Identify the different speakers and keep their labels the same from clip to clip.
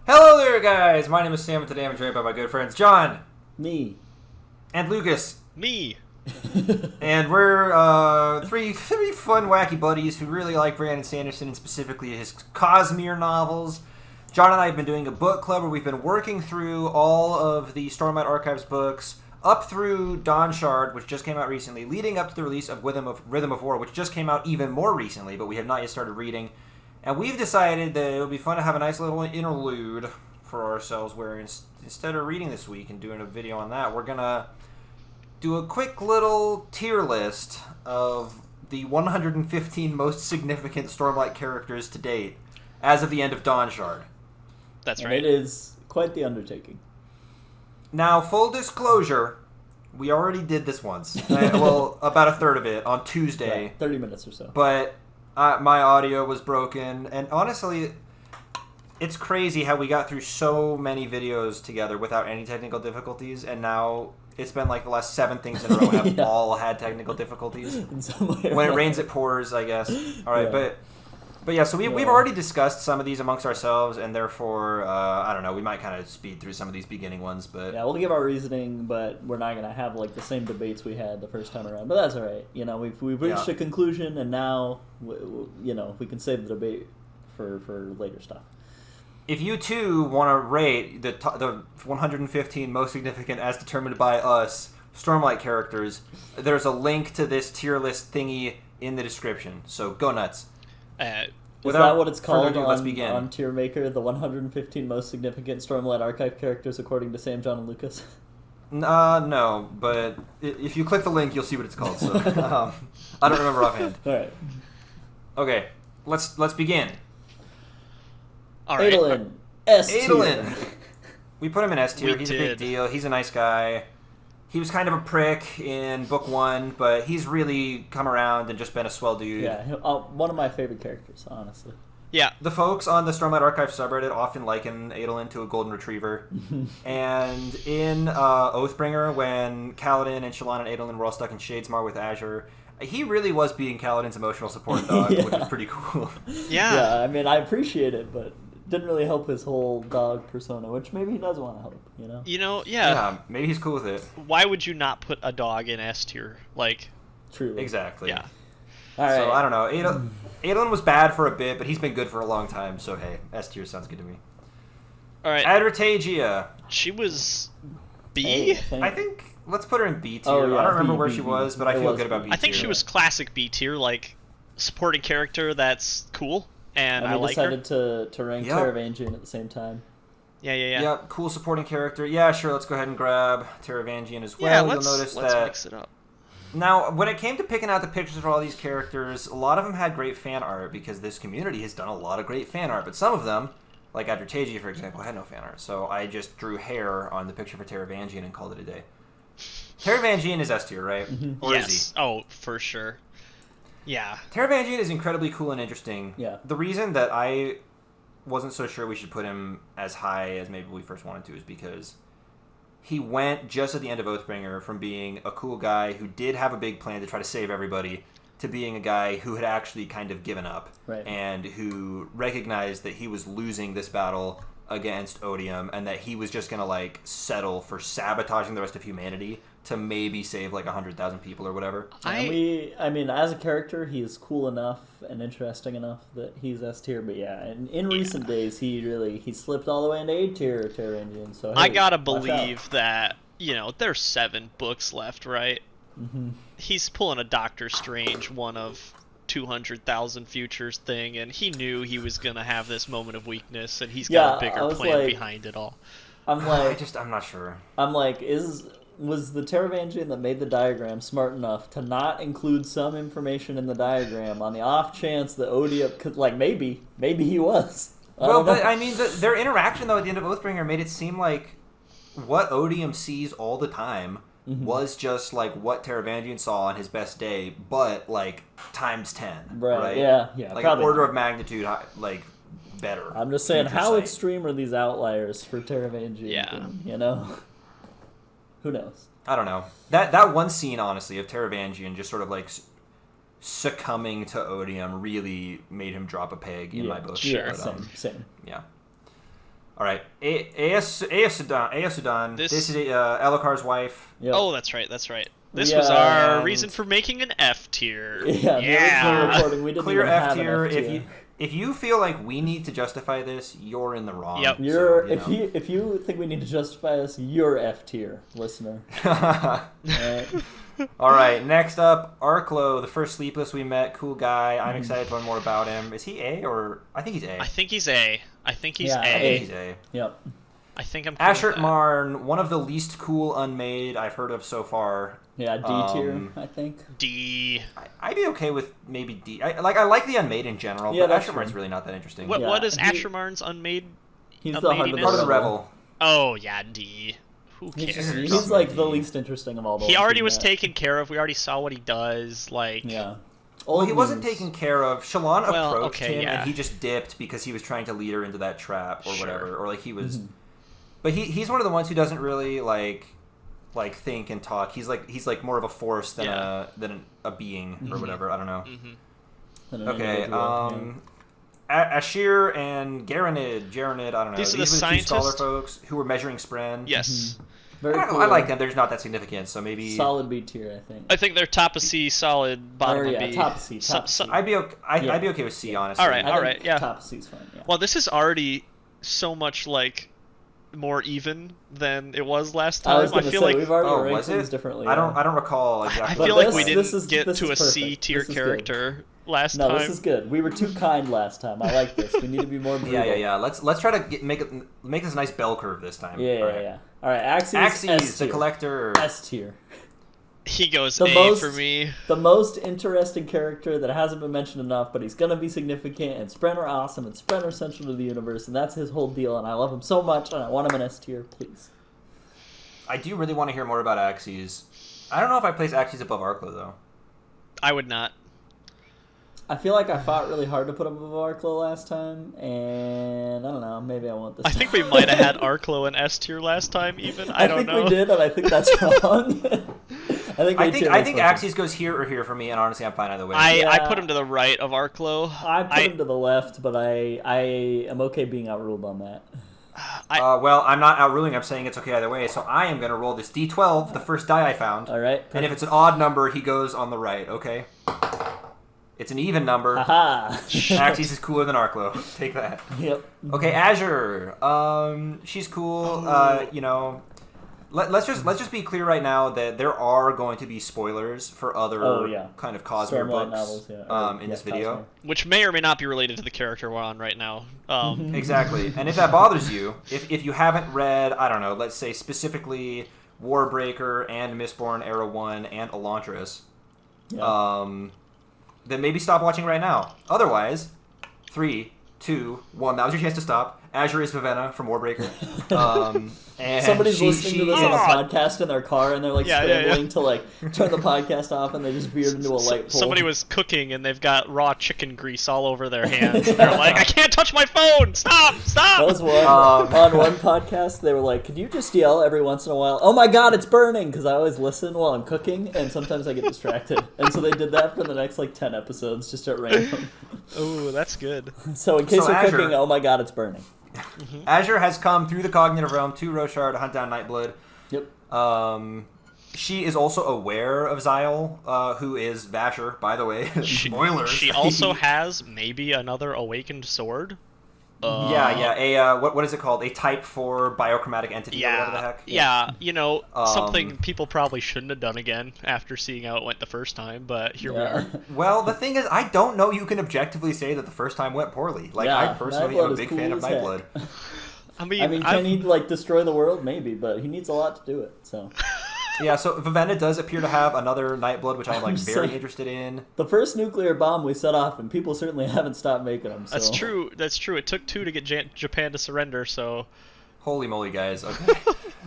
Speaker 1: Hello there, guys! My name is Sam, and today I'm joined by my good friends John.
Speaker 2: Me.
Speaker 1: And Lucas.
Speaker 3: Me.
Speaker 1: And we're three fun, wacky buddies who really like Brandon Sanderson, and specifically his Cosmere novels. John and I have been doing a book club where we've been working through all of the Stormlight Archives books, up through Dawnshard, which just came out recently, leading up to the release of Rhythm of War, which just came out even more recently, but we have not yet started reading. And we've decided that it would be fun to have a nice little interlude for ourselves where instead of reading this week and doing a video on that, we're going to do a quick little tier list of the 115 most significant Stormlight characters to date as of the end of Dawnshard.
Speaker 3: That's
Speaker 2: And
Speaker 3: right.
Speaker 2: it is quite the undertaking.
Speaker 1: Now, full disclosure, we already did this once. Well, about a third of it on Tuesday.
Speaker 2: Yeah, 30 minutes or so.
Speaker 1: But my audio was broken, and honestly, it's crazy how we got through so many videos together without any technical difficulties, and now it's been like the last 7 things in a row have all had technical difficulties.
Speaker 2: In some way
Speaker 1: When it rains, it pours, I guess. All right,
Speaker 2: Yeah.
Speaker 1: but yeah, so we've already discussed some of these amongst ourselves, and therefore, I don't know, we might kind of speed through some of these beginning ones, but...
Speaker 2: Yeah, we'll give our reasoning, but we're not going to have like the same debates we had the first time around. But that's all right. You know, we've reached a conclusion, and now, we can save the debate for later stuff.
Speaker 1: If you too want to rate the 115 most significant as determined by us Stormlight characters, there's a link to this tier list thingy in the description. So go nuts.
Speaker 2: Is that what it's called
Speaker 1: let's begin.
Speaker 2: on Tier Maker? The 115 most significant Stormlight Archive characters according to Sam, John, and Lucas?
Speaker 1: No, but if you click the link, you'll see what it's called. So I don't remember offhand.
Speaker 2: All right.
Speaker 1: Okay, let's begin.
Speaker 3: All right.
Speaker 2: Adolin. S tier.
Speaker 1: Adolin. We put him in S tier. He's a big
Speaker 3: did.
Speaker 1: deal. He's a nice guy. He was kind of a prick in book 1, but he's really come around and just been a swell dude.
Speaker 2: Yeah, one of my favorite characters, honestly.
Speaker 3: Yeah.
Speaker 1: The folks on the Stormlight Archive subreddit often liken Adolin to a golden retriever. And in Oathbringer, when Kaladin and Shalon and Adolin were all stuck in Shadesmar with Azure, he really was being Kaladin's emotional support dog, which was pretty cool.
Speaker 3: Yeah.
Speaker 2: Yeah, I mean, I appreciate it, but didn't really help his whole dog persona, which maybe he does want to help, you know?
Speaker 3: You know,
Speaker 1: Yeah, maybe he's cool with it.
Speaker 3: Why would you not put a dog in S tier? Like,
Speaker 2: Truly.
Speaker 1: Exactly.
Speaker 3: yeah.
Speaker 2: All right.
Speaker 1: So, I don't know. Adolin was bad for a bit, but he's been good for a long time, so hey, S tier sounds good to me.
Speaker 3: All right.
Speaker 1: Advertagia.
Speaker 3: She was B.
Speaker 2: Hey,
Speaker 1: I think, let's put her in B tier.
Speaker 2: Oh, yeah,
Speaker 1: I don't remember
Speaker 2: B,
Speaker 1: where
Speaker 2: B,
Speaker 1: she
Speaker 2: B.
Speaker 1: was, but I
Speaker 2: It
Speaker 1: feel
Speaker 2: was
Speaker 1: good about
Speaker 2: B.
Speaker 1: B tier.
Speaker 3: I think she was classic B tier, like supporting character that's cool, and I
Speaker 2: we
Speaker 3: like her.
Speaker 2: decided to rank
Speaker 1: Yep.
Speaker 2: Taravangian at the same time.
Speaker 3: Yeah.
Speaker 1: Yeah, cool supporting character. Yeah, sure, let's go ahead and grab Taravangian as well.
Speaker 3: Yeah,
Speaker 1: You'll
Speaker 3: let's
Speaker 1: notice
Speaker 3: let's
Speaker 1: that...
Speaker 3: mix it up.
Speaker 1: Now, when it came to picking out the pictures for all these characters, a lot of them had great fan art because this community has done a lot of great fan art, but some of them, like Advertagia, for example, had no fan art, so I just drew hair on the picture for Taravangian and called it a day. Taravangian is S tier, right? Or is
Speaker 3: Yes.
Speaker 1: he?
Speaker 3: Oh, for sure. Yeah.
Speaker 1: Taravangian is incredibly cool and interesting.
Speaker 2: Yeah.
Speaker 1: The reason that I wasn't so sure we should put him as high as maybe we first wanted to is because he went just at the end of Oathbringer from being a cool guy who did have a big plan to try to save everybody to being a guy who had actually kind of given up and who recognized that he was losing this battle against Odium and that he was just going to like settle for sabotaging the rest of humanity to maybe save like 100,000 people or whatever.
Speaker 2: I mean, as a character, he is cool enough and interesting enough that he's S tier. But yeah, in recent days, he slipped all the way into A tier Taravangian. So hey,
Speaker 3: I gotta
Speaker 2: watch out.
Speaker 3: believe that, there's 7 books left, right?
Speaker 2: Mm-hmm.
Speaker 3: He's pulling a Doctor Strange one of 200,000 futures thing, and he knew he was gonna have this moment of weakness, and he's got a bigger plan behind it all.
Speaker 2: I'm
Speaker 1: not sure.
Speaker 2: I'm like, was the Taravangian that made the diagram smart enough to not include some information in the diagram on the off chance that Odium could, like, maybe he was.
Speaker 1: But I mean, their interaction though at the end of Oathbringer made it seem like what Odium sees all the time was just like what Taravangian saw on his best day, but like times 10, right?
Speaker 2: Yeah,
Speaker 1: like
Speaker 2: probably.
Speaker 1: an order of magnitude, like better.
Speaker 2: I'm just saying,
Speaker 1: future
Speaker 2: how
Speaker 1: sight.
Speaker 2: extreme are these outliers for Taravangian?
Speaker 3: Yeah.
Speaker 2: Who knows?
Speaker 1: I don't know. That one scene, honestly, of Taravangian just sort of like succumbing to Odium really made him drop a peg in my book.
Speaker 3: Sure.
Speaker 2: Yeah, same.
Speaker 1: Yeah. All right, Aesudan. This is Elokar's wife.
Speaker 2: Yep.
Speaker 3: Oh, that's right. This was our reason for making an F tier.
Speaker 2: Yeah. The original recording, we didn't
Speaker 1: clear
Speaker 2: even have
Speaker 1: F tier.
Speaker 2: an F tier.
Speaker 1: If you feel like we need to justify this, you're in the wrong.
Speaker 3: Yep.
Speaker 2: If you think we need to justify this, you're F tier, listener.
Speaker 1: All right, next up, Arklow, the first Sleepless we met. Cool guy. I'm excited to learn more about him. Is he A or... I think he's A.
Speaker 3: I think he's A.
Speaker 1: I think he's A.
Speaker 2: Yep.
Speaker 3: I think I'm cool
Speaker 1: Asher
Speaker 3: with that.
Speaker 1: Marn, one of the least cool unmade I've heard of so far.
Speaker 2: Yeah, D tier, I think.
Speaker 3: D.
Speaker 1: I'd be okay with maybe D. I like the unmade in general, but Asher Marn's really not that interesting.
Speaker 3: What is Asher Marn's unmade?
Speaker 2: He's the heart
Speaker 1: of the Revel.
Speaker 3: Oh, yeah, D. Who cares?
Speaker 2: He's like the least interesting of all the
Speaker 3: He already was taken care of. We already saw what he does.
Speaker 2: Yeah.
Speaker 1: Well, he wasn't taken care of. Shalon approached him, and he just dipped because he was trying to lead her into that trap or whatever. Or like he was... But he's one of the ones who doesn't really like think and talk. He's like more of a force than a being or whatever. I don't know. Okay. Ashir and Garanid, I don't know.
Speaker 3: These are
Speaker 1: the
Speaker 3: scientists?
Speaker 1: Two scholar folks who were measuring Spren.
Speaker 3: Yes.
Speaker 2: Very cool.
Speaker 1: I like them. They're just not that significant, so maybe...
Speaker 2: Solid B tier, I think.
Speaker 3: I think they're top of C, solid, bottom of B.
Speaker 2: Top C.
Speaker 1: I'd be okay with C, honestly.
Speaker 3: All right, yeah.
Speaker 2: Top C's fine, yeah.
Speaker 3: Well, this is already so much, more even than it was last time.
Speaker 2: I was gonna say, we've already ranked things differently.
Speaker 1: I don't recall exactly.
Speaker 3: I feel like we didn't get to a C tier character last time.
Speaker 2: No, this is good. We were too kind last time. I like this. We need to be more brutal.
Speaker 1: Yeah. Let's try to make this a nice bell curve this time.
Speaker 2: Yeah. All right, Axes,
Speaker 1: the collector.
Speaker 2: S tier.
Speaker 3: He goes A for me.
Speaker 2: The most interesting character that hasn't been mentioned enough, but he's going to be significant, and Spren are awesome, and Spren are central to the universe, and that's his whole deal, and I love him so much, and I want him in S tier, please.
Speaker 1: I do really want to hear more about Axes. I don't know if I place Axes above Arklow, though.
Speaker 3: I would not.
Speaker 2: I feel like I fought really hard to put him above Arklow last time, and I don't know, maybe I won't this time.
Speaker 3: I think we might have had Arklow in S tier last time, even. I don't know.
Speaker 2: I think we did, and I think that's wrong. I
Speaker 1: think Axes goes here or here for me, and honestly, I'm fine either way.
Speaker 3: I put him to the right of Arklow.
Speaker 2: I put him to the left, but I am okay being outruled on that.
Speaker 1: Well, I'm not outruling. I'm saying it's okay either way. So I am going to roll this D12, the first die I found.
Speaker 2: All right. Perfect.
Speaker 1: And if it's an odd number, he goes on the right. Okay. It's an even number.
Speaker 2: Aha!
Speaker 1: Axes is cooler than Arklow. Take that.
Speaker 2: Yep.
Speaker 1: Okay, Azure. She's cool. Let's just be clear right now that there are going to be spoilers for other kind of Cosmere books
Speaker 2: novels,
Speaker 1: in this video,
Speaker 3: which may or may not be related to the character we're on right now.
Speaker 1: Exactly. And if that bothers you, if you haven't read, I don't know, let's say specifically Warbreaker and Mistborn Era 1 and Elantris, then maybe stop watching right now. Otherwise, 3, 2, 1. That was your chance to stop. Azure is Vivenna from Warbreaker. And
Speaker 2: somebody's listening to this on a podcast in their car, and they're scrambling to turn the podcast off, and they just veered into a light pole.
Speaker 3: Somebody was cooking, and they've got raw chicken grease all over their hands. They're like, I can't touch my phone! Stop!
Speaker 2: That was one. On one podcast, they were like, could you just yell every once in a while, oh my god, it's burning! Because I always listen while I'm cooking, and sometimes I get distracted. And so they did that for the next 10 episodes, just at random.
Speaker 3: Ooh, that's good.
Speaker 2: So in case you're cooking, oh my god, it's burning.
Speaker 1: Azure has come through the cognitive realm to Roshar to hunt down Nightblood.
Speaker 2: Yep.
Speaker 1: She is also aware of Xyle, who is Vasher, by the way. Spoilers.
Speaker 3: She also has maybe another awakened sword.
Speaker 1: What is it called? A Type 4 biochromatic entity or whatever the heck.
Speaker 3: Yeah, something people probably shouldn't have done again after seeing how it went the first time, but here we are.
Speaker 1: Well, the thing is, I don't know you can objectively say that the first time went poorly. I personally am a big fan of Nightblood.
Speaker 3: I mean,
Speaker 2: can he destroy the world? Maybe, but he needs a lot to do it, so...
Speaker 1: Yeah, so Vivenna does appear to have another Nightblood, which I'm very interested in.
Speaker 2: The first nuclear bomb we set off, and people certainly haven't stopped making them. So.
Speaker 3: That's true. It took 2 to get Japan to surrender, so...
Speaker 1: Holy moly, guys. Okay.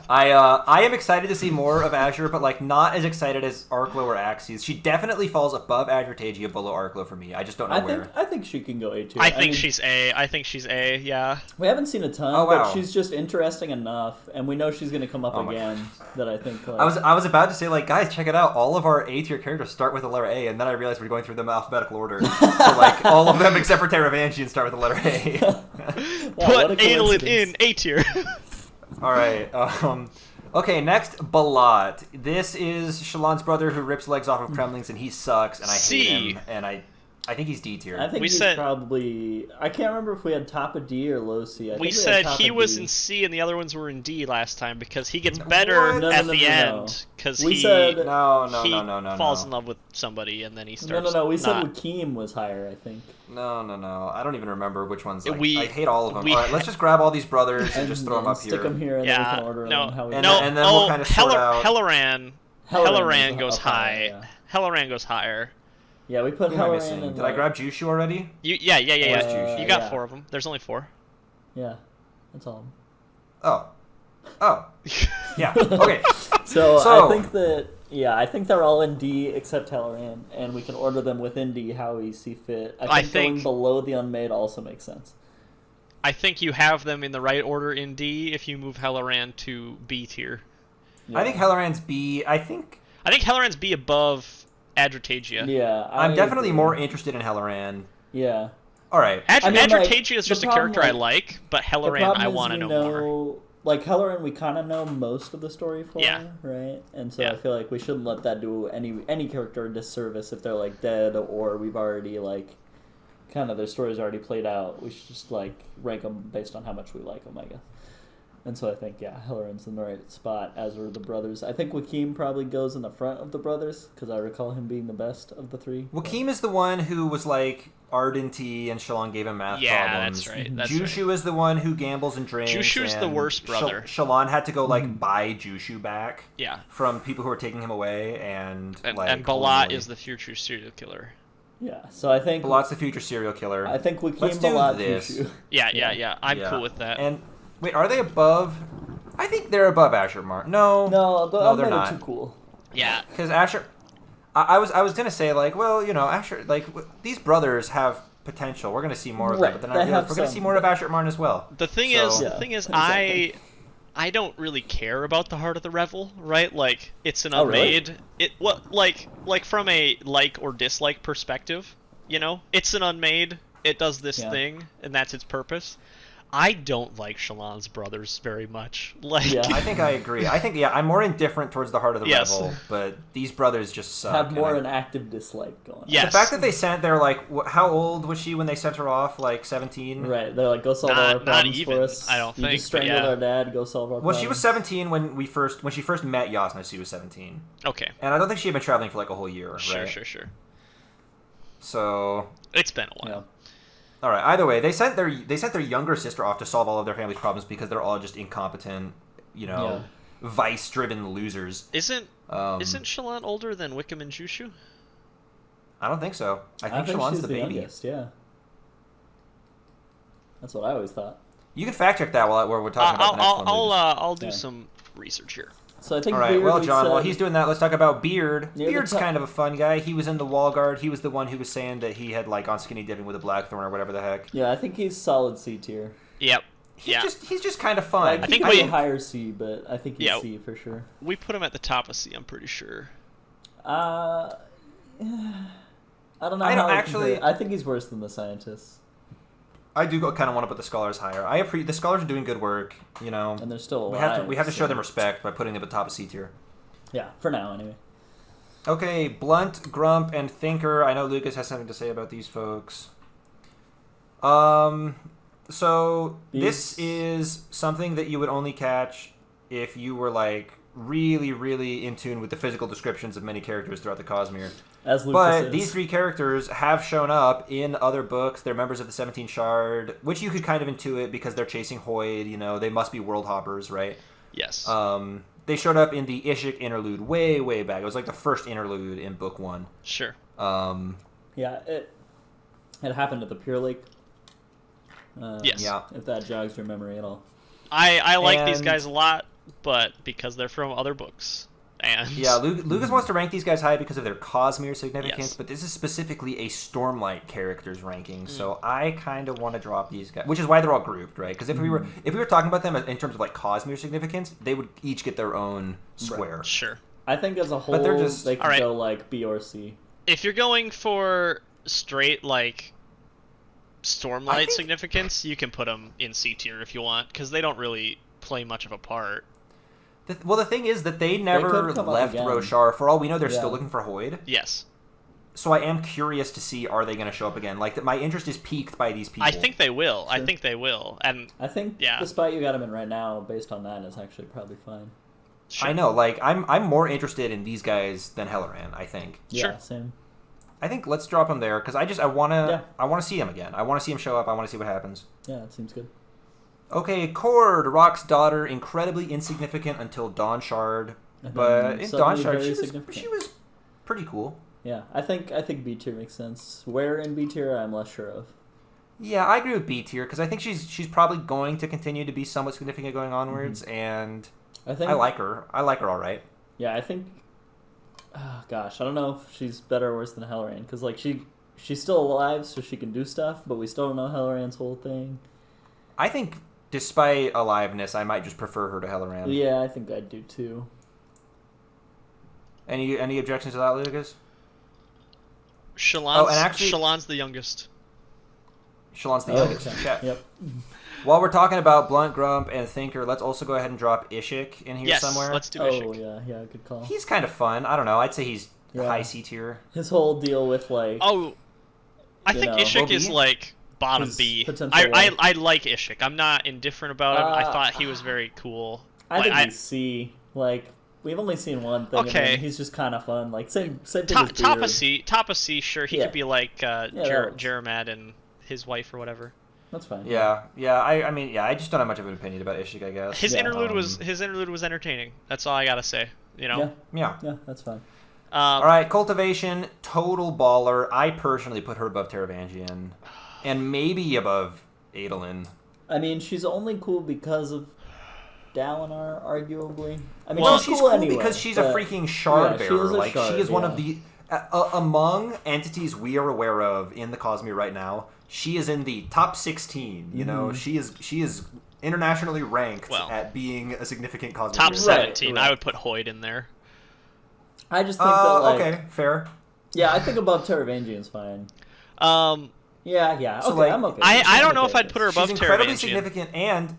Speaker 1: I am excited to see more of Azure, but not as excited as Arklow or Axes. She definitely falls above Azure Tagia, below Arklow for me. I just don't know where.
Speaker 2: I think she can go A tier.
Speaker 3: I think she's A, yeah.
Speaker 2: We haven't seen a ton, but she's just interesting enough, and we know she's going to come up again, that I think...
Speaker 1: I was about to say, guys, check it out. All of our A tier characters start with the letter A, and then I realized we're going through them in alphabetical order. So, all of them except for Taravangian start with the letter A.
Speaker 3: Put Adolin in A tier.
Speaker 1: All right. Okay, next, Balat. This is Shalon's brother who rips legs off of Kremlings, and he sucks, and I hate him, and I think he's D tier.
Speaker 2: I think he's probably... I can't remember if we had top of D or low C.
Speaker 3: We said he was in C and the other ones were in D last time because he gets better at the end because he falls in love with somebody and then he starts...
Speaker 2: No. We said Yakim was higher, I think.
Speaker 1: No. I don't even remember which ones. I hate all of them. All right, let's just grab all these brothers and just throw them up here.
Speaker 2: Stick them here and then we can order them how we
Speaker 1: and then we'll kind of sort out...
Speaker 3: Helloran goes high. Yeah. Helloran goes higher.
Speaker 2: Yeah, we put Helloran in.
Speaker 1: Did I grab Jushu already?
Speaker 3: Yeah. You got 4 of them. There's only 4.
Speaker 2: Yeah, that's all.
Speaker 1: Oh. Yeah. Okay.
Speaker 2: So I think they're all in D except Helloran, and we can order them within D how we see fit. I think going below the Unmade also makes sense.
Speaker 3: I think you have them in the right order in D if you move Helloran to B tier.
Speaker 1: Yeah. I think Helloran's B. I think
Speaker 3: Helloran's B above Adrotagia.
Speaker 2: Yeah,
Speaker 1: I'm definitely more interested in Helloran.
Speaker 2: Yeah.
Speaker 1: All right.
Speaker 3: Adrotagia is just a character I like, but Helloran I want to know more.
Speaker 2: Like Helloran, we kind of know most of the story for,
Speaker 3: yeah.
Speaker 2: Right? And so I feel like we shouldn't let that do any character a disservice if they're like dead or we've already like kind of their story's already played out. We should just like rank them based on how much we like them, I guess. And so I think, Helloran's in the right spot, as are the brothers. I think Yakim probably goes in the front of the brothers, because I recall him being the best of the 3.
Speaker 1: Yakim is the one who was, like, ardenty, and Shalon gave him math problems.
Speaker 3: Yeah, that's right.
Speaker 1: Jushu is the one who gambles and drinks.
Speaker 3: Jushu's the worst brother.
Speaker 1: Shalon had to go, like, buy Jushu back from people who were taking him away, and
Speaker 3: Balat is the future serial killer.
Speaker 2: Yeah, so I think...
Speaker 1: Balat's the future serial killer.
Speaker 2: I think Yakim, Balat, Jushu.
Speaker 3: Yeah. I'm cool with that.
Speaker 1: And... Wait, are they above? I think they're above Azure Mark. No, they're not.
Speaker 2: Too cool.
Speaker 3: Yeah,
Speaker 1: because Azure. I was gonna say like, well, Azure, like these brothers have potential. We're gonna see more of them, but then I realized we're gonna see more of Azure Marn as well.
Speaker 3: The thing is, exactly. I don't really care about the Heart of the Revel, right? Like it's an unmade. Really? Like from a like or dislike perspective, it's an unmade. It does this thing, and that's its purpose. I don't like Shalon's brothers very much.
Speaker 1: I think I agree. I think I'm more indifferent towards the Heart of the Revel, but these brothers just suck.
Speaker 2: Have more an active dislike going on.
Speaker 3: Yes.
Speaker 1: The fact that they're like, how old was she when they sent her off? Like 17?
Speaker 2: Right. They're like, go solve all our problems for us.
Speaker 3: I don't think.
Speaker 2: You just strangled our dad. Go solve our problems.
Speaker 1: Well, she was 17 when she first met Yasna. She was 17.
Speaker 3: Okay.
Speaker 1: And I don't think she had been traveling for like a whole year.
Speaker 3: Sure.
Speaker 1: So
Speaker 3: it's been a while.
Speaker 2: Yeah.
Speaker 1: All right. Either way, they sent their younger sister off to solve all of their family's problems because they're all just incompetent, vice-driven losers.
Speaker 3: Isn't Shalon older than Wickham and Jushu?
Speaker 1: I don't think so. I think Shalon's
Speaker 2: she's
Speaker 1: the baby.
Speaker 2: Youngest, yeah. That's what I always thought.
Speaker 1: You can fact check that while we're talking about the next one.
Speaker 3: I'll do some research here.
Speaker 2: So I think
Speaker 1: all right,
Speaker 2: Beard,
Speaker 1: well, John, while he's doing that, let's talk about Beard. Beard's kind of a fun guy. He was in the Wall Guard. He was the one who was saying that he had, like, on skinny dipping with a Blackthorn or whatever the heck.
Speaker 2: Yeah, I think he's solid C tier.
Speaker 3: Yep.
Speaker 1: He's just kind of fun.
Speaker 2: I think he's higher C, but I think he's C for sure.
Speaker 3: We put him at the top of C, I'm pretty sure.
Speaker 2: I don't know. I think he's worse than the Scientists.
Speaker 1: I do kind of want to put the Scholars higher. The Scholars are doing good work,
Speaker 2: And they're still alive.
Speaker 1: We have to show them respect by putting them at the top of C tier.
Speaker 2: Yeah, for now, anyway.
Speaker 1: Okay, Blunt, Grump, and Thinker. I know Lucas has something to say about these folks. So this is something that you would only catch if you were, like, really, really in tune with the physical descriptions of many characters throughout the Cosmere.
Speaker 2: As Lucas
Speaker 1: but
Speaker 2: is.
Speaker 1: These 3 characters have shown up in other books. They're members of the 17 Shard, which you could kind of intuit because they're chasing Hoyd. They must be world hoppers, right?
Speaker 3: Yes.
Speaker 1: They showed up in the Ishik interlude way, way back. It was like the first interlude in book 1.
Speaker 3: Sure.
Speaker 2: Yeah, it happened at the Pure Lake.
Speaker 3: Yes.
Speaker 1: Yeah.
Speaker 2: If that jogs your memory at all.
Speaker 3: I like these guys a lot, but because they're from other books. And
Speaker 1: yeah, Lucas wants to rank these guys high because of their Cosmere significance,
Speaker 3: yes.
Speaker 1: but this is specifically a Stormlight characters ranking, so I kind of want to drop these guys, which is why they're all grouped, right? Because if we were talking about them in terms of like Cosmere significance, they would each get their own square.
Speaker 3: Right. Sure.
Speaker 2: I think as a whole, they could go like B or C.
Speaker 3: If you're going for straight like Stormlight significance, you can put them in C tier if you want, because they don't really play much of a part.
Speaker 1: Well, the thing is that they never left Roshar. For all we know, they're still looking for Hoyd.
Speaker 3: Yes.
Speaker 1: So I am curious to see, are they going to show up again? Like, my interest is piqued by these people.
Speaker 3: I think they will.
Speaker 2: Sure.
Speaker 3: I think they will. And
Speaker 2: I think the spot you got them in right now, based on that, is actually probably fine.
Speaker 1: Sure. I know. Like, I'm more interested in these guys than Helleran, I think.
Speaker 2: Yeah, same.
Speaker 1: I think let's drop him there, because I want to see him again. I want to see him show up. I want to see what happens.
Speaker 2: Yeah, it seems good.
Speaker 1: Okay, Cord, Rock's daughter, incredibly insignificant until Dawnshard. But in Dawnshard, she was pretty cool.
Speaker 2: Yeah, I think B tier makes sense. Where in B tier, I'm less sure of.
Speaker 1: Yeah, I agree with B tier, because I think she's probably going to continue to be somewhat significant going onwards, and I like her. I like her all right.
Speaker 2: Yeah, I think... Oh, gosh, I don't know if she's better or worse than Helleran, because like she's still alive, so she can do stuff, but we still don't know Helleran's whole thing.
Speaker 1: I think, despite aliveness, I might just prefer her to Helleran.
Speaker 2: Yeah, I think I do too.
Speaker 1: Any objections to that, Lucas?
Speaker 3: Shalon's the youngest.
Speaker 1: Shalon's the youngest.
Speaker 2: Okay. Yep.
Speaker 1: While we're talking about Blunt Grump and Thinker, let's also go ahead and drop Ishik in here somewhere.
Speaker 3: Yes, let's do Ishik.
Speaker 2: Oh, yeah, good call.
Speaker 1: He's kind of fun. I don't know. I'd say he's high C tier.
Speaker 2: His whole deal with, like...
Speaker 3: Oh, I think Ishik is, like, bottom B. I like Ishik. I'm not indifferent about him. I thought he was very cool.
Speaker 2: I think he's C. Like, we've only seen one thing of him. He's just kind of fun. Like, same thing as Beard.
Speaker 3: Top of C, sure. He could be like Jeremad and his wife or whatever.
Speaker 2: That's fine.
Speaker 1: Yeah. I mean, I just don't have much of an opinion about Ishik, I guess.
Speaker 3: His interlude was entertaining. That's all I gotta say. You know.
Speaker 1: Yeah,
Speaker 2: that's fine.
Speaker 1: All right, Cultivation, total baller. I personally put her above Taravangian, and maybe above Adolin.
Speaker 2: I mean, she's only cool because of Dalinar, arguably. I mean,
Speaker 1: she's cool anyway, because she's a freaking shard bearer. Like, she is one of the among entities we are aware of in the Cosmere right now. She is in the top 16. You know, she is internationally ranked at being a significant Cosmere.
Speaker 3: Top 17. Right. I would put Hoyd in there.
Speaker 2: I just think that, like...
Speaker 1: Okay, fair.
Speaker 2: Yeah, I think above Taravangian's fine. Yeah.
Speaker 1: So,
Speaker 2: okay, I'm okay.
Speaker 3: I don't know if I'd put her above Taravangian.
Speaker 1: She's incredibly significant, and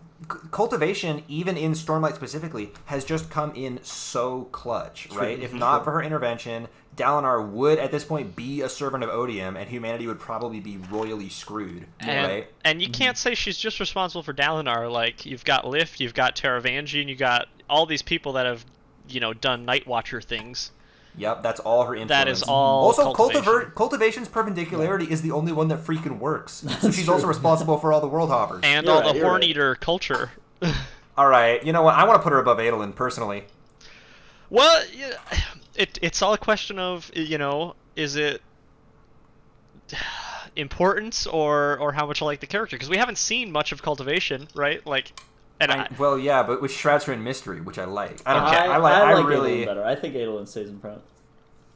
Speaker 1: Cultivation, even in Stormlight specifically, has just come in so clutch, right? If not for her intervention, Dalinar would, at this point, be a servant of Odium, and humanity would probably be royally screwed, right?
Speaker 3: And you can't say she's just responsible for Dalinar. Like, you've got Lift, you've got Taravangian, you got all these people that have, done Night Watcher things.
Speaker 1: Yep, that's all her influence.
Speaker 3: That is all.
Speaker 1: Also, Cultivation's perpendicularity is the only one that freaking works. So she's also responsible for all the World Hoppers.
Speaker 3: And all the Horn Eater culture.
Speaker 1: All right, you know what? I want to put her above Adolin, personally.
Speaker 3: Well, it's all a question of, is it importance or how much I like the character? Because we haven't seen much of Cultivation, right? Like...
Speaker 1: Well, yeah, but which shrouds her in mystery, which I like.
Speaker 2: I like Adolin better. I think Adolin stays in front.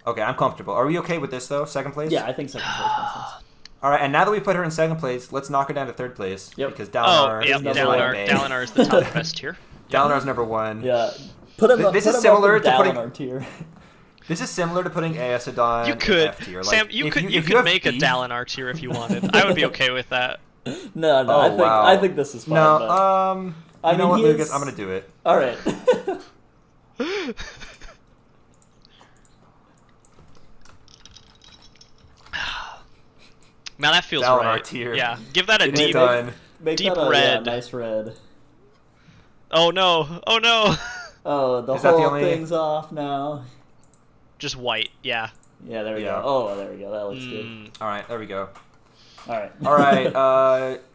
Speaker 1: Okay, I'm comfortable. Are we okay with this, though? Second place?
Speaker 2: Yeah, I think second place makes sense.
Speaker 1: All right, and now that we put her in second place, let's knock her down to third place.
Speaker 2: Yep.
Speaker 1: Because Dalinar
Speaker 3: Dalinar is the top best tier.
Speaker 1: Dalinar's number one.
Speaker 2: Yeah. This is similar to putting tier.
Speaker 1: This is similar to putting Aesidon in F tier.
Speaker 3: Sam, you could make a Dalinar tier if you wanted. I would be okay with that.
Speaker 2: No, I think this is fine.
Speaker 1: No, you know what, Lucas? I'm going to do it.
Speaker 2: All right.
Speaker 3: Man, that feels
Speaker 1: Dalinar
Speaker 3: right.
Speaker 1: Tier.
Speaker 3: Yeah, give that a deep
Speaker 2: red. Nice red.
Speaker 3: Oh no! Oh no!
Speaker 2: Oh, the whole thing's off now.
Speaker 3: Just white, yeah.
Speaker 2: Yeah, there we go. Oh, there we go. That looks good.
Speaker 1: All right, there we go.
Speaker 2: All
Speaker 1: right.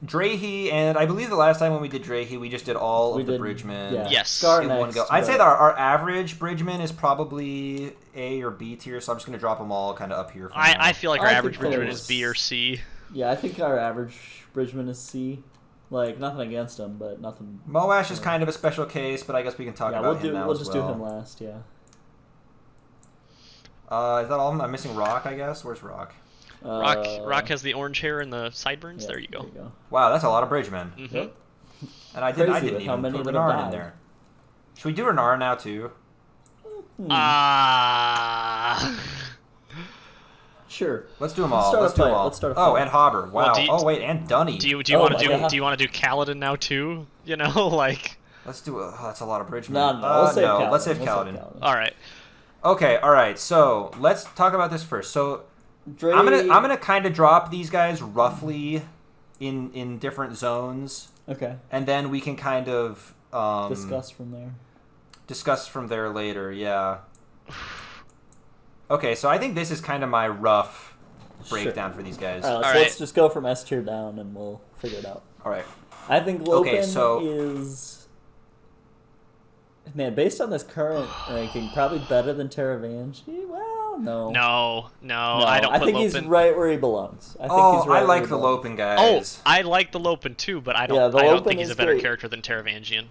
Speaker 1: Drahi, and I believe the last time when we did Drahi, we just did all of the Bridgemen.
Speaker 2: Yeah.
Speaker 3: Yes.
Speaker 1: In one go. I'd say that our average Bridgeman is probably A or B tier, so I'm just going to drop them all kind of up here.
Speaker 3: I feel like our average Bridgeman is B or C.
Speaker 2: Yeah, I think our average Bridgeman is C. Like, nothing against him, but nothing...
Speaker 1: Moash is kind of a special case, but I guess we can talk about him now
Speaker 2: we'll just do him last, yeah.
Speaker 1: Is that all of them? I'm missing Rock, I guess. Where's Rock?
Speaker 3: Rock has the orange hair and the sideburns.
Speaker 2: Yeah,
Speaker 3: there you go.
Speaker 1: Wow, that's a lot of Bridgemen.
Speaker 3: Mm-hmm.
Speaker 2: Yep.
Speaker 1: And I didn't even put Renarin in there. Should we do Renarin now, too?
Speaker 2: Sure. Sure.
Speaker 1: Let's do them all. Let's do them all.
Speaker 2: Let's start a
Speaker 1: Oh,
Speaker 2: fight.
Speaker 1: and Hobber. Wow.
Speaker 3: Well,
Speaker 1: Oh wait, and Dunny.
Speaker 3: Do you want to do Kaladin now too? You know, like.
Speaker 1: Let's do. That's a lot of bridgemen.
Speaker 2: No, let's save Kaladin.
Speaker 1: Let's save Kaladin.
Speaker 3: All right.
Speaker 1: Okay. All right. So let's talk about this first. So I'm gonna kind of drop these guys roughly in different zones.
Speaker 2: Okay.
Speaker 1: And then we can kind of discuss from there later. Yeah. Okay. So I think this is kind of my rough breakdown for these guys.
Speaker 2: All right, let's just go from S tier down, and we'll figure it out.
Speaker 1: All right.
Speaker 2: I think Lopen is. Man, based on this current ranking, probably better than Taravangian. Well, no.
Speaker 3: No, I don't.
Speaker 2: I think
Speaker 3: Lopen.
Speaker 2: he's right where he belongs. I
Speaker 1: like the Lopen guys.
Speaker 3: Oh, I like the Lopen too, but I don't think he's a better character than Taravangian.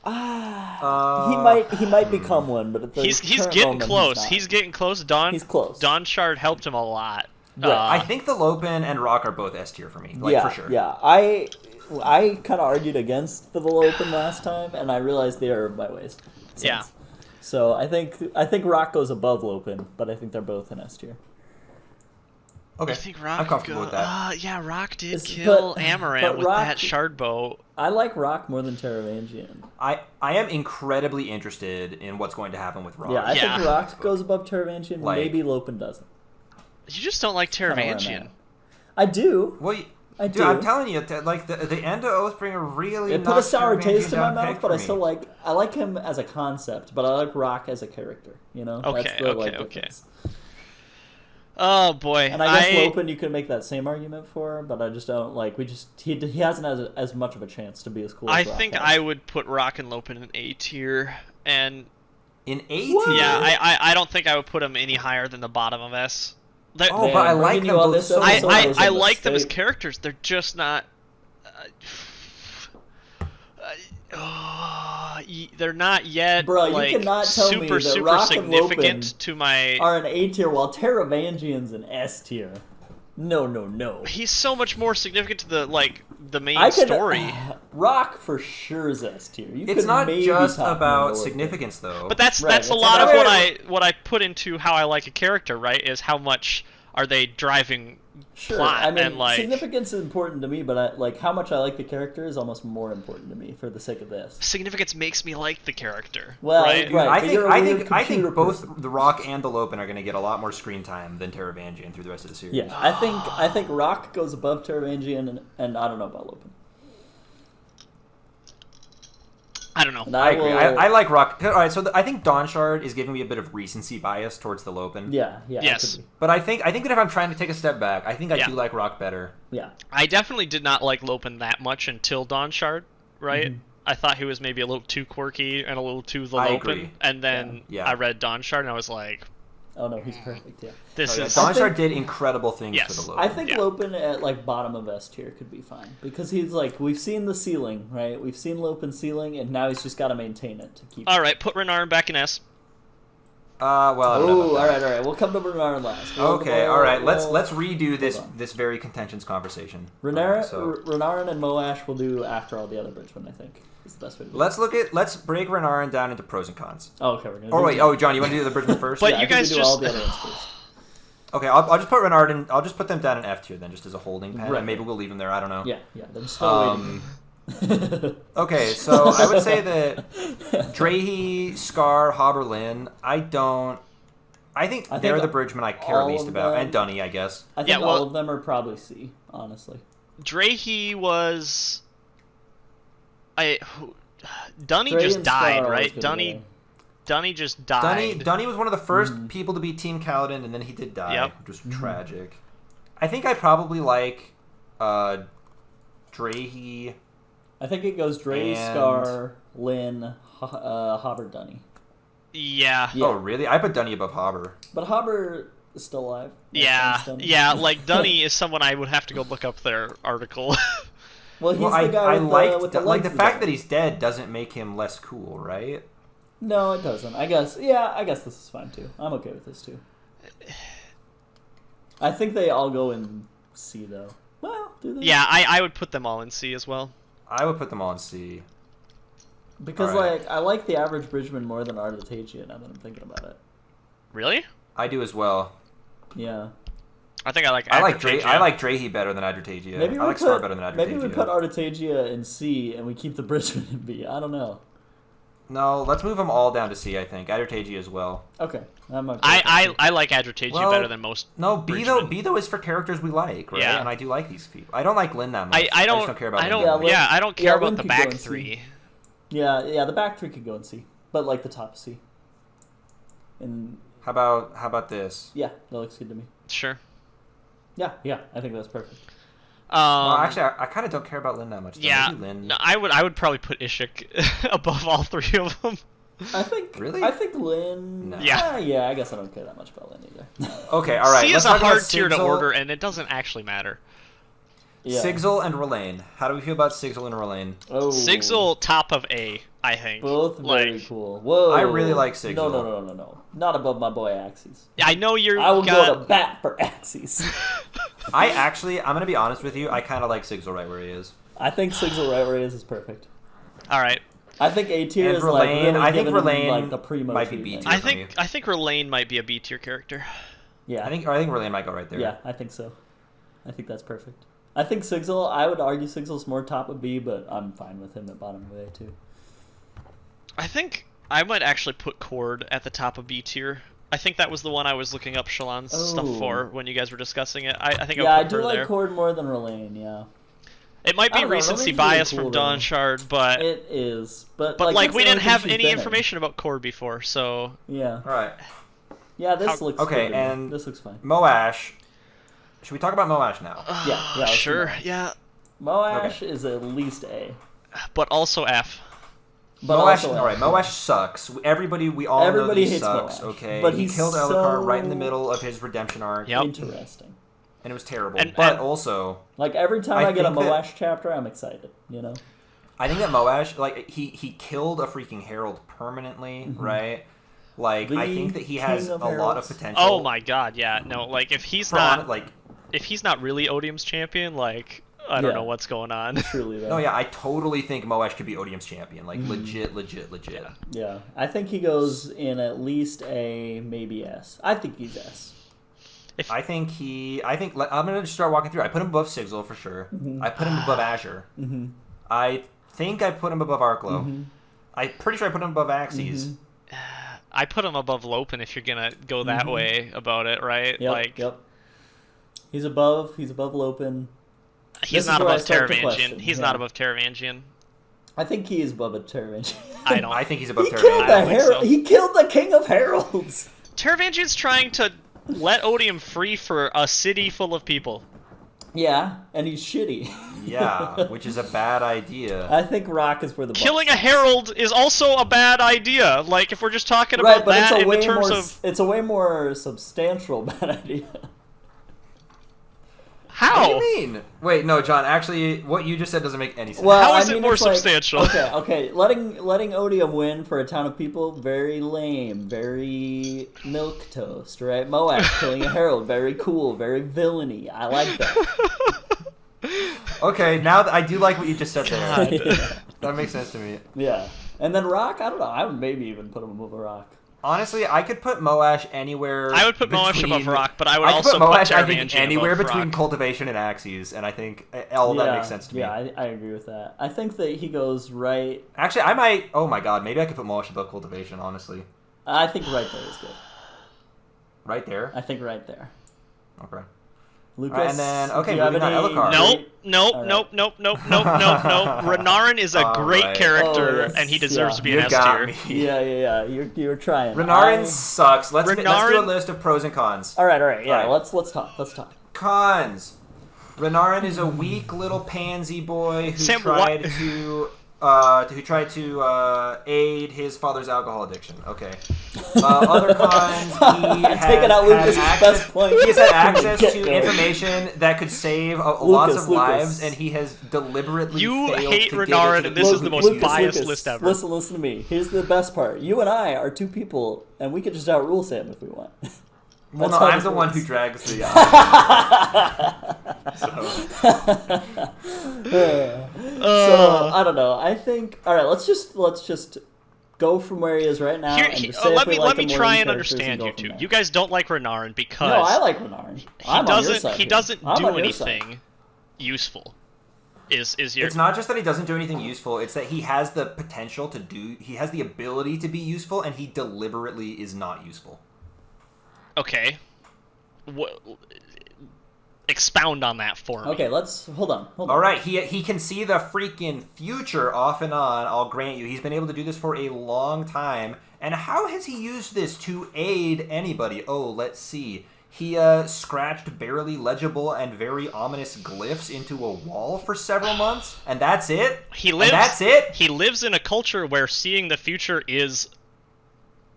Speaker 2: He might become one, but
Speaker 3: he's getting close. He's getting close.
Speaker 2: He's close.
Speaker 3: Dawnshard helped him a lot.
Speaker 1: I think the Lopen and Rock are both S tier for me. For sure.
Speaker 2: Yeah, I kind of argued against the Lopen last time, and I realized they are my ways.
Speaker 3: Yeah.
Speaker 2: So I think Rock goes above Lopen, but I think they're both in S tier.
Speaker 1: Okay.
Speaker 3: I think Rock
Speaker 1: I'm comfortable with that.
Speaker 3: Yeah, Rock did kill Amaranth with that shard bow.
Speaker 2: I like Rock more than Taravangian.
Speaker 1: I am incredibly interested in what's going to happen with Rock.
Speaker 2: Yeah, I think Rock goes above Taravangian. Maybe Lopen doesn't.
Speaker 3: You just don't like Taravangian.
Speaker 2: I do.
Speaker 1: Well,
Speaker 2: I
Speaker 1: do. I'm telling you, like the end of Oathbringer really.
Speaker 2: It put a sour taste in my mouth, but I still like him as a concept, but I like Rock as a character. You know.
Speaker 3: Okay. Oh boy.
Speaker 2: And I guess Lopen you could make that same argument for, but I just don't like. He hasn't as much of a chance to be as cool. As Rock has.
Speaker 3: I would put Rock and Lopen in A tier, and
Speaker 1: in A tier.
Speaker 3: Yeah, I don't think I would put him any higher than the bottom of S.
Speaker 1: But I like them both.
Speaker 3: I like them as characters. They're just not. They're not yet.
Speaker 2: Bro,
Speaker 3: like,
Speaker 2: you cannot tell me that
Speaker 3: super
Speaker 2: Rock
Speaker 3: significant
Speaker 2: and Lopen
Speaker 3: to my.
Speaker 2: Are an A tier while Taravangian's an S tier. No.
Speaker 3: He's so much more significant to the main story.
Speaker 2: Rock for sure is S tier.
Speaker 1: It's not just about significance, though.
Speaker 3: But that's a lot of what I put into how I like a character, right? Is how much are they driving plot?
Speaker 2: I mean,
Speaker 3: and
Speaker 2: significance is important to me, but how much I like the character is almost more important to me for the sake of this.
Speaker 3: Significance makes me like the character.
Speaker 2: Well,
Speaker 3: right.
Speaker 1: I think both the Rock and the Lopen are going to get a lot more screen time than Taravangian through the rest of the series.
Speaker 2: Yeah, I think Rock goes above Taravangian, and I don't know about Lopen.
Speaker 3: I don't know.
Speaker 1: I agree. I like Rock. All right, so I think Dawnshard is giving me a bit of recency bias towards the Lopen.
Speaker 2: Yeah.
Speaker 3: Yes.
Speaker 1: But I think that if I'm trying to take a step back, I think I do like Rock better.
Speaker 2: Yeah.
Speaker 3: I definitely did not like Lopen that much until Dawnshard, right? Mm-hmm. I thought he was maybe a little too quirky and a little too the Lopen.
Speaker 1: Agree.
Speaker 3: And then I read Dawnshard and I was like,
Speaker 2: oh no, he's perfect. Yeah.
Speaker 1: Dawnshard did incredible things for the Lopen.
Speaker 2: I think Lopen at bottom of S tier could be fine because he's we've seen the ceiling, right? We've seen Lopen's ceiling, and now he's just got to maintain it to keep.
Speaker 3: All right, put Renarin back in S.
Speaker 1: Well. All
Speaker 2: right. We'll come to Renarin last.
Speaker 1: All right. Let's redo this very contentious conversation.
Speaker 2: Renarin and Moash will do after all the other bridgemen, I think. Is the best way to do
Speaker 1: Let's break Renarin down into pros and cons.
Speaker 2: Oh, okay. We're gonna
Speaker 1: John, you want to do the bridgeman first?
Speaker 3: But you guys
Speaker 2: do all the other ones first.
Speaker 1: Okay, I'll just put Renarin in. I'll just put them down in F tier then, just as a holding pen.
Speaker 2: Right.
Speaker 1: And maybe we'll leave them there. I don't know.
Speaker 2: Yeah. They're still waiting.
Speaker 1: Okay, so I would say that Drehy, Scar, Haberlin, I think they're the bridgemen I care least about, and Dunny, I guess.
Speaker 2: I think all of them are probably C, honestly.
Speaker 3: Drehy was. Dunny just died, right? Dunny just died.
Speaker 1: Dunny was one of the first people to be Team Kaladin, and then he did die. Just tragic. I think I probably like Drehy.
Speaker 2: I think it goes Drehy, Scar, Lynn, Haber, Dunny.
Speaker 3: Yeah.
Speaker 1: Oh, really? I put Dunny above Haber.
Speaker 2: But Haber is still alive.
Speaker 3: Yeah. Like Dunny is someone I would have to go look up their article.
Speaker 2: Well, he's the guy with the
Speaker 1: fact that he's dead doesn't make him less cool, right?
Speaker 2: No, it doesn't. I guess this is fine too. I'm okay with this too. I think they all go in C though. Well, do they?
Speaker 3: Yeah, I would put them all in C as well.
Speaker 1: I would put them all in C.
Speaker 2: Because I like the average bridgeman more than Artategia now that I'm thinking about it.
Speaker 3: Really?
Speaker 1: I do as well.
Speaker 2: Yeah.
Speaker 3: I think I like
Speaker 1: Adrotagia.
Speaker 3: Adrotagia.
Speaker 1: I like Drahi better than Adrotagia. I like Scar better than Adrotagia.
Speaker 2: Maybe we put Artagia in C and we keep the Bridgeman in B. I don't know.
Speaker 1: No, let's move them all down to C, I think. Adrotagia as well.
Speaker 2: Okay.
Speaker 3: I like Adrotagia better than most.
Speaker 1: No, B though is for characters we like, right?
Speaker 3: Yeah.
Speaker 1: And I do like these people. I don't like Lynn that much.
Speaker 3: I
Speaker 1: just don't care about Lynn.
Speaker 3: I don't care about
Speaker 2: Lynn
Speaker 3: the
Speaker 2: could
Speaker 3: back
Speaker 2: go in
Speaker 3: three.
Speaker 2: C. Yeah, the back three could go in C, but like the top C. And
Speaker 1: how about this?
Speaker 2: Yeah, that looks good to me.
Speaker 3: Sure.
Speaker 2: Yeah, I think that's perfect.
Speaker 1: Well, actually, I kind of don't care about Lynn that much.
Speaker 3: Yeah,
Speaker 1: Lynn.
Speaker 3: no, I would probably put Ishik above all three of them.
Speaker 2: I think Lynn.
Speaker 1: No.
Speaker 2: Yeah, I guess I don't care that much about Lynn either.
Speaker 1: Okay, all right.
Speaker 3: C
Speaker 1: let's
Speaker 3: is a
Speaker 1: talk about
Speaker 3: hard tier to
Speaker 1: Sigzel.
Speaker 3: order, and it doesn't actually matter.
Speaker 2: Yeah.
Speaker 1: Sigzel and R'lain. How do we feel about Sigzel and R'lain?
Speaker 2: Oh.
Speaker 3: Sigzel top of A, I think.
Speaker 2: Both very cool. Whoa.
Speaker 1: I really like Sigzel.
Speaker 2: No. Not above my boy Axes.
Speaker 3: I know you're.
Speaker 2: I would go to bat for Axes.
Speaker 1: I'm going to be honest with you. I kind of like Sigzel right where he is.
Speaker 2: I think Sigzel right where he is perfect.
Speaker 3: All right.
Speaker 2: I think A tier
Speaker 1: And
Speaker 2: is like
Speaker 1: R'lain,
Speaker 2: really
Speaker 1: I think
Speaker 2: giving him,
Speaker 1: R'lain
Speaker 2: like the primo
Speaker 1: might be
Speaker 2: treatment.
Speaker 1: B tier.
Speaker 3: I think R'lain might be a B tier character.
Speaker 2: Yeah.
Speaker 1: I think R'lain might go right there.
Speaker 2: Yeah, I think so. I think that's perfect. I think Sigzel, I would argue Sigzel's more top of B, but I'm fine with him at bottom of A too.
Speaker 3: I think I might actually put Cord at the top of B tier. I think that was the one I was looking up Shalon's stuff for when you guys were discussing it. I think
Speaker 2: I
Speaker 3: put
Speaker 2: do
Speaker 3: her
Speaker 2: like
Speaker 3: there.
Speaker 2: Cord more than R'lain, yeah.
Speaker 3: It might be recency bias
Speaker 2: really cool,
Speaker 3: from Dawnshard, but
Speaker 2: it is. But
Speaker 3: like we didn't have
Speaker 2: she's
Speaker 3: any
Speaker 2: been in.
Speaker 3: information about Cord before, so
Speaker 2: Yeah.
Speaker 1: All right.
Speaker 2: Yeah, this looks
Speaker 1: okay,
Speaker 2: good.
Speaker 1: and
Speaker 2: this looks fine.
Speaker 1: Moash. Should we talk about Moash now?
Speaker 2: Yeah, let's do
Speaker 3: sure,
Speaker 2: Moash.
Speaker 3: yeah,
Speaker 2: Moash is at least A.
Speaker 3: but also F.
Speaker 2: But
Speaker 1: Moash,
Speaker 2: also
Speaker 1: all right, Moash sucks. We all know that he
Speaker 2: hates
Speaker 1: sucks.
Speaker 2: Moash,
Speaker 1: Okay,
Speaker 2: but
Speaker 1: he
Speaker 2: he's
Speaker 1: killed Elokar right in the
Speaker 2: so
Speaker 1: middle of his redemption arc.
Speaker 3: Yep.
Speaker 2: Interesting.
Speaker 1: And it was terrible.
Speaker 3: And
Speaker 1: also,
Speaker 2: Like every time I get a
Speaker 1: think that-
Speaker 2: Moash chapter, I'm excited. You know.
Speaker 1: I think that Moash, like he killed a freaking herald permanently, right? Like I think that he has
Speaker 2: king of
Speaker 1: a lot of
Speaker 2: heralds.
Speaker 1: potential.
Speaker 3: Oh my god, yeah, no, like if he's not
Speaker 1: like.
Speaker 3: if he's not really Odium's champion, like I don't know what's going on.
Speaker 2: Truly, though.
Speaker 1: No, yeah, I totally think Moash could be Odium's champion. Like legit.
Speaker 3: Yeah.
Speaker 2: Yeah, I think he goes in at least A, maybe S. I think he's S.
Speaker 1: I think I'm gonna just start walking through. I put him above Sigzel for sure. I put him above Azure. I think I put him above Arklow. I'm pretty sure I put him above Axes.
Speaker 3: I put him above Lopen if you're gonna go that way about it, right?
Speaker 2: Yep. He's above Lopen.
Speaker 3: He's not above Taravangian. He's not above Taravangian.
Speaker 2: I think he is above a Taravangian.
Speaker 3: I don't.
Speaker 1: I think he's above
Speaker 2: He
Speaker 1: Taravangian.
Speaker 2: killed
Speaker 3: I don't think so.
Speaker 2: He killed the King of Heralds.
Speaker 3: Taravangian's trying to let Odium free for a city full of people.
Speaker 2: Yeah, and he's shitty.
Speaker 1: Yeah, which is a bad idea.
Speaker 2: I think Rock is where the
Speaker 3: Killing a
Speaker 2: buck
Speaker 3: herald is also a bad idea. Like if we're just talking
Speaker 2: right,
Speaker 3: about
Speaker 2: but
Speaker 3: that in terms
Speaker 2: more,
Speaker 3: of
Speaker 2: it's a way more substantial bad idea.
Speaker 3: how.
Speaker 1: What do you mean? Wait, no, John. Actually, what you just said doesn't make any sense.
Speaker 2: Well,
Speaker 3: How is
Speaker 2: I
Speaker 3: it
Speaker 2: mean,
Speaker 3: more
Speaker 2: it's like-
Speaker 3: substantial?
Speaker 2: Okay. Letting Odium win for a town of people, very lame, very milquetoast, right? Moash killing a herald, very cool, very villainy. I like that.
Speaker 1: Okay, now that I do like what you just said there.
Speaker 2: Yeah.
Speaker 1: That makes sense to me.
Speaker 2: Yeah. And then Rock, I don't know. I would maybe even put him above a Rock.
Speaker 1: Honestly, I could put Moash anywhere.
Speaker 3: I would put Moash above Rock, but I would
Speaker 1: could
Speaker 3: also
Speaker 1: put Moash, I
Speaker 3: Taravangian
Speaker 1: think, anywhere
Speaker 3: above
Speaker 1: between
Speaker 3: Rock.
Speaker 1: cultivation and Axes, and I think all that makes sense to me.
Speaker 2: Yeah, I agree with that. I think that he goes right.
Speaker 1: Actually, I might. Oh my god, maybe I could put Moash above cultivation. Honestly,
Speaker 2: I think right there is good.
Speaker 1: right there.
Speaker 2: I think right there.
Speaker 1: Okay.
Speaker 2: Lucas,
Speaker 1: and then, okay,
Speaker 2: do you have
Speaker 1: moving on,
Speaker 2: any
Speaker 1: Elokar.
Speaker 3: Nope. Renarin is a great
Speaker 1: Alright.
Speaker 3: character,
Speaker 2: Oh,
Speaker 3: and he deserves to be
Speaker 1: You
Speaker 3: an S
Speaker 1: got
Speaker 3: tier.
Speaker 1: me.
Speaker 2: Yeah. You're trying.
Speaker 1: Renarin sucks. Let's do a
Speaker 3: Renarin-
Speaker 1: list of pros and cons.
Speaker 2: All right. Yeah,
Speaker 1: Alright.
Speaker 2: let's talk.
Speaker 1: Cons. Renarin is a weak little pansy boy who
Speaker 3: Sam,
Speaker 1: tried to aid his father's alcohol addiction. Okay. Other cons, he has
Speaker 2: Taking out
Speaker 1: had
Speaker 2: Lucas's
Speaker 1: access,
Speaker 2: best point.
Speaker 1: he has had access
Speaker 2: Get
Speaker 1: to
Speaker 2: there.
Speaker 1: information that could save lots of
Speaker 2: Lucas.
Speaker 1: lives, and he has deliberately
Speaker 3: You
Speaker 1: failed
Speaker 3: hate
Speaker 1: to give it
Speaker 3: Renarin,
Speaker 1: to the
Speaker 3: and this is
Speaker 1: people
Speaker 3: the
Speaker 1: who
Speaker 3: most
Speaker 1: use it.
Speaker 3: biased list ever.
Speaker 2: Listen to me. Here's the best part. You and I are two people, and we could just outrule Sam if we want.
Speaker 1: Well,
Speaker 2: That's
Speaker 1: no,
Speaker 2: how
Speaker 1: I'm
Speaker 2: this
Speaker 1: the one
Speaker 2: works.
Speaker 1: who drags the.
Speaker 2: So I don't know. I think. All right. Let's just go from where he is right now.
Speaker 3: Let me try and understand you two. You guys don't like Renarin because
Speaker 2: no, I like Renarin.
Speaker 3: He doesn't do anything useful.
Speaker 1: It's not just that he doesn't do anything useful, it's that he has the potential to do... He has the ability to be useful, and he deliberately is not useful.
Speaker 3: Okay. Expound on that for me.
Speaker 2: Okay, hold on.
Speaker 1: Alright, he can see the freaking future off and on, I'll grant you. He's been able to do this for a long time. And how has he used this to aid anybody? Oh, let's see. He scratched barely legible and very ominous glyphs into a wall for several months, and that's it?
Speaker 3: He lives in a culture where seeing the future is,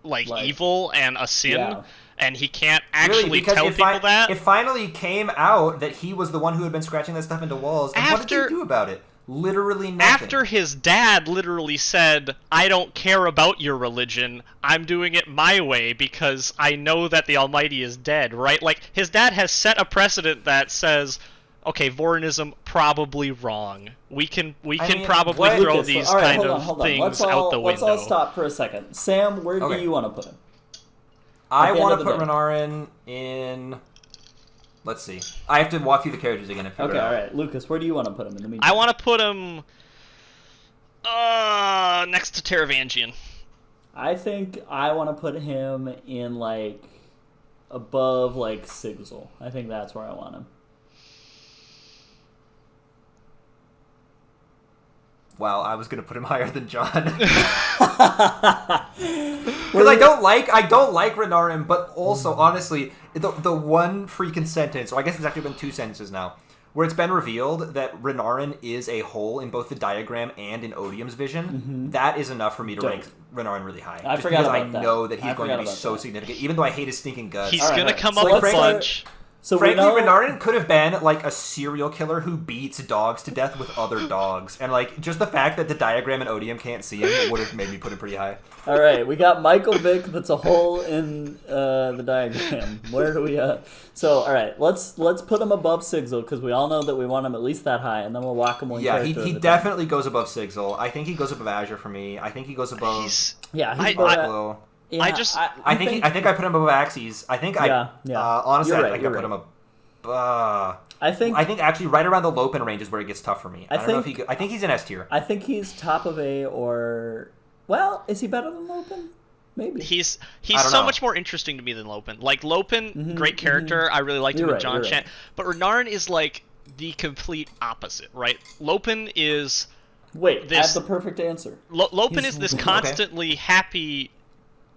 Speaker 3: like evil and a sin, and he can't actually tell people that.
Speaker 1: It finally came out that he was the one who had been scratching that stuff into walls, and what did he do about it? Literally nothing.
Speaker 3: After his dad literally said, I don't care about your religion, I'm doing it my way because I know that the Almighty is dead, right? Like, his dad has set a precedent that says, okay, Vorinism, probably wrong. We can probably throw these kind of things out the window.
Speaker 2: Let's all stop for a second. Sam, where do you want to put him?
Speaker 1: I want to put Renarin in... Let's see. I have to walk through the characters again and figure it out.
Speaker 2: Okay, alright. Lucas, where do you want to put him in the meantime?
Speaker 3: I want to put him next to Taravangian.
Speaker 2: I think I want to put him in, like, above, like, Sigzel. I think that's where I want him.
Speaker 1: Wow, I was gonna put him higher than John. Because I don't like Renarin, but also honestly, the one freaking sentence, or I guess it's actually been two sentences now, where it's been revealed that Renarin is a hole in both the diagram and in Odium's vision. That is enough for me to rank Renarin really high.
Speaker 2: I forgot about that.
Speaker 1: Because I know that he's going to be so significant, even though I hate his stinking guts.
Speaker 3: He's gonna come up with lunch.
Speaker 2: So
Speaker 1: frankly, Renarin could have been like a serial killer who beats dogs to death with other dogs, and like just the fact that the diagram and Odium can't see him would have made me put him pretty high.
Speaker 2: All right, we got Michael Vick. That's a hole in the diagram. Where do we? So all right, let's put him above Sigzel because we all know that we want him at least that high, and then we'll walk him one.
Speaker 1: Yeah, he definitely goes above Sigzel. I think he goes above Azure for me. I think he goes above.
Speaker 2: He's
Speaker 1: Arklow.
Speaker 2: Yeah,
Speaker 1: I think I put him above Axes. I think honestly I think I put him above. I think actually right around the Lopen range is where it gets tough for me. I think he's in S tier.
Speaker 2: I think he's top of A or is he better than Lopen? Maybe.
Speaker 3: He's so much more interesting to me than Lopen. Like Lopen, great character. I really liked him in John Chan. But Renarin is like the complete opposite, right? Lopen is
Speaker 2: add the perfect answer.
Speaker 3: Lopen is this constantly happy,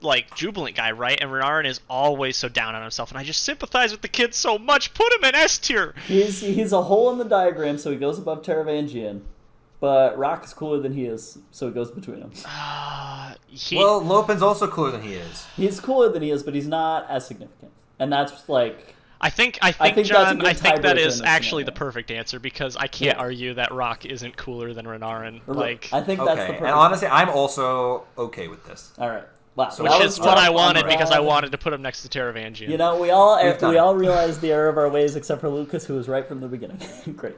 Speaker 3: like, jubilant guy, right? And Renarin is always so down on himself, and I just sympathize with the kid so much. Put him in S tier.
Speaker 2: He's a hole in the diagram, so he goes above Taravangian. But Rock is cooler than he is, so it goes between them.
Speaker 1: Well, Lopen's also cooler than he is.
Speaker 2: He's cooler than he is, but he's not as significant, and that's like.
Speaker 3: I think John. I think that is actually the perfect answer because I can't argue that Rock isn't cooler than Renarin. Like,
Speaker 2: I think that's the perfect.
Speaker 1: And honestly, I'm also okay with this.
Speaker 2: All right. Wow.
Speaker 3: So which is what I wanted because I wanted to put him next to Taravangian.
Speaker 2: You know, we all realized the error of our ways except for Lucas, who was right from the beginning. Great.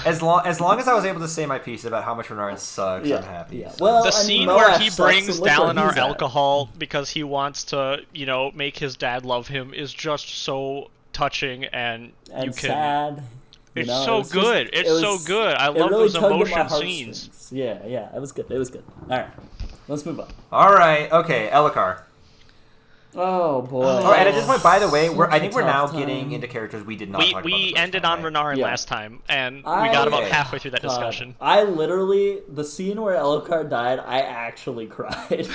Speaker 1: As long as I was able to say my piece about how much Renarin sucks, I'm happy.
Speaker 2: Yeah. Well,
Speaker 3: the scene where he brings Dalinar alcohol because he wants to, make his dad love him is just so touching and
Speaker 2: sad.
Speaker 3: It's so good. It's so good. I love those emotion scenes.
Speaker 2: Yeah, it was good. All right. Let's move on.
Speaker 1: All right. Okay, Elhokar.
Speaker 2: Oh, boy.
Speaker 1: Oh, and at this point, by the way, I think we're now getting into characters we did not talk about.
Speaker 3: We ended on Renarin last time, and we got about halfway through that discussion.
Speaker 2: I literally, the scene where Elhokar died, I actually cried.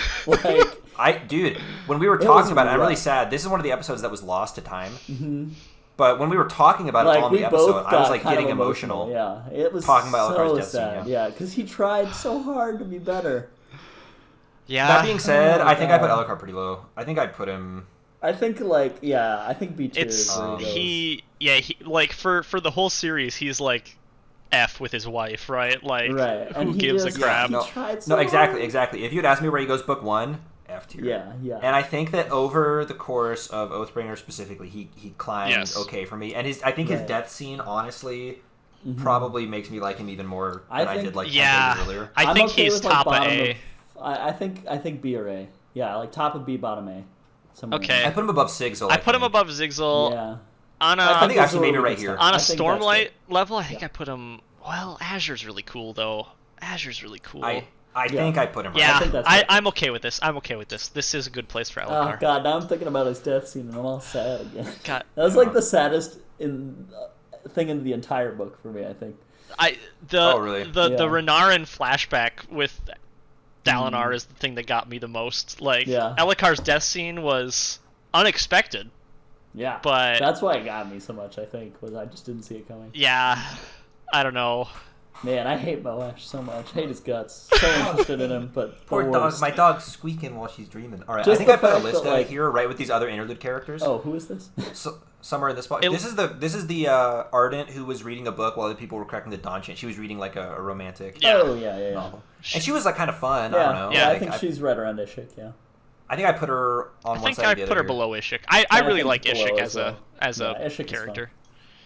Speaker 1: Dude, when we were talking about it, I'm really sad. This is one of the episodes that was lost to time. Mm-hmm. But when we were talking about it on the episode, I was getting emotional.
Speaker 2: Yeah, it was
Speaker 1: talking about Elhokar's death
Speaker 2: sad.
Speaker 1: scene.
Speaker 2: Yeah, because he tried so hard to be better.
Speaker 3: Yeah.
Speaker 1: That being said, I think I put Elhokar pretty low. I think I'd put him.
Speaker 2: I think I think B tier.
Speaker 3: For the whole series, he's like F with his wife, right? Like, who gives a crap?
Speaker 1: Exactly. If you'd asked me where he goes book 1, F tier.
Speaker 2: Yeah.
Speaker 1: And I think that over the course of Oathbringer specifically, he climbs okay for me. And I think his death scene, honestly, probably makes me like him even more than I did like 10 days earlier.
Speaker 3: I think he's top of A.
Speaker 2: I think B or A. Yeah, like top of B, bottom A. Somewhere
Speaker 3: Okay.
Speaker 1: I put him above Sigzel.
Speaker 3: I put him above Sigzel.
Speaker 2: Yeah.
Speaker 1: I think actually maybe right here.
Speaker 3: On a Stormlight level, I think I put him. Well, Azure's really cool though. Azure's really cool.
Speaker 1: I think I put him right.
Speaker 3: Yeah, I'm okay with this. I'm okay with this. This is a good place for Elokar.
Speaker 2: Oh god, now I'm thinking about his death scene and I'm all sad again.
Speaker 3: God,
Speaker 2: that was like the saddest thing in the entire book for me, I think.
Speaker 3: The Renarin flashback with Dalinar is the thing that got me the most. Like Elokar's death scene was unexpected.
Speaker 2: Yeah,
Speaker 3: but
Speaker 2: that's why it got me so much. I think was I just didn't see it coming.
Speaker 3: Yeah, I don't know.
Speaker 2: Man, I hate Moash so much. Hate his guts. So interested in him, but
Speaker 1: poor dog. My dog's squeaking while she's dreaming. All right,
Speaker 2: just
Speaker 1: I think I put a list here right with these other interlude characters.
Speaker 2: Oh, who is this?
Speaker 1: Somewhere in this book. This is the Ardent who was reading a book while other people were cracking the Dawnshard. She was reading like a romantic.
Speaker 2: Oh yeah.
Speaker 1: Novel. And she was like kind of fun.
Speaker 2: Yeah.
Speaker 1: I don't know.
Speaker 2: Yeah, I think she's right around Ishik. Yeah.
Speaker 1: I think I put her on one side.
Speaker 3: I think I put her below Ishik. I really like Ishik as a character.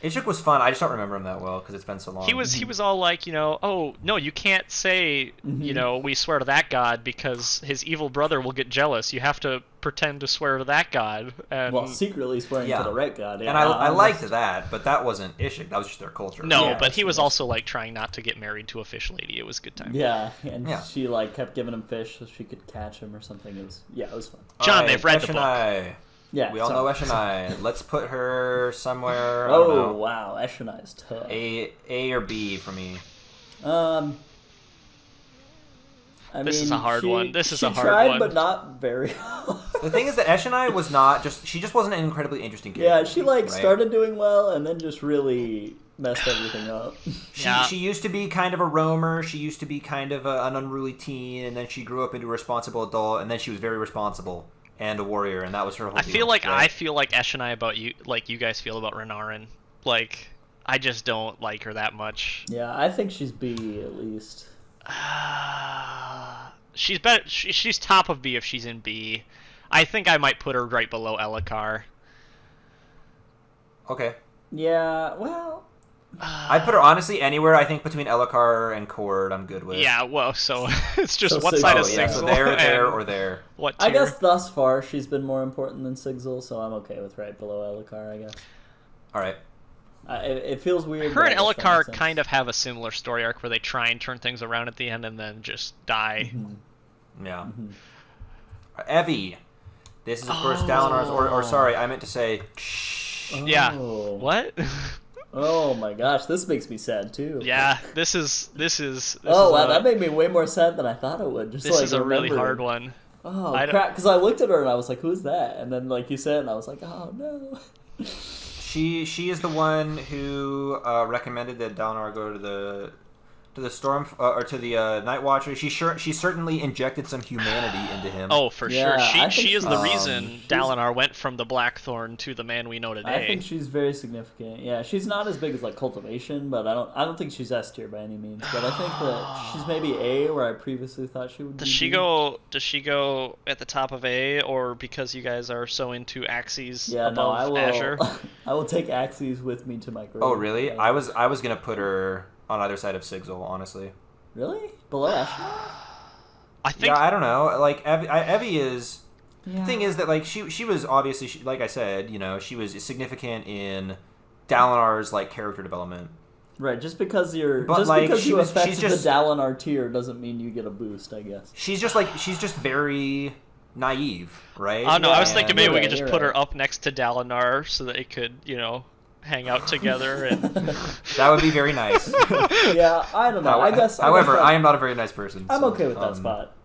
Speaker 1: Ishik was fun. I just don't remember him that well because it's been so long.
Speaker 3: He was all like, oh no, you can't say, we swear to that god because his evil brother will get jealous. You have to pretend to swear to that god. And...
Speaker 2: Well, secretly swearing to the right god. Yeah,
Speaker 1: and I liked that, but that wasn't Ishik. That was just their culture.
Speaker 3: No, but he was also like trying not to get married to a fish lady. It was a good time.
Speaker 2: Yeah, and she like kept giving him fish so she could catch him or something. It was fun.
Speaker 3: John, they've read the book.
Speaker 2: Yeah,
Speaker 1: we all know Eshonai. Let's put her somewhere.
Speaker 2: Oh wow, Eshonai is tough.
Speaker 1: A or B for me.
Speaker 3: This is a hard one. This is a hard one.
Speaker 2: She tried, but not very.
Speaker 1: The thing is that Eshonai was not just. She just wasn't an incredibly interesting character.
Speaker 2: Yeah, she started doing well and then just really messed everything up.
Speaker 1: She used to be kind of a roamer. She used to be kind of an unruly teen, and then she grew up into a responsible adult, and then she was very responsible. And a warrior, and that was her whole deal.
Speaker 3: I feel like Eshonai about you, like you guys feel about Renarin. Like, I just don't like her that much.
Speaker 2: Yeah, I think she's B at least.
Speaker 3: She's better. She's top of B if she's in B. I think I might put her right below Elokar.
Speaker 1: Okay.
Speaker 2: Yeah. Well.
Speaker 1: I'd put her honestly anywhere. I think between Elokar and Cord, I'm good with.
Speaker 3: Yeah, well, so it's just what side of Sigzel?
Speaker 1: So there, or there.
Speaker 3: What tier?
Speaker 2: I guess thus far she's been more important than Sigzel, so I'm okay with right below Elokar, I guess.
Speaker 1: All right.
Speaker 2: It feels weird.
Speaker 3: Her and Elokar kind of have a similar story arc where they try and turn things around at the end and then just die.
Speaker 2: Mm-hmm.
Speaker 1: Yeah. Evie. This is of course Dalinar's, or sorry, I meant to say.
Speaker 3: Yeah. What?
Speaker 2: Oh my gosh, this makes me sad too.
Speaker 3: Yeah, this is.
Speaker 2: Oh wow, that made me way more sad than I thought it would. Just
Speaker 3: this is a really hard one.
Speaker 2: Oh crap! Because I looked at her and I was like, "Who's that?" And then like you said, and I was like, "Oh no."
Speaker 1: She is the one who recommended that Dalinar go to the storm or to the Night Watcher. She certainly injected some humanity into him.
Speaker 3: Oh, for sure. She is the reason Dalinar went from the Blackthorn to the man we know today.
Speaker 2: I think she's very significant. Yeah, she's not as big as like Cultivation, but I don't think she's S tier by any means. But I think that she's maybe A, where I previously thought she would be.
Speaker 3: Does she go at the top of A, or because you guys are so into Axes above Azure?
Speaker 2: I will take Axes with me to my grave.
Speaker 1: Oh really? I was gonna put her on either side of Sigzel, honestly.
Speaker 2: Really? Below Hashaal?
Speaker 3: I think.
Speaker 1: Yeah, I don't know. Like Evie is. Yeah. The thing is that like she was obviously like I said, she was significant in Dalinar's like character development.
Speaker 2: Right. Just because you affected the Dalinar tier doesn't mean you get a boost, I guess.
Speaker 1: She's just very naive, right?
Speaker 3: Oh no, I was thinking maybe we could just put her up next to Dalinar so that it could, hang out together and
Speaker 1: that would be very nice.
Speaker 2: Yeah, I don't know.
Speaker 1: However, I am not a very nice person.
Speaker 2: I'm okay with that spot.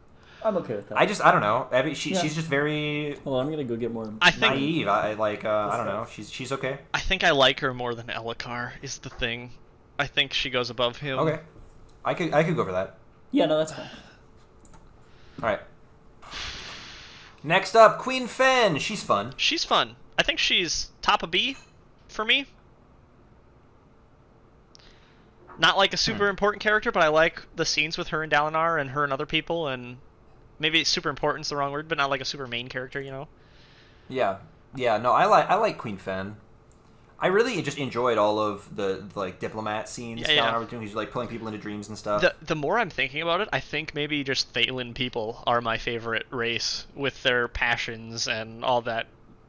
Speaker 2: I'm okay with that.
Speaker 1: I don't know. She's just very.
Speaker 2: Well, I'm gonna go get more.
Speaker 1: Naive. I don't know. She's okay.
Speaker 3: I think I like her more than Elokar is the thing. I think she goes above him.
Speaker 1: Okay, I could go for that.
Speaker 2: Yeah, no, that's fine.
Speaker 1: All right. Next up, Queen Fen. She's fun.
Speaker 3: She's fun. I think she's top of B. For me, not like a super important character, but I like the scenes with her and Dalinar and her and other people, and maybe super important's the wrong word, but not like a super main character,
Speaker 1: Yeah, no, I like Queen Fen. I really just enjoyed all of the like diplomat scenes.
Speaker 3: Yeah.
Speaker 1: He's like pulling people into dreams and stuff.
Speaker 3: The more I'm thinking about it, I think maybe just Thaylen people are my favorite race with their passions and all that,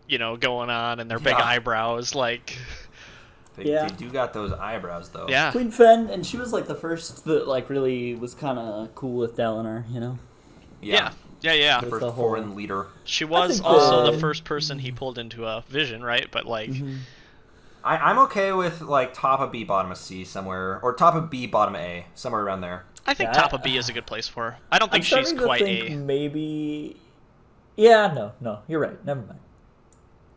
Speaker 3: going on, and their big eyebrows. Like,
Speaker 1: they do got those eyebrows though.
Speaker 3: Yeah.
Speaker 2: Queen Fen, and she was like the first that like really was kind of cool with Dalinar,
Speaker 3: Yeah.
Speaker 1: The first foreign leader.
Speaker 3: She was also the first person he pulled into a vision, right? But like.
Speaker 1: I'm okay with like top of B, bottom of C somewhere, or top of B, bottom of A, somewhere around there.
Speaker 3: I think top of B is a good place for her. I don't think she's quite A.
Speaker 2: Maybe. Yeah, no, you're right. Never mind.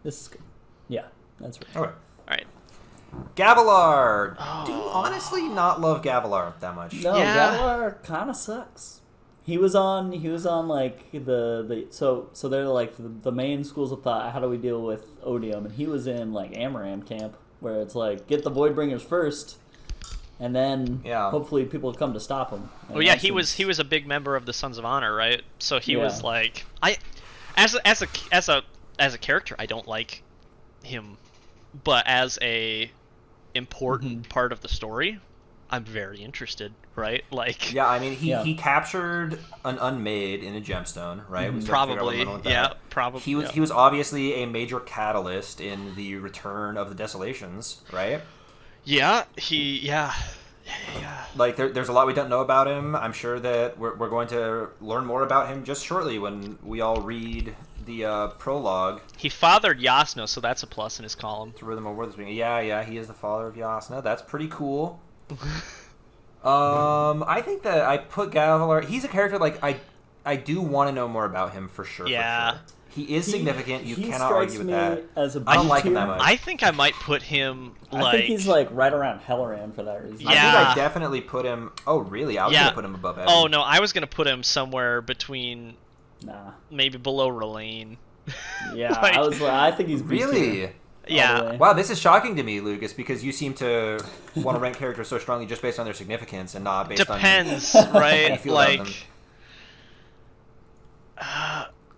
Speaker 2: This is good. Yeah, that's right.
Speaker 1: Okay.
Speaker 3: All right.
Speaker 1: Gavilar. Do honestly not love Gavilar that much.
Speaker 2: No, Gavilar kind of sucks. He was on like so they're like the main schools of thought. How do we deal with odium? And he was in like Amaram camp, where it's like get the Voidbringers first, and then hopefully people will come to stop him. And
Speaker 3: well, yeah, he was a big member of the Sons of Honor, right? So he was like as a character, I don't like him, but as a important part of the story, I'm very interested, right? Like,
Speaker 1: yeah, I mean, he captured an unmade in a gemstone, right?
Speaker 3: Probably, probably.
Speaker 1: He was obviously a major catalyst in the return of the Desolations, right?
Speaker 3: Yeah,
Speaker 1: Like, there's a lot we don't know about him. I'm sure that we're going to learn more about him just shortly when we all read the prologue.
Speaker 3: He fathered Yasna, so that's a plus in his column.
Speaker 1: To Rhythm of War this week. Yeah, he is the father of Yasna. That's pretty cool. I think that I put Gavilar. He's a character like I do want to know more about him for sure.
Speaker 3: Yeah,
Speaker 1: for sure. He is significant. You cannot
Speaker 2: strikes
Speaker 1: argue with
Speaker 2: me
Speaker 1: that.
Speaker 2: As a
Speaker 1: I don't like him that
Speaker 2: tier.
Speaker 1: much.
Speaker 3: I think I might put him like.
Speaker 2: I think he's like right around Helleran for that reason.
Speaker 3: Yeah.
Speaker 1: I think I definitely put him. Oh, really? I was gonna put him above Evan.
Speaker 3: Oh no, I was gonna put him somewhere between.
Speaker 2: Nah.
Speaker 3: Maybe below Relane.
Speaker 2: Yeah, I think he's
Speaker 1: really.
Speaker 3: Yeah.
Speaker 1: Wow, this is shocking to me, Lucas, because you seem to want to rank characters so strongly just based on their significance and not based
Speaker 3: Depends,
Speaker 1: on
Speaker 3: right?
Speaker 1: like.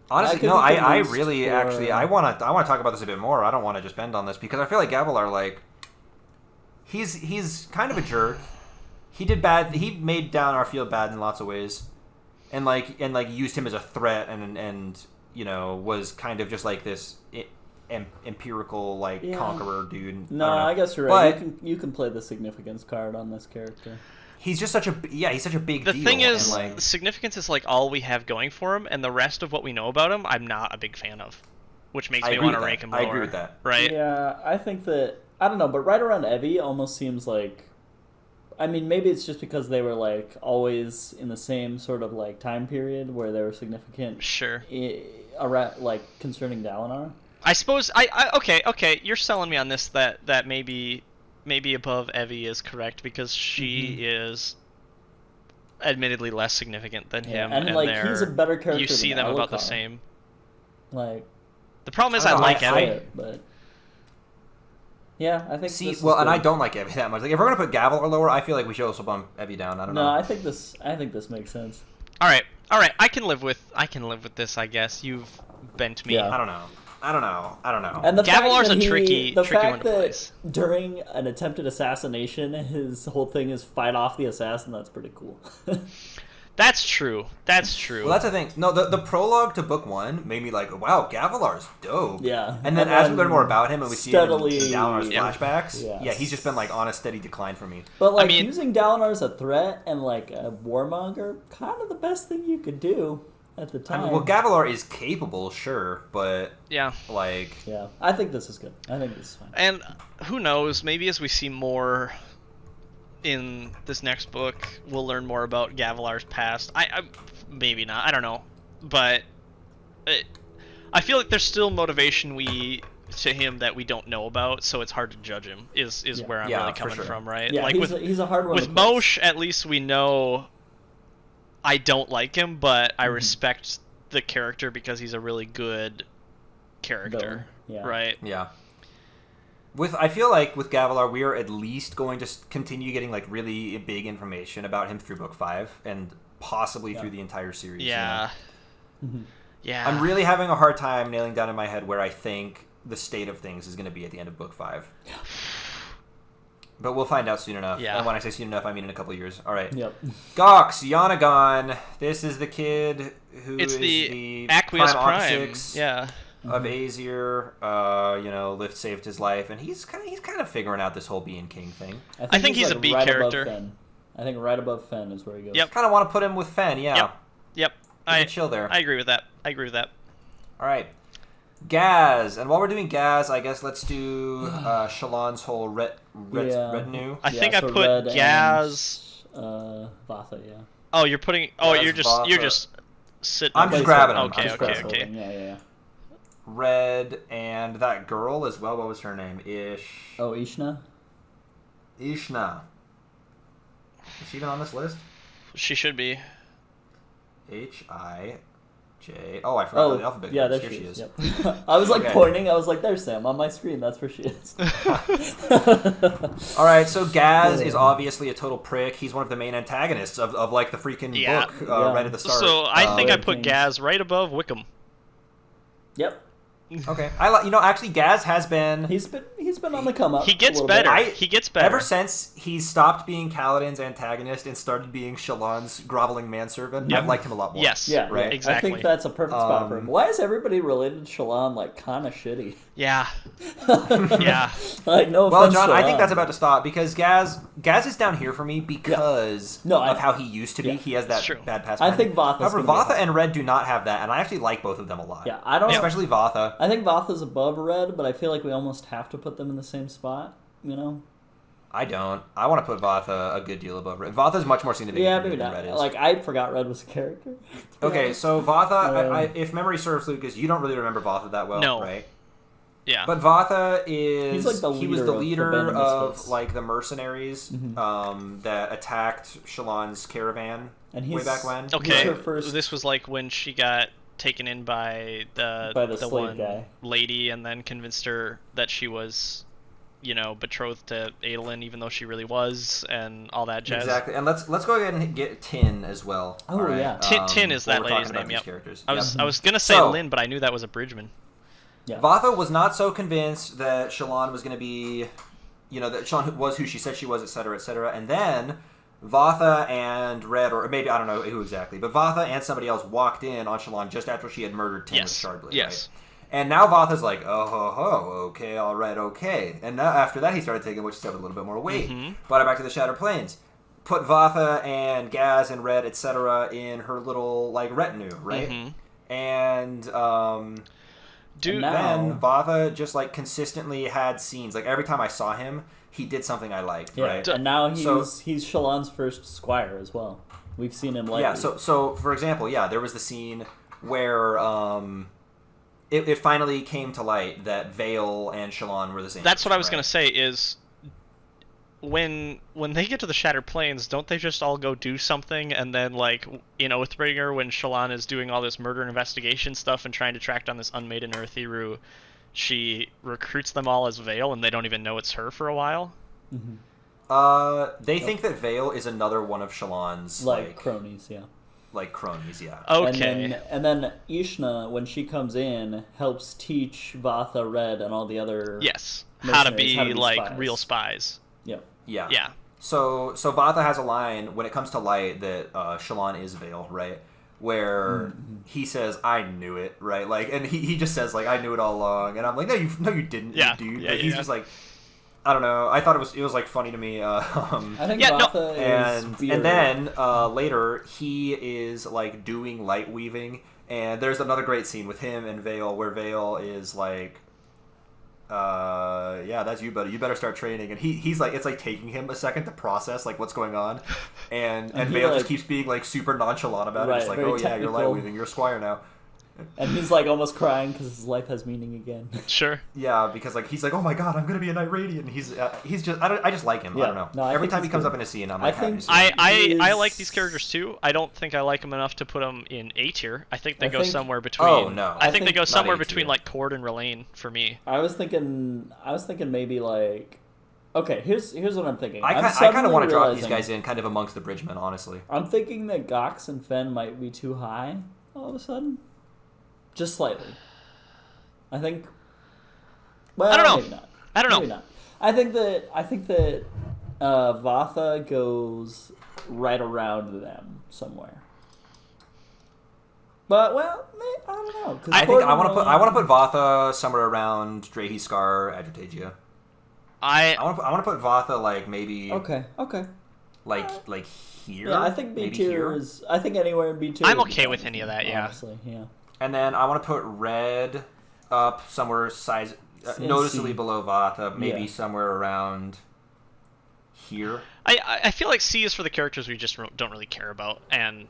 Speaker 1: Honestly, no. I really actually I want to talk about this a bit more. I don't want to just bend on this because I feel like Gavilar, like, he's kind of a jerk. He did bad. He made Dalinar feel bad in lots of ways, and used him as a threat and was kind of just like this empirical conqueror dude.
Speaker 2: No, I guess you're right. You can play the significance card on this character.
Speaker 1: He's just such a big deal.
Speaker 3: The thing is, significance is like all we have going for him, and the rest of what we know about him, I'm not a big fan of, which makes me want to rank him lower.
Speaker 1: I agree with that.
Speaker 3: Right?
Speaker 2: Yeah, I think that I don't know, but right around Evie almost seems like. I mean, maybe it's just because they were like always in the same sort of like time period where they were significant.
Speaker 3: Sure.
Speaker 2: Around like concerning Dalinar.
Speaker 3: I suppose okay. You're selling me on this that maybe above Evie is correct because she is admittedly less significant than him,
Speaker 2: and like he's a better character.
Speaker 3: You see
Speaker 2: than
Speaker 3: them
Speaker 2: Alucard.
Speaker 3: about the same.
Speaker 2: Like
Speaker 3: the problem is I like Evie,
Speaker 2: but yeah, I think.
Speaker 1: And I don't like Evie that much. Like, if we're gonna put Gavilar lower, I feel like we should also bump Evie down. I don't know.
Speaker 2: No, I think this makes sense.
Speaker 3: All right. I can live with this. I guess you've bent me.
Speaker 1: Yeah. I don't know.
Speaker 2: And the
Speaker 3: Gavilar's
Speaker 2: fact that
Speaker 3: a tricky one to place.
Speaker 2: During an attempted assassination, his whole thing is fight off the assassin. That's pretty cool.
Speaker 3: That's true.
Speaker 1: Well, that's the thing. No, the prologue to book 1 made me like, wow, Gavilar's dope.
Speaker 2: Yeah.
Speaker 1: And then as we learn more about him and we see him in Dalinar's flashbacks,
Speaker 2: yes.
Speaker 1: He's just been like on a steady decline for me.
Speaker 2: But like using Dalinar as a threat and like a warmonger, kind of the best thing you could do at the time.
Speaker 1: I mean, well, Gavilar is capable, sure, but
Speaker 3: yeah,
Speaker 2: I think this is good. I think this is fine.
Speaker 3: And who knows? Maybe as we see more in this next book, we'll learn more about Gavilar's past. I maybe not. I don't know, but I feel like there's still motivation to him that we don't know about, so it's hard to judge him. Is where I'm really coming from, right?
Speaker 2: Yeah,
Speaker 3: like
Speaker 2: he's a hard one.
Speaker 3: With Moash, at least we know. I don't like him, but I respect the character because he's a really good character, right?
Speaker 1: Yeah. I feel like with Gavilar, we are at least going to continue getting like really big information about him through book 5 and possibly through the entire series.
Speaker 3: Yeah.
Speaker 1: Yeah. I'm really having a hard time nailing down in my head where I think the state of things is going to be at the end of book 5. But we'll find out soon enough.
Speaker 3: Yeah.
Speaker 1: And when I say soon enough, I mean in a couple of years. All right.
Speaker 2: Yep.
Speaker 1: Gox, Yanagon. This is the kid who
Speaker 3: It's
Speaker 1: is
Speaker 3: the
Speaker 1: the
Speaker 3: Aqueous Prime.
Speaker 1: Optics
Speaker 3: Yeah.
Speaker 1: of Azure. Lift saved his life, and he's kind of figuring out this whole being king thing.
Speaker 3: I think he's a B character.
Speaker 2: I think right above Fen is where he goes.
Speaker 3: Yep.
Speaker 1: Kind of want to put him with Fen, yeah.
Speaker 3: Yep.
Speaker 1: I chill there.
Speaker 3: I agree with that.
Speaker 1: All right. Gaz, and while we're doing Gaz, I guess let's do Shalon's whole retinue.
Speaker 3: I think I
Speaker 2: so
Speaker 3: put
Speaker 2: Red
Speaker 3: Gaz.
Speaker 2: Vatha, yeah.
Speaker 3: Oh, you're putting. Oh,
Speaker 1: Gaz,
Speaker 3: you're
Speaker 1: Vatha.
Speaker 3: just sitting.
Speaker 1: I'm just grabbing him.
Speaker 3: Okay.
Speaker 2: Yeah.
Speaker 1: Red and that girl as well. What was her name?
Speaker 2: Oh, Ishna.
Speaker 1: Ishna. Is she even on this list?
Speaker 3: She should be.
Speaker 1: Hij. Oh, I forgot the alphabet.
Speaker 2: Yeah, there
Speaker 1: Here
Speaker 2: she is.
Speaker 1: Yep.
Speaker 2: I was
Speaker 1: Okay.
Speaker 2: pointing. I was like, "There's Sam on my screen. That's where she is."
Speaker 1: All right, so Gaz is obviously a total prick. He's one of the main antagonists of like the freaking book right at the start.
Speaker 3: So I think I put
Speaker 2: Kings.
Speaker 3: Gaz right above Wickham.
Speaker 2: Yep.
Speaker 1: Okay, actually Gaz has been.
Speaker 2: He's been on the come up.
Speaker 3: He gets
Speaker 2: a little
Speaker 3: better.
Speaker 2: bit.
Speaker 3: He gets better
Speaker 1: Ever since he stopped being Kaladin's antagonist and started being Shalon's groveling manservant,
Speaker 3: Yep.
Speaker 1: I've liked him a lot more.
Speaker 3: Yes.
Speaker 2: Yeah,
Speaker 1: Right.
Speaker 2: yeah.
Speaker 3: Exactly.
Speaker 2: I think that's a perfect spot for him. Why is everybody related to Shalon like kind of shitty?
Speaker 3: Yeah. Yeah.
Speaker 2: Like no
Speaker 1: Well,
Speaker 2: offense,
Speaker 1: John, I
Speaker 2: Shalon.
Speaker 1: think that's about to stop because Gaz is down here for me because of how he used to be.
Speaker 2: Yeah.
Speaker 1: He has that
Speaker 3: It's true.
Speaker 1: bad past.
Speaker 2: I think Vatha's
Speaker 1: However,
Speaker 2: gonna be
Speaker 1: Vatha and Red do not have that, and I actually like both of them a lot.
Speaker 2: Yeah, I don't.
Speaker 1: Especially Vatha.
Speaker 2: I think Vatha's above Red, but I feel like we almost have to put them in the same spot. You know?
Speaker 1: I don't. I want to put Vatha a good deal above Red. Vatha's much more significant
Speaker 2: Yeah,
Speaker 1: to me
Speaker 2: maybe
Speaker 1: than
Speaker 2: not.
Speaker 1: Red is.
Speaker 2: Like I forgot Red was a character.
Speaker 1: Okay, so Vatha, if memory serves, Lucas, you don't really remember Vatha that well,
Speaker 3: No.
Speaker 1: right?
Speaker 3: Yeah.
Speaker 1: But Vatha is
Speaker 2: He's like the
Speaker 1: he was
Speaker 2: leader
Speaker 1: the
Speaker 2: of the
Speaker 1: leader
Speaker 2: band of
Speaker 1: of
Speaker 2: misfits.
Speaker 1: like the mercenaries that attacked Shalon's caravan
Speaker 2: And
Speaker 1: way back when.
Speaker 2: He's
Speaker 3: Okay.
Speaker 2: her first-
Speaker 3: This was like when she got taken in by the
Speaker 2: slave
Speaker 3: one
Speaker 2: guy.
Speaker 3: lady, and then convinced her that she was, betrothed to Adolin, even though she really was, and all that jazz.
Speaker 1: Exactly, and let's go ahead and get Tin as well.
Speaker 2: Oh,
Speaker 1: all right?
Speaker 2: yeah.
Speaker 3: Tin is
Speaker 1: while
Speaker 3: that
Speaker 1: we're
Speaker 3: lady's
Speaker 1: talking about
Speaker 3: name.
Speaker 1: these
Speaker 3: Yep.
Speaker 1: characters.
Speaker 3: I was gonna say
Speaker 1: So-
Speaker 3: Lynn, but I knew that was a Bridgman.
Speaker 2: Yeah.
Speaker 1: Vatha was not so convinced that Shalon was going to be, that Shalon was who she said she was, etc., etc. And then Vatha and Red, or maybe I don't know who exactly, but Vatha and somebody else walked in on Shalon just after she had murdered Tin with Shardblade.
Speaker 3: Yes.
Speaker 1: Right? And now Vatha's like, oh ho ho, okay, all right, okay. And now after that, he started taking what she said with a little bit more weight. Brought her back to the Shattered Plains. Put Vatha and Gaz and Red, etc., in her little retinue, right? And then Vatha just consistently had scenes. Like every time I saw him, he did something I liked, right?
Speaker 2: And now he's Shalon's first squire as well. We've seen him
Speaker 1: Yeah, so for example, there was the scene where it finally came to light that Vale and Shalon were the same.
Speaker 3: That's what I was
Speaker 1: right?
Speaker 3: gonna say is when they get to the Shattered Plains, don't they just all go do something, and then Oathbringer, when Shalon is doing all this murder investigation stuff and trying to track down this unmaiden Earthiru, she recruits them all as Vale, and they don't even know it's her for a while.
Speaker 1: They think that Vale is another one of Shalon's
Speaker 2: cronies, yeah.
Speaker 1: Like cronies, yeah.
Speaker 3: Okay.
Speaker 2: And then Ishna, when she comes in, helps teach Vatha, Red, and all the other
Speaker 3: how to be
Speaker 2: spies.
Speaker 3: real spies.
Speaker 2: Yep.
Speaker 1: Yeah.
Speaker 3: Yeah.
Speaker 1: So Vatha has a line when it comes to light that Shalon is Vale, right? Where he says, "I knew it," right? And he just says I knew it all along, and I'm like, no, you didn't, dude.
Speaker 3: Yeah,
Speaker 1: he's just I don't know. I thought it was funny to me.
Speaker 2: I think Vatha is weird.
Speaker 1: And then later he is doing light weaving, and there's another great scene with him and Vale where Vale is that's you, buddy. You better start training. And he's it's taking him a second to process what's going on, and Vale just keeps being super nonchalant about it. Just oh yeah, you're light weaving, you're a squire now.
Speaker 2: And he's almost crying because his life has meaning again.
Speaker 3: Sure.
Speaker 1: Yeah, because he's oh my god, I'm gonna be a Knight Radiant. He's just I just like him.
Speaker 2: Yeah.
Speaker 1: I don't know.
Speaker 2: No, I
Speaker 1: Every
Speaker 2: think
Speaker 1: time he
Speaker 2: he's
Speaker 1: comes
Speaker 2: good.
Speaker 1: up in a scene, I'm
Speaker 2: I
Speaker 1: happy
Speaker 2: think
Speaker 1: to see him.
Speaker 3: I like these characters too. I don't think I like them enough to put them in A tier. I think they go somewhere between.
Speaker 1: Oh no.
Speaker 3: I think they go somewhere
Speaker 1: not A
Speaker 3: between
Speaker 1: tier.
Speaker 3: Cord and R'laine for me.
Speaker 2: I was thinking maybe okay, here's what I'm thinking.
Speaker 1: I kind of want to drop these guys in kind of amongst the Bridgemen, honestly.
Speaker 2: I'm thinking that Gox and Fen might be too high all of a sudden. Just slightly. I think Well,
Speaker 3: I don't know.
Speaker 2: Maybe not.
Speaker 3: I don't know.
Speaker 2: Maybe not. I think that Vatha goes right around them somewhere. But I don't know.
Speaker 1: I think I want to put Vatha somewhere around Drehi, Scar, Agitagia. I want to put Vatha like maybe.
Speaker 2: Okay.
Speaker 1: Like here.
Speaker 2: Yeah, I think B tier is. I think anywhere in B tier.
Speaker 3: I'm okay with any of that. Yeah.
Speaker 2: Honestly, yeah.
Speaker 1: And then I want to put Red up somewhere noticeably
Speaker 2: C.
Speaker 1: below Vatha, maybe somewhere around here.
Speaker 3: I feel like C is for the characters we just don't really care about, and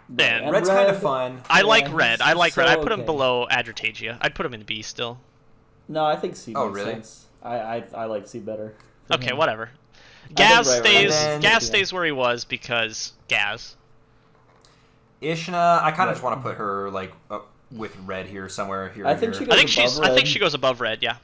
Speaker 1: Red's kind of fun.
Speaker 3: I like Red. I put him
Speaker 2: okay.
Speaker 3: below Agitagia. I'd put him in B still.
Speaker 2: No, I think C makes
Speaker 1: really?
Speaker 2: sense. I like C better.
Speaker 3: Okay, whatever.
Speaker 2: Gaz
Speaker 3: Gaz stays where he was because Gaz.
Speaker 1: Ishna, I kind of just want to put her like with Red here somewhere here.
Speaker 2: I think
Speaker 1: here.
Speaker 2: I
Speaker 3: think she goes above Red. Yeah.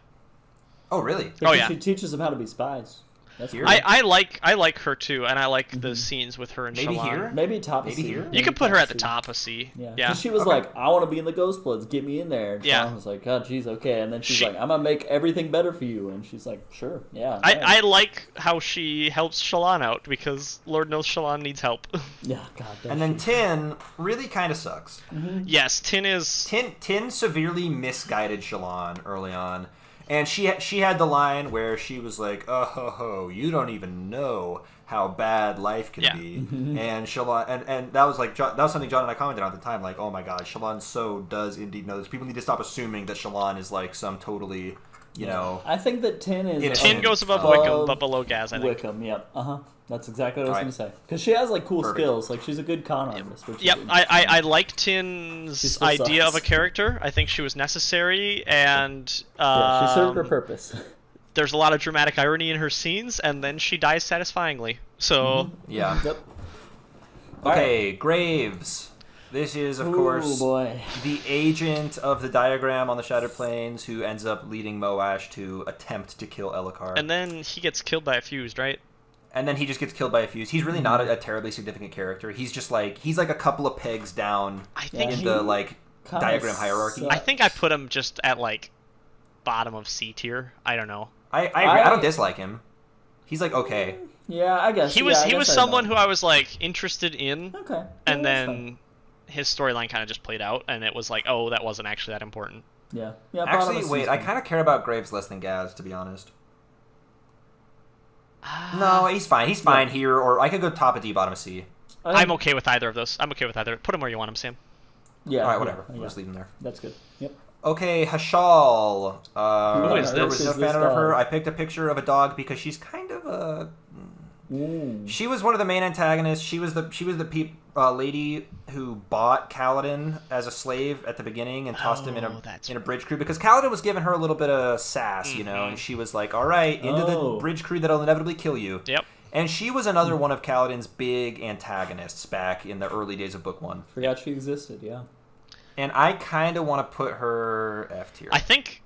Speaker 1: Oh really?
Speaker 2: Because
Speaker 3: yeah.
Speaker 2: She teaches them how to be spies. That's
Speaker 1: Here?
Speaker 2: cool.
Speaker 3: I like her too, and I like the scenes with her and
Speaker 1: Maybe
Speaker 3: Shalon.
Speaker 1: here?
Speaker 2: Maybe top
Speaker 1: Maybe
Speaker 2: C.
Speaker 1: here?
Speaker 3: You could put her at the top of C.
Speaker 2: Yeah.
Speaker 3: Yeah.
Speaker 2: She was like, I want to be in the Ghost Bloods. Get me in there. And
Speaker 3: Yeah.
Speaker 2: Shalon was like, oh, geez, okay. And then she's like, I'm going to make everything better for you. And she's like, sure, yeah.
Speaker 3: I like how she helps Shalon out because Lord knows Shalon needs help.
Speaker 2: Yeah, God.
Speaker 1: And then Tin really kind of sucks.
Speaker 3: Yes, Tin is.
Speaker 1: Tin severely misguided Shalon early on. And she had the line where she was like, "Oh ho ho, you don't even know how bad life can be." And Shalon, and that was like that was something John and I commented on at the time, like, "Oh my God, Shalon so does indeed know this." People need to stop assuming that Shalon is like some totally, you know.
Speaker 2: I think that Tin is.
Speaker 3: Tin goes above Wickham, but below Gaz, I think.
Speaker 2: Wickham, yep. That's exactly what I was going to say. Because she has like cool skills. Like she's a good con artist. Which
Speaker 3: Yep, I like Tin's idea
Speaker 2: sucks.
Speaker 3: of a character. I think she was necessary, and
Speaker 2: she served her purpose.
Speaker 3: There's a lot of dramatic irony in her scenes, and then she dies satisfyingly. So
Speaker 1: Yeah.
Speaker 2: Yep.
Speaker 1: Okay, Graves. This is, of course, the agent of the diagram on the Shattered Plains who ends up leading Moash to attempt to kill Elhokar.
Speaker 3: And then he gets killed by a fuse, right?
Speaker 1: And then he just gets killed by a fuse. He's really not a terribly significant character. He's just like a couple of pegs down in the like diagram hierarchy.
Speaker 3: I think I put him just at like bottom of C tier. I don't know.
Speaker 1: I agree. I don't dislike him. He's like okay.
Speaker 2: Yeah, I guess
Speaker 3: he was someone who I was like interested in.
Speaker 2: Okay.
Speaker 3: And then his storyline kind of just played out, and it was like, oh, that wasn't actually that important.
Speaker 2: Yeah.
Speaker 1: Actually, wait. I kind of care about Graves less than Gaz, to be honest. No, he's fine. He's fine here, or I could go top of D, bottom of C.
Speaker 3: I'm okay with either of those. I'm okay with either. Put him where you want him, Sam.
Speaker 2: Yeah.
Speaker 1: All right, whatever.
Speaker 2: Yeah.
Speaker 1: We'll just leave him there.
Speaker 2: That's good. Yep.
Speaker 1: Okay, Hashaal.
Speaker 3: Who is
Speaker 1: there
Speaker 3: this?
Speaker 1: was no fan of her. I picked a picture of a dog because she's kind of a. She was one of the main antagonists. She was the lady who bought Kaladin as a slave at the beginning and tossed him in a bridge crew because Kaladin was giving her a little bit of sass, you know, and she was like, "All right, into the bridge crew that'll inevitably kill you."
Speaker 3: Yep.
Speaker 1: And she was another one of Kaladin's big antagonists back in the early days of Book 1.
Speaker 2: Forgot she existed. Yeah.
Speaker 1: And I kind of want to put her F tier.
Speaker 3: I think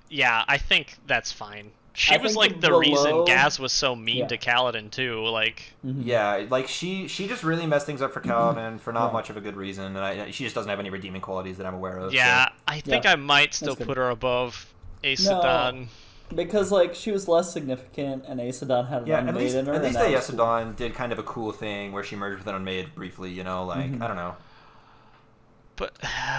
Speaker 3: that's fine. She was like the reason Gaz was so mean to Kaladin too. Like,
Speaker 1: yeah, like she just really messed things up for Kaladin for not much of a good reason, and she just doesn't have any redeeming qualities that I'm aware of.
Speaker 3: Yeah,
Speaker 1: so.
Speaker 3: I think I might still put her above Aesidon.
Speaker 2: Because like she was less significant, and Aesidon had an unmade in her.
Speaker 1: At least Aesidon did kind of a cool thing where she merged with an unmade briefly. You know, like I don't know.
Speaker 3: But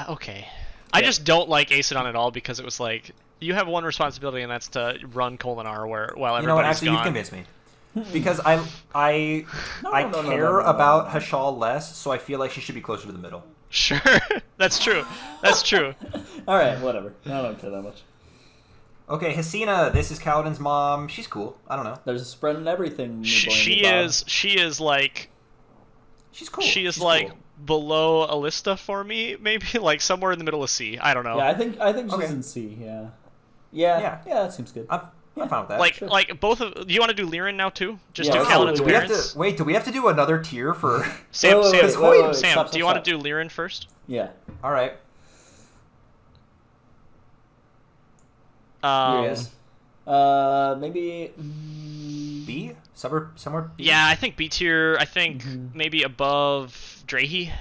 Speaker 3: okay, I just don't like Aesidon at all because it was like. You have one responsibility, and that's to run Kholinar while everybody's
Speaker 1: You know what? Actually,
Speaker 3: gone.
Speaker 1: you've convinced me. Because I care about Hashaal less, so I feel like she should be closer to the middle.
Speaker 3: Sure, that's true. That's true.
Speaker 2: All right, whatever. I don't care that much.
Speaker 1: Okay, Hasina. This is Kaladin's mom. She's cool. I don't know.
Speaker 2: There's a spread in everything.
Speaker 3: She is like.
Speaker 1: She's cool.
Speaker 3: She is
Speaker 1: She's
Speaker 3: like
Speaker 1: cool.
Speaker 3: below Alista for me, maybe like somewhere in the middle of C. I don't know.
Speaker 2: Yeah, I think she's in C. Yeah. Yeah, that seems good.
Speaker 1: I'm fine with that.
Speaker 3: Like both of. Do you want to do Lirin now too? Just
Speaker 2: Yeah,
Speaker 3: do Kaladin's parents.
Speaker 1: Do we have to do another tier for?
Speaker 3: Sam,
Speaker 2: wait,
Speaker 3: Sam, do you want to do Lirin first?
Speaker 2: Yeah.
Speaker 1: All right.
Speaker 2: Here he is. Maybe
Speaker 1: B? Somewhere B?
Speaker 3: Yeah, I think B tier. I think maybe above Drehi.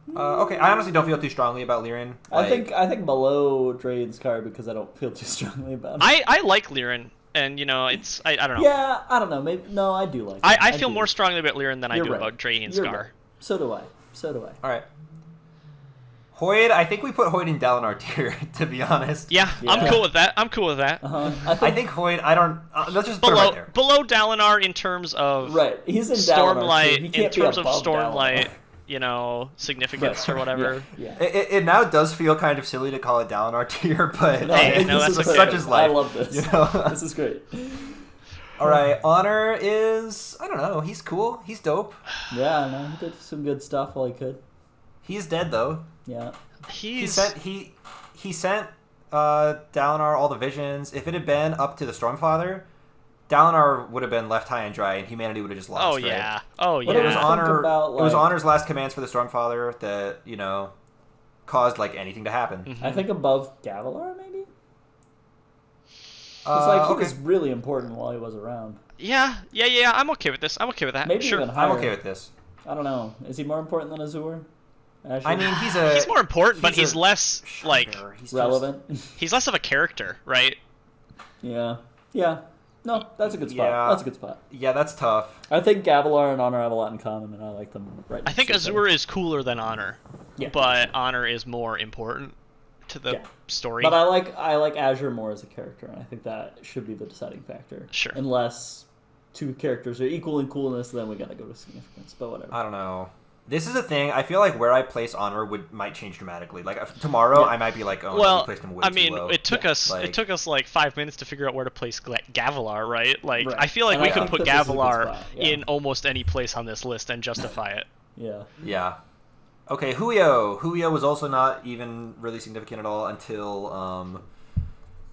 Speaker 1: Okay, I honestly don't feel too strongly about Lirin.
Speaker 2: I think below Draden's card because I don't feel too strongly about him.
Speaker 3: I like Lirin, and it's I don't know.
Speaker 2: Yeah, I don't know. Maybe no, I do like.
Speaker 3: I feel more strongly about Lirin than I do
Speaker 2: right.
Speaker 3: about Draden's
Speaker 2: You're
Speaker 3: Scar.
Speaker 2: right. So do I.
Speaker 1: All right. Hoyd, I think we put Hoyd in Dalinar tier, to be honest.
Speaker 3: Yeah, I'm cool with that.
Speaker 2: Uh-huh.
Speaker 1: I think Hoyd, I don't... let's just put him right there.
Speaker 3: Below Dalinar in terms of...
Speaker 2: Right, he's in
Speaker 3: Stormlight,
Speaker 2: Dalinar, in
Speaker 3: terms of Stormlight, significance or whatever.
Speaker 2: Yeah.
Speaker 1: It now does feel kind of silly to call it Dalinar tier, but
Speaker 3: that's okay.
Speaker 1: such is life.
Speaker 2: I love this. This is great.
Speaker 1: All right, Honor is... I don't know, he's cool. He's dope.
Speaker 2: Yeah, no, he did some good stuff while he could.
Speaker 1: He's dead, though.
Speaker 2: Yeah.
Speaker 1: He sent Dalinar all the visions. If it had been up to the Stormfather, Dalinar would have been left high and dry, and humanity would have just lost.
Speaker 3: Oh
Speaker 1: right?
Speaker 3: yeah. Oh yeah.
Speaker 1: But it was Honor.
Speaker 2: About,
Speaker 1: it was Honor's last commands for the Stormfather that caused anything to happen.
Speaker 3: Mm-hmm.
Speaker 2: I think above Gavilar, maybe. It's he was really important while he was around.
Speaker 3: Yeah. I'm okay with this. I'm okay with that.
Speaker 2: Maybe
Speaker 3: sure.
Speaker 2: even higher.
Speaker 1: I'm okay with this.
Speaker 2: I don't know. Is he more important than Azure? Azure?
Speaker 1: I mean,
Speaker 3: he's more important, but he's less
Speaker 2: relevant.
Speaker 3: He's less of a character, right?
Speaker 2: Yeah. No, that's a good spot.
Speaker 1: Yeah.
Speaker 2: That's a good spot.
Speaker 1: Yeah, that's tough.
Speaker 2: I think Gavilar and Honor have a lot in common, and I like them right.
Speaker 3: I think Azure is cooler than Honor.
Speaker 2: Yeah.
Speaker 3: But Honor is more important to the story.
Speaker 2: But I like Azure more as a character, and I think that should be the deciding factor.
Speaker 3: Sure.
Speaker 2: Unless two characters are equal in coolness, then we gotta go to significance. But whatever.
Speaker 1: I don't know. This is a thing. I feel like where I place Honor might change dramatically. Like tomorrow, I might be like, oh, we placed him way too low.
Speaker 3: It took us 5 minutes to figure out where to place Gavilar, right? Like,
Speaker 2: right.
Speaker 3: I feel like we could put Gavilar
Speaker 2: in
Speaker 3: almost any place on this list and justify it.
Speaker 2: Yeah.
Speaker 1: Yeah. Okay, Huio. Huio was also not even really significant at all until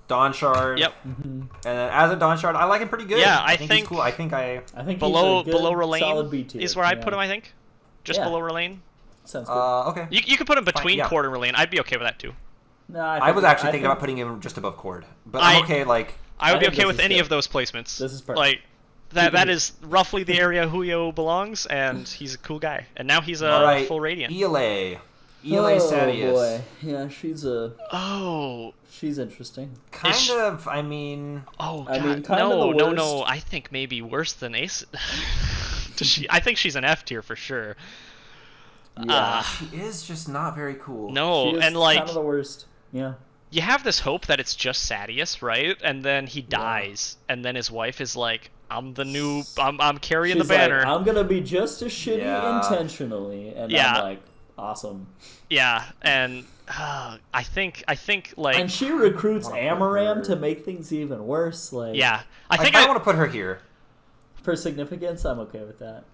Speaker 1: Dawnshard.
Speaker 3: Yep.
Speaker 2: Mm-hmm.
Speaker 1: And as a Dawnshard, I like him pretty good.
Speaker 3: Yeah,
Speaker 1: I think he's cool. I think
Speaker 3: below
Speaker 2: he's a good,
Speaker 3: Relane
Speaker 2: solid B tier.
Speaker 3: is where I put him. I think just below Relane.
Speaker 2: Sounds good.
Speaker 1: Okay.
Speaker 3: You could put him between
Speaker 1: Fine,
Speaker 3: Cord and Relane. I'd be okay with that too.
Speaker 2: No,
Speaker 1: I was actually thinking about putting him just above Cord, but I'm okay.
Speaker 3: I would be okay with any of those placements.
Speaker 2: This is perfect.
Speaker 3: Like that is roughly the area Huio belongs, and he's a cool guy. And now he's a full Radiant.
Speaker 1: Ela Sadius.
Speaker 2: Boy. Yeah, she's interesting.
Speaker 1: Kind of, I mean...
Speaker 3: Oh, God.
Speaker 2: I mean, kind of the worst.
Speaker 3: No. I think maybe worse than Ace. I think she's an F tier for sure.
Speaker 2: Yeah.
Speaker 1: She is just not very cool.
Speaker 3: No,
Speaker 2: she is
Speaker 3: and
Speaker 2: kind of the worst. Yeah.
Speaker 3: You have this hope that it's just Sadius, right? And then he dies, and then his wife is like, I'm carrying the banner.
Speaker 2: Like, I'm gonna be just as shitty intentionally, and I'm like, awesome.
Speaker 3: Yeah, and I think like,
Speaker 2: and she recruits Amaram to make things even worse. Like,
Speaker 3: yeah,
Speaker 1: I want to put her here
Speaker 2: for significance. I'm okay with that.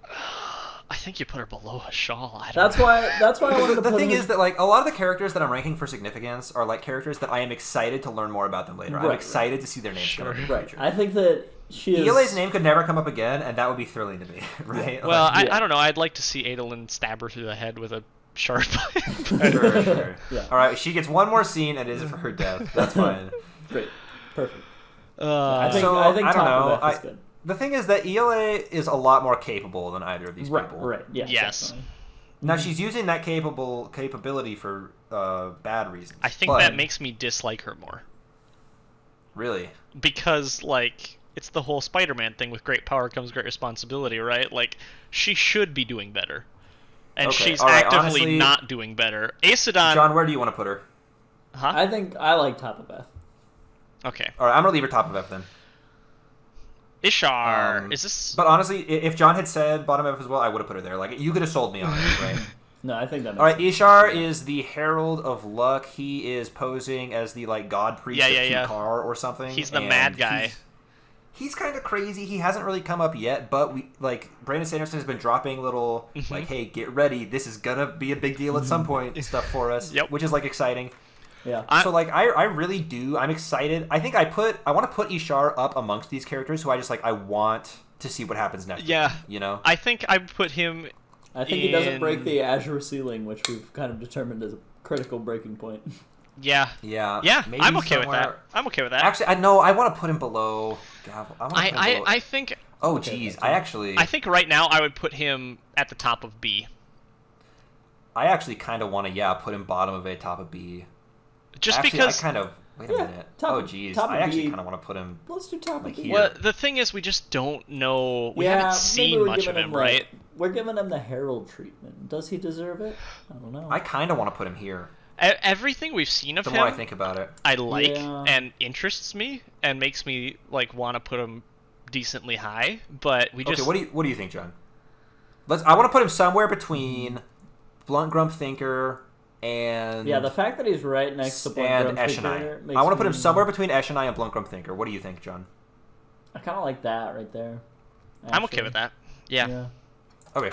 Speaker 3: I think you put her below Hashaal.
Speaker 2: That's why I wanted to
Speaker 1: the
Speaker 2: put
Speaker 1: thing
Speaker 2: her...
Speaker 1: is that a lot of the characters that I'm ranking for significance are characters that I am excited to learn more about them later. I'm excited to see their names come up in the future.
Speaker 2: I think that she is...
Speaker 1: Ela's name could never come up again, and that would be thrilling to me, right?
Speaker 3: Well, I don't know. I'd like to see Adolin stab her through the head with a sharp
Speaker 1: Sure. Yeah. All right, she gets one more scene, and it is for her death. That's fine.
Speaker 2: Great. Perfect.
Speaker 1: I think
Speaker 2: I don't
Speaker 1: know.
Speaker 2: F is good.
Speaker 1: The thing is that ELA is a lot more capable than either of these people.
Speaker 2: Right. Yeah.
Speaker 3: Yes.
Speaker 2: Definitely.
Speaker 1: Now she's using that capability for bad reasons.
Speaker 3: I think that makes me dislike her more.
Speaker 1: Really?
Speaker 3: Because it's the whole Spider-Man thing with great power comes great responsibility, right? Like she should be doing better, and she's actively honestly, not doing better. Aesidon.
Speaker 1: John, where do you want to put her?
Speaker 3: Huh?
Speaker 2: I think I like top of F.
Speaker 3: Okay.
Speaker 1: All right, I'm gonna leave her top of F then.
Speaker 3: Ishar, is this?
Speaker 1: But honestly, if John had said bottom F as well, I would have put her there. You could have sold me on it, right?
Speaker 2: No, I think that makes
Speaker 1: All right,
Speaker 2: sense.
Speaker 1: Ishar is the Herald of Luck. He is posing as the god priest of Kikar or something.
Speaker 3: He's the mad guy.
Speaker 1: He's kind of crazy. He hasn't really come up yet, but Brandon Sanderson has been dropping little hey, get ready. This is gonna be a big deal at some point stuff for us.
Speaker 3: Yep.
Speaker 1: Which is exciting.
Speaker 2: Yeah.
Speaker 1: So I really do. I'm excited. I think I want to put Ishar up amongst these characters who I just I want to see what happens next.
Speaker 3: Yeah.
Speaker 1: You know.
Speaker 3: I think I put him.
Speaker 2: I think he doesn't break the Azure ceiling, which we've kind of determined as a critical breaking point.
Speaker 3: Yeah.
Speaker 1: Yeah.
Speaker 3: Yeah. I'm okay with that.
Speaker 1: Actually, I want to put him below.
Speaker 3: I think.
Speaker 1: Oh, geez. I think
Speaker 3: right now I would put him at the top of B.
Speaker 1: I actually kind of want to, put him bottom of A, top of B.
Speaker 3: Just
Speaker 1: actually,
Speaker 3: because...
Speaker 1: I kind of... Wait a minute. Oh, jeez. I actually kind of want to put him...
Speaker 2: Let's do top of B.
Speaker 1: Here.
Speaker 3: Well, the thing is, we just don't know... We haven't seen much of him, right?
Speaker 2: We're giving him the Herald treatment. Does he deserve it? I don't know.
Speaker 1: I kind of want to put him here.
Speaker 3: Everything we've seen of him...
Speaker 1: The more I think about it.
Speaker 3: I like and interests me and makes me, like, want to put him decently high, but we just...
Speaker 1: Okay, what do you think, John? I want to put him somewhere between Blunt Grump Thinker... And
Speaker 2: the fact that he's right next to Blunt Grump Thinker makes
Speaker 1: I want to put him somewhere between Eshonai and Blunt Grump Thinker. What do you think, John?
Speaker 2: I kind of like that right there. Actually.
Speaker 3: I'm okay with that. Yeah.
Speaker 1: Okay.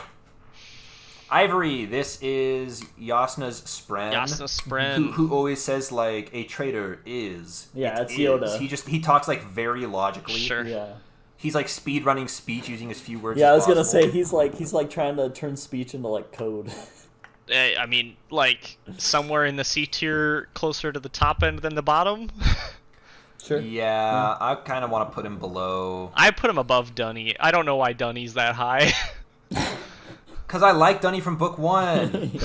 Speaker 1: Ivory, this is Yasna's Spren. Who always says, like, a traitor is.
Speaker 2: Yeah, it's Yoda.
Speaker 1: He talks, like, very logically.
Speaker 2: Sure. Yeah.
Speaker 1: He's like speed running speech using as few words.
Speaker 2: Yeah,
Speaker 1: as
Speaker 2: I was gonna say he's like trying to turn speech into like code.
Speaker 3: I mean, like, somewhere in the C tier, closer to the top end than the bottom.
Speaker 2: Sure.
Speaker 1: Yeah, I kind of want to put him below.
Speaker 3: I put him above Dunny. I don't know why Dunny's that high.
Speaker 1: Because I like Dunny from book 1.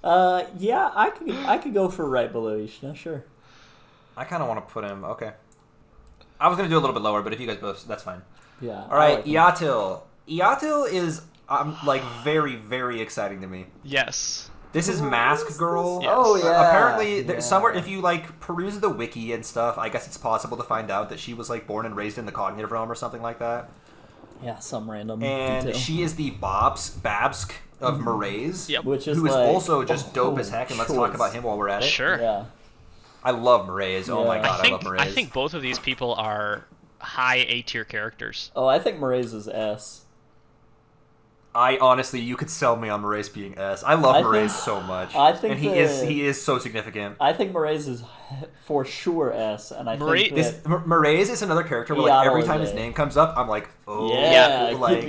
Speaker 2: I could go for right below Ishna, sure.
Speaker 1: I kind of want to put him, okay. I was going to do a little bit lower, but if you guys both, that's fine.
Speaker 2: Yeah.
Speaker 1: All right, Yatil. Yatil is... like very, very exciting to me.
Speaker 3: Yes.
Speaker 1: This is Mask Girl.
Speaker 3: Yes.
Speaker 2: Oh yeah.
Speaker 1: Apparently, somewhere if you like peruse the wiki and stuff, I guess it's possible to find out that she was like born and raised in the cognitive realm or something like that.
Speaker 2: Yeah, some random.
Speaker 1: And
Speaker 2: detail.
Speaker 1: she is the Babsk of Mraize,
Speaker 3: Yep.
Speaker 2: Which is
Speaker 1: who is
Speaker 2: like,
Speaker 1: also just dope as heck. And let's talk about him while we're at it.
Speaker 3: Sure.
Speaker 2: Yeah.
Speaker 1: I love Mraize. Oh my god, I love Mraize.
Speaker 3: I think both of these people are high A tier characters.
Speaker 2: Oh, I think Mraize is S.
Speaker 1: I honestly, you could sell me on Mraize being S. I love Mraize so much.
Speaker 2: I think
Speaker 1: and he is so significant.
Speaker 2: I think Mraize is for sure S, and I think that
Speaker 1: Mraize is another character where like, every time his name comes up, I'm like, oh,
Speaker 2: yeah,
Speaker 1: like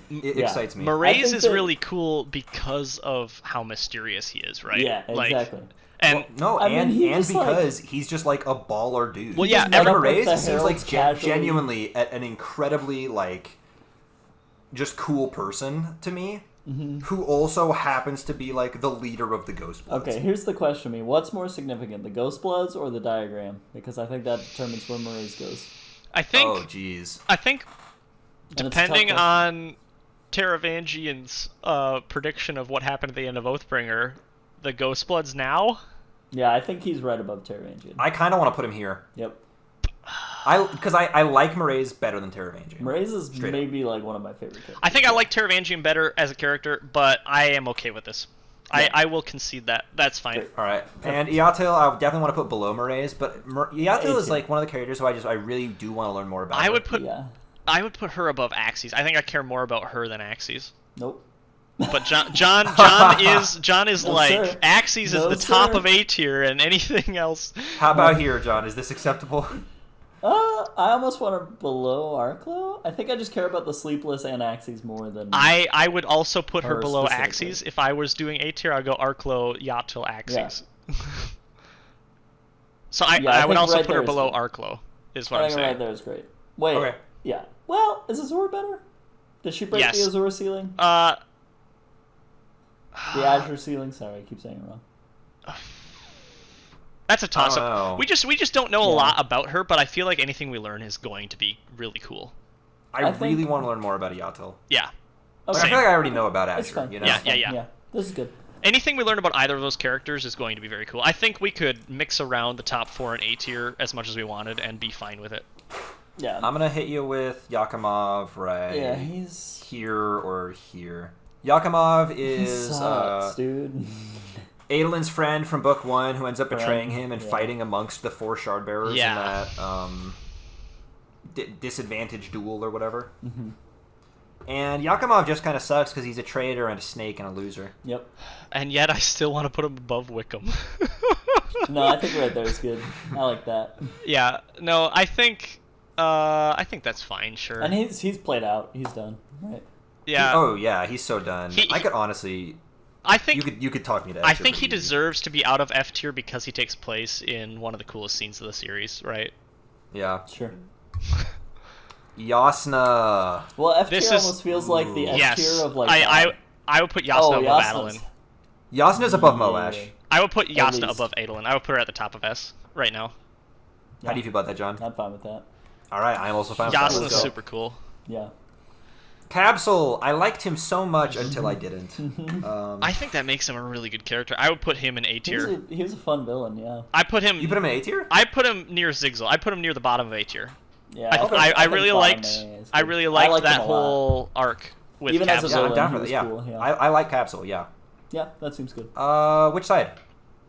Speaker 1: it excites me.
Speaker 3: Mraize is really cool because of how mysterious he is, right?
Speaker 2: Yeah, exactly.
Speaker 3: And
Speaker 1: because he's just like a baller dude.
Speaker 3: Well, yeah,
Speaker 1: Mraize seems like genuinely an incredibly like just cool person to me, who also happens to be like the leader of the Ghostbloods.
Speaker 2: Okay, here's the question to me: what's more significant, the Ghostbloods or the diagram? Because I think that determines where Mraize goes.
Speaker 3: I think.
Speaker 1: Oh, jeez.
Speaker 3: I think, depending on Taravangian's prediction of what happened at the end of Oathbringer, the Ghostbloods now.
Speaker 2: Yeah, I think he's right above Taravangian.
Speaker 1: I kind of want to put him here.
Speaker 2: Yep.
Speaker 1: Because I like Mraize better than Taravangian.
Speaker 2: Mraize is maybe like one of my favorite characters.
Speaker 3: I think I like Taravangian better as a character, but I am okay with this. Yeah. I will concede that. That's fine.
Speaker 1: Great. All right. And Yatil, I definitely want to put below Mraize, but Yatil is like one of the characters who I really do want to learn more about.
Speaker 3: I would put her above Axes. I think I care more about her than Axes.
Speaker 2: Nope.
Speaker 3: But John is
Speaker 2: no,
Speaker 3: like
Speaker 2: sir.
Speaker 3: Axes is the top of A tier, and anything else.
Speaker 1: How about here, John? Is this acceptable?
Speaker 2: I almost want her below Arklow. I think I just care about the Sleepless and Axes more than...
Speaker 3: I would also put her below Axes. If I was doing A tier, I'd go Arklow, Yatil, Axes. Yeah. So I would also put her below Arklow, is what I'm saying.
Speaker 2: Right there is great. Wait.
Speaker 1: Okay.
Speaker 2: Yeah. Well, is Azure better? Did she break the Azure ceiling?
Speaker 3: The
Speaker 2: Azure ceiling? Sorry, I keep saying it wrong.
Speaker 3: That's a toss-up. We just don't know a lot about her, but I feel like anything we learn is going to be really cool.
Speaker 1: I really want to learn more about Yatil.
Speaker 3: Yeah.
Speaker 1: Okay. I feel like I already know about Azure. You know?
Speaker 3: Yeah.
Speaker 2: This is good.
Speaker 3: Anything we learn about either of those characters is going to be very cool. I think we could mix around the top 4 in A tier as much as we wanted and be fine with it.
Speaker 2: Yeah.
Speaker 1: I'm gonna hit you with Yakimov right.
Speaker 2: Yeah, he's
Speaker 1: here or here. Yakimov is
Speaker 2: sucks, dude.
Speaker 1: Adolin's friend from book 1 who ends up betraying him and fighting amongst the 4 shard bearers in that disadvantage duel or whatever.
Speaker 2: Mm-hmm.
Speaker 1: And Yakimov just kind of sucks because he's a traitor and a snake and a loser.
Speaker 2: Yep.
Speaker 3: And yet I still want to put him above Wickham.
Speaker 2: No, I think right there is good. I like that.
Speaker 3: Yeah. No, I think that's fine. Sure.
Speaker 2: And he's played out. He's done. Right.
Speaker 3: Yeah.
Speaker 1: He's so done. I could honestly.
Speaker 3: I think
Speaker 1: you could talk me to.
Speaker 3: I think he deserves to be out of F tier because he takes place in one of the coolest scenes of the series, right?
Speaker 1: Yeah.
Speaker 2: Sure.
Speaker 1: Yasna.
Speaker 2: Well, F tier almost feels like the F tier of like.
Speaker 3: I would put Yasna above
Speaker 2: Yasna's-
Speaker 3: Adolin.
Speaker 1: Yasna's above Moash.
Speaker 3: I would put Yasna
Speaker 2: least.
Speaker 3: above Adolin. I would put her at the top of S right now.
Speaker 2: Yeah.
Speaker 1: How do you feel about that, John?
Speaker 2: I'm fine with that.
Speaker 1: All right, I'm also fine with that.
Speaker 3: Yasna's
Speaker 1: Let's go.
Speaker 3: super cool.
Speaker 2: Yeah.
Speaker 1: Capsule, I liked him so much until I didn't.
Speaker 3: I think that makes him a really good character. I would put him in A tier.
Speaker 2: He was a fun villain, yeah.
Speaker 3: I put him.
Speaker 1: You put him in A tier?
Speaker 3: I put him near Sigzel. I put him near the bottom of A tier.
Speaker 2: Yeah.
Speaker 3: I really
Speaker 2: think
Speaker 3: liked.
Speaker 2: bottom A is
Speaker 3: I
Speaker 2: good.
Speaker 3: really liked
Speaker 2: liked
Speaker 3: that
Speaker 2: him a lot.
Speaker 3: whole arc with
Speaker 2: Even as a
Speaker 3: Capsule.
Speaker 1: Yeah, I'm
Speaker 2: villain,
Speaker 1: down
Speaker 2: he
Speaker 1: for that.
Speaker 2: was
Speaker 1: Yeah,
Speaker 2: cool, yeah.
Speaker 1: I like Capsule. Yeah.
Speaker 2: Yeah, that seems good.
Speaker 1: Which side?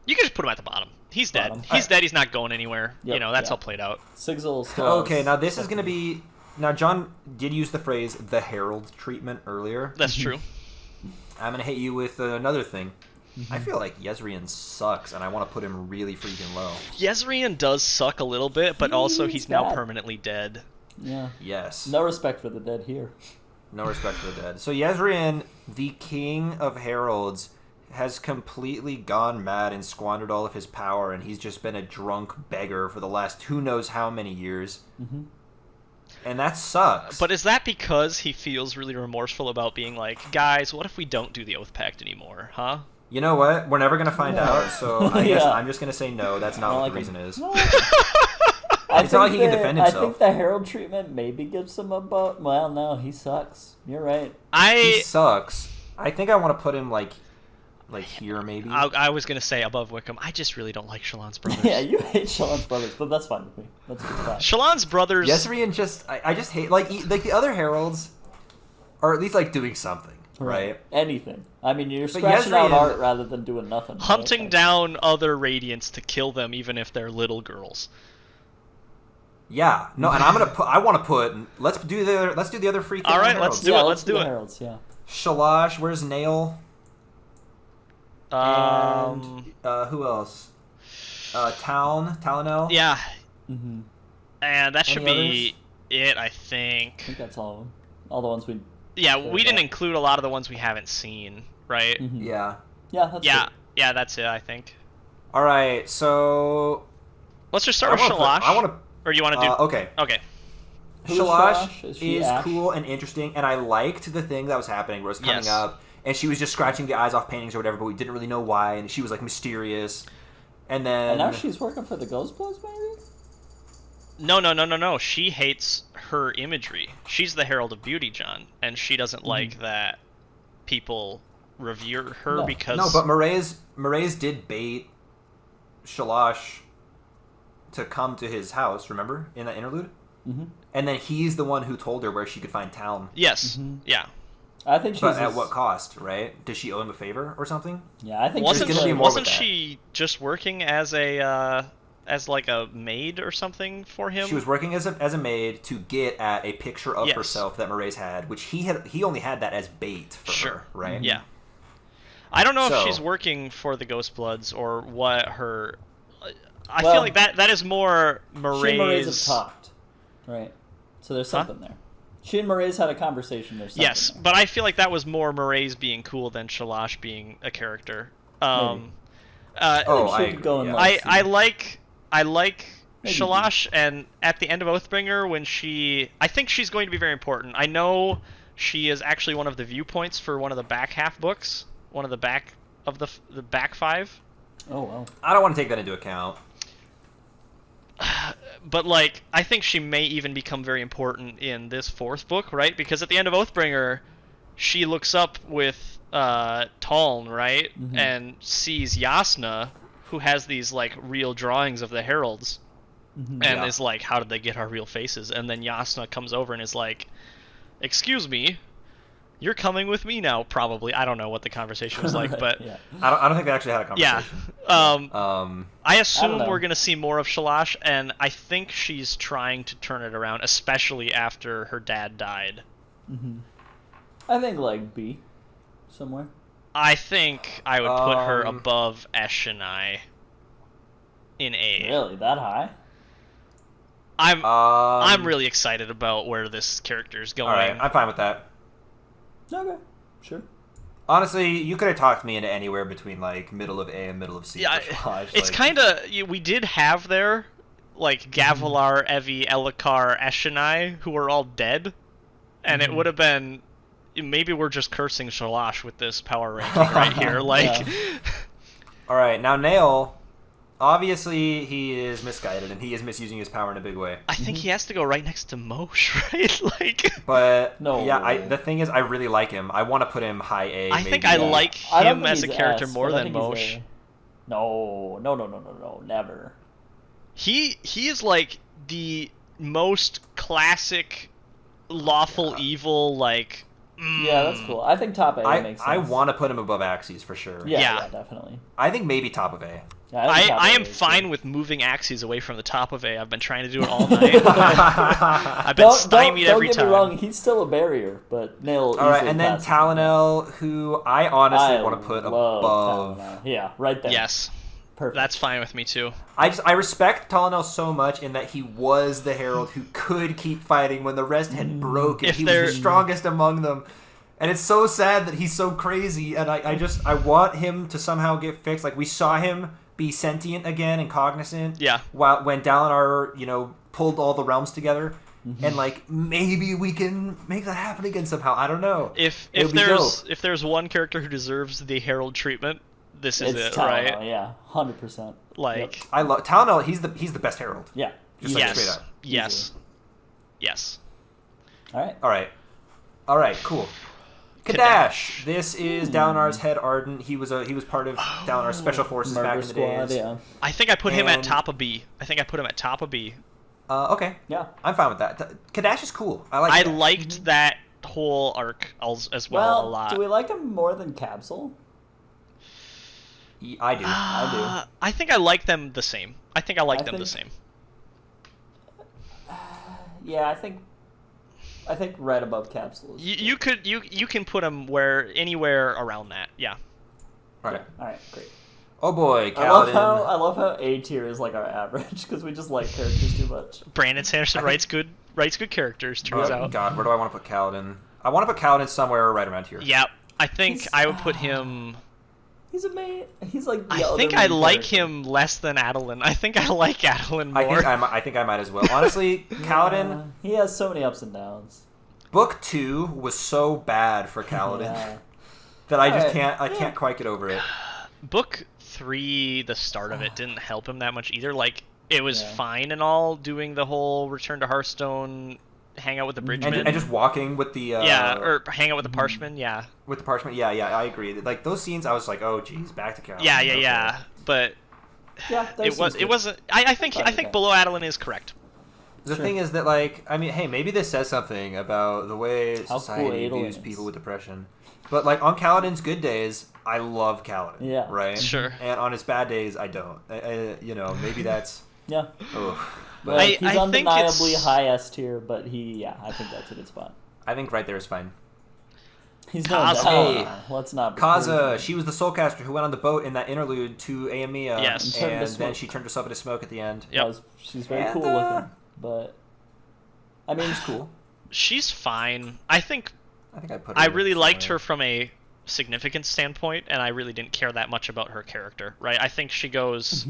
Speaker 3: You can just put him at the bottom. He's dead.
Speaker 2: Bottom.
Speaker 3: He's dead. He's not going anywhere.
Speaker 2: Yep,
Speaker 3: You know, that's
Speaker 2: yeah.
Speaker 3: all played out.
Speaker 2: Sigzel still
Speaker 1: Okay,
Speaker 2: has
Speaker 1: now this is
Speaker 2: second.
Speaker 1: going to be. Now, John did use the phrase "the Herald" treatment earlier.
Speaker 3: That's true.
Speaker 1: I'm going to hit you with another thing. I feel like Yezrian sucks, and I want to put him really freaking low.
Speaker 3: Yezrian does suck a little bit, but also he's now
Speaker 2: bad.
Speaker 3: permanently dead.
Speaker 2: Yeah.
Speaker 1: Yes.
Speaker 2: No respect for the dead here.
Speaker 1: No respect for the dead. So Yezrian, the king of heralds, has completely gone mad and squandered all of his power, and he's just been a drunk beggar for the last who knows how many years. And that sucks.
Speaker 3: But is that because he feels really remorseful about being like, guys, what if we don't do the Oath Pact anymore, huh?
Speaker 1: You know what? We're never going to find
Speaker 2: Yeah.
Speaker 1: out, so I guess
Speaker 2: Yeah.
Speaker 1: I'm just going to say no. That's not
Speaker 2: I
Speaker 1: what
Speaker 2: like
Speaker 1: the reason
Speaker 2: him.
Speaker 1: is.
Speaker 2: I
Speaker 1: It's not like he can defend
Speaker 2: I
Speaker 1: himself.
Speaker 2: think the Herald treatment maybe gives him a butt. Well, no, he sucks. You're right.
Speaker 1: He sucks. I think I want to put him, like here, maybe.
Speaker 3: I was gonna say above Wickham. I just really don't like Shalon's brothers.
Speaker 2: Yeah, you hate Shalon's brothers, but that's fine with me. That's a good spot.
Speaker 3: Shalon's brothers.
Speaker 1: Yezrian just... I just hate... Like the other heralds are at least, like, doing something, right?
Speaker 2: Anything. I mean, you're
Speaker 1: But
Speaker 2: scratching out
Speaker 1: Yezrian-
Speaker 2: art rather than doing nothing. right?
Speaker 3: Hunting
Speaker 2: Like,
Speaker 3: down other Radiants to kill them, even if they're little girls.
Speaker 1: Yeah, no, and I'm gonna put. I want to put. Let's do the other free thing.
Speaker 3: All right,
Speaker 1: on
Speaker 3: let's
Speaker 1: heralds.
Speaker 3: do
Speaker 2: yeah,
Speaker 3: it,
Speaker 2: let's
Speaker 3: let's do
Speaker 2: the
Speaker 3: it.
Speaker 2: Heralds, yeah.
Speaker 1: Shalash. Where's Nail?
Speaker 3: Um.
Speaker 1: And who else? Tylenol.
Speaker 3: Yeah,
Speaker 2: Mm-hmm.
Speaker 3: and that should
Speaker 1: Any
Speaker 3: be it, I
Speaker 2: I
Speaker 3: think.
Speaker 2: think that's all of them. All the ones we...
Speaker 3: Yeah,
Speaker 2: Fair
Speaker 3: we didn't
Speaker 2: enough.
Speaker 3: include a lot of the ones we haven't seen, right?
Speaker 2: Mhm.
Speaker 1: Yeah.
Speaker 2: Yeah, that's
Speaker 3: Yeah,
Speaker 2: good.
Speaker 3: yeah, that's it, I think.
Speaker 1: All right. So
Speaker 3: Let's just start with Shalash.
Speaker 1: I want to.
Speaker 3: Or you want to do?
Speaker 1: Okay.
Speaker 3: Okay.
Speaker 2: Who's
Speaker 1: Shalash
Speaker 2: Is she
Speaker 1: is
Speaker 2: Ash?
Speaker 1: cool and interesting, and I liked the thing that was happening where it was coming
Speaker 3: Yes.
Speaker 1: up, and she was just scratching the eyes off paintings or whatever, but we didn't really know why, and she was like mysterious, and then
Speaker 2: And now she's working for the Ghostbloods, maybe?
Speaker 3: No. She hates her imagery. She's the Herald of Beauty, John, and she doesn't like that people revere her
Speaker 2: No.
Speaker 3: because
Speaker 1: no, but Maraise did bait Shalash to come to his house. Remember in that interlude,
Speaker 2: Mm-hmm.
Speaker 1: and then he's the one who told her where she could find Talon.
Speaker 3: yes,
Speaker 2: Mhm.
Speaker 3: yeah.
Speaker 2: I think she's...
Speaker 1: But at what cost, right? Does she owe him a favor or something?
Speaker 2: Yeah, I think
Speaker 3: Wasn't
Speaker 2: she's
Speaker 1: gonna be
Speaker 2: like-
Speaker 1: more
Speaker 3: wasn't
Speaker 1: with that.
Speaker 3: she just working as a as like a maid or something for him?
Speaker 1: She was working as a maid to get at a picture of
Speaker 3: Yes.
Speaker 1: herself that Maraise had, which he only had that as bait for
Speaker 3: Sure.
Speaker 1: her, right?
Speaker 3: Yeah. I don't know
Speaker 1: So-
Speaker 3: if she's working for the Ghostbloods or what her. I
Speaker 2: Well,
Speaker 3: feel like that is more
Speaker 2: She and Maraise have
Speaker 3: Maraise.
Speaker 2: talked, right? So there's
Speaker 3: Huh?
Speaker 2: something there. She and Maraise had a conversation. There's something
Speaker 3: Yes,
Speaker 2: there.
Speaker 3: but I feel like that was more Maraise being cool than Shalash being a character.
Speaker 1: Oh,
Speaker 2: She
Speaker 1: I
Speaker 2: could go
Speaker 1: agree,
Speaker 2: and,
Speaker 1: yeah.
Speaker 2: like,
Speaker 3: I like
Speaker 2: Maybe.
Speaker 3: Shalash, and at the end of Oathbringer, when I think she's going to be very important. I know she is actually one of the viewpoints for one of the back half books, one of the back of the back five.
Speaker 2: Oh, wow.
Speaker 1: I don't want to take that into account.
Speaker 3: But like, I think she may even become very important in this fourth book, right? Because at the end of Oathbringer, she looks up with Taln, right,
Speaker 2: Mhm.
Speaker 3: and sees Yasna, who has these like real drawings of the heralds,
Speaker 2: Mhm.
Speaker 3: and
Speaker 1: Yeah.
Speaker 3: is like, "How did they get our real faces?" And then Yasna comes over and is like, "Excuse me, you're coming with me now, probably." I don't know what the conversation was like,
Speaker 2: Right,
Speaker 3: but
Speaker 2: yeah.
Speaker 1: I don't think they actually had a
Speaker 3: yeah.
Speaker 1: conversation.
Speaker 3: I assume
Speaker 2: know.
Speaker 3: we're going to see more of Shalash, and I think she's trying to turn it around, especially after her dad died.
Speaker 2: Mhm. I think like B, somewhere.
Speaker 3: I think I would put her
Speaker 1: Um,
Speaker 3: above Eshonai in A.
Speaker 2: Really, that high?
Speaker 3: I'm really excited about where this character is going.
Speaker 1: All right, I'm fine with that.
Speaker 2: Okay, sure.
Speaker 1: Honestly, you could have talked me into anywhere between like middle of A and middle of C.
Speaker 3: Yeah,
Speaker 1: for Shalash,
Speaker 3: it's
Speaker 1: like-
Speaker 3: kind of we did have there like Gavilar, Evi, Elakar, Eshonai, who were all dead, and it would have been maybe we're just cursing Shalash with this power ranking right here. Like,
Speaker 1: all right, now Nail. Obviously, he is misguided, and he is misusing his power in a big way.
Speaker 3: I think he has to go right next to Moash, right? Like,
Speaker 1: but
Speaker 2: No.
Speaker 1: the thing is, I really like him. I want to put him high A.
Speaker 3: I think I like
Speaker 2: I don't
Speaker 3: him
Speaker 2: think
Speaker 3: as a
Speaker 2: he's
Speaker 3: character
Speaker 2: S,
Speaker 3: more
Speaker 2: but I
Speaker 3: than
Speaker 2: think he's
Speaker 3: Moash.
Speaker 2: No, never.
Speaker 3: He is like the most classic lawful evil, like.
Speaker 2: Yeah, that's cool. I think top A makes sense.
Speaker 1: I want to put him above Axes for sure.
Speaker 2: Yeah, definitely.
Speaker 1: I think maybe top of A.
Speaker 2: Yeah, think top
Speaker 3: I
Speaker 2: A
Speaker 3: am
Speaker 2: is
Speaker 3: fine
Speaker 2: good.
Speaker 3: with moving Axes away from the top of A. I've been trying to do it all night. I've been stymied every
Speaker 2: don't get
Speaker 3: time.
Speaker 2: me wrong, he's still a barrier, but Nail.
Speaker 1: All right, and then
Speaker 2: passes.
Speaker 1: Talonel, who I honestly want to put
Speaker 2: love
Speaker 1: above.
Speaker 2: Talonel. Yeah, right there.
Speaker 3: Yes,
Speaker 2: Perfect.
Speaker 3: that's fine with me too.
Speaker 1: I respect Talonel so much in that he was the herald who could keep fighting when the rest had broken.
Speaker 3: If
Speaker 1: He was the strongest among them. And it's so sad that he's so crazy, and I want him to somehow get fixed. Like, we saw him be sentient again and cognizant.
Speaker 3: Yeah.
Speaker 1: When Dalinar, pulled all the realms together. And, like, maybe we can make that happen again somehow. I don't know.
Speaker 3: If
Speaker 1: It would be dope.
Speaker 3: if there's one character who deserves the herald treatment, this is
Speaker 2: It's
Speaker 3: it,
Speaker 2: Talonel,
Speaker 3: right?
Speaker 2: yeah, 100%.
Speaker 3: Like,
Speaker 1: I love Talonel. He's the best herald.
Speaker 2: Yeah.
Speaker 1: Just like straight
Speaker 3: yes,
Speaker 1: up.
Speaker 3: yes, yes.
Speaker 2: All right.
Speaker 1: All right, cool. Cadash. This is Dalinar's head Ardent. He was part of Dalinar's special forces
Speaker 2: Murder
Speaker 1: back in the
Speaker 2: Squad,
Speaker 1: days.
Speaker 2: yeah.
Speaker 3: I think I put him at
Speaker 1: And-
Speaker 3: top of B.
Speaker 1: Okay.
Speaker 2: Yeah.
Speaker 1: I'm fine with that. Cadash is cool. I like
Speaker 3: I
Speaker 1: Cadash.
Speaker 3: liked that whole arc as well a lot.
Speaker 2: Do we like him more than Capsule?
Speaker 1: I do.
Speaker 3: I think I like them the same. I think I like them the
Speaker 2: think-
Speaker 3: same.
Speaker 2: Yeah, I think right above Capsule.
Speaker 3: You can put them anywhere around that. Yeah.
Speaker 1: Right.
Speaker 2: All right, great.
Speaker 1: Oh boy,
Speaker 2: I love
Speaker 1: Kaladin.
Speaker 2: how A tier is like our average because we just like characters too much.
Speaker 3: Brandon Sanderson writes good characters. Turns
Speaker 1: Oh,
Speaker 3: out.
Speaker 1: God, where do I want to put Kaladin? I want to put Kaladin somewhere right around here.
Speaker 3: Yeah, I think
Speaker 2: He's-
Speaker 3: I would put him.
Speaker 2: He's a main. He's like. The
Speaker 3: I
Speaker 2: other
Speaker 3: think I
Speaker 2: main
Speaker 3: like
Speaker 2: character.
Speaker 3: him less than Adeline. I think I like Adeline more.
Speaker 1: I think I might as well. Honestly, Kaladin.
Speaker 2: He has so many ups and downs.
Speaker 1: Book 2 was so bad for Kaladin
Speaker 2: Yeah.
Speaker 1: that I just
Speaker 2: Alright.
Speaker 1: can't quite get over it.
Speaker 3: Book 3, the start of it didn't help him that much either. Like, it was
Speaker 2: Yeah.
Speaker 3: fine and all, doing the whole Return to Hearthstone, hang out with the Bridgemen.
Speaker 1: And just walking with the
Speaker 3: yeah, or hang out with the Parchman, yeah.
Speaker 1: with the parchment. Yeah, I agree. Like those scenes, I was like, oh geez, back to Kaladin.
Speaker 3: Yeah,
Speaker 1: Okay.
Speaker 3: yeah. But
Speaker 2: Yeah,
Speaker 3: it wasn't. I think
Speaker 2: Okay.
Speaker 3: below Adeline is correct.
Speaker 1: The
Speaker 2: Sure.
Speaker 1: thing is that, like, I mean, hey, maybe this says something about the way
Speaker 2: How
Speaker 1: society
Speaker 2: cool Adolin
Speaker 1: views
Speaker 2: is.
Speaker 1: people with depression. But, like, on Kaladin's good days, I love Kaladin.
Speaker 2: Yeah.
Speaker 1: Right?
Speaker 3: Sure.
Speaker 1: And on his bad days, I don't. Maybe that's...
Speaker 2: Yeah.
Speaker 1: Oh.
Speaker 2: But
Speaker 3: I
Speaker 2: he's
Speaker 3: think
Speaker 2: undeniably
Speaker 3: it's-
Speaker 2: high S tier, but I think that's a good spot.
Speaker 1: I think right there is fine.
Speaker 2: He's no
Speaker 3: Kaza.
Speaker 2: doubt. Let's not.
Speaker 1: Kaza, she was the soulcaster who went on the boat in that interlude to Aemia.
Speaker 3: Yes.
Speaker 2: And turned to
Speaker 1: And then
Speaker 2: smoke.
Speaker 1: she turned herself into smoke at the end.
Speaker 3: Yep.
Speaker 2: She's very
Speaker 1: And,
Speaker 2: cool looking, but I mean,
Speaker 1: She's cool.
Speaker 3: She's fine. I think
Speaker 1: I think I put her
Speaker 3: I really liked
Speaker 1: somewhere.
Speaker 3: her from a significance standpoint, and I really didn't care that much about her character. Right? I think she goes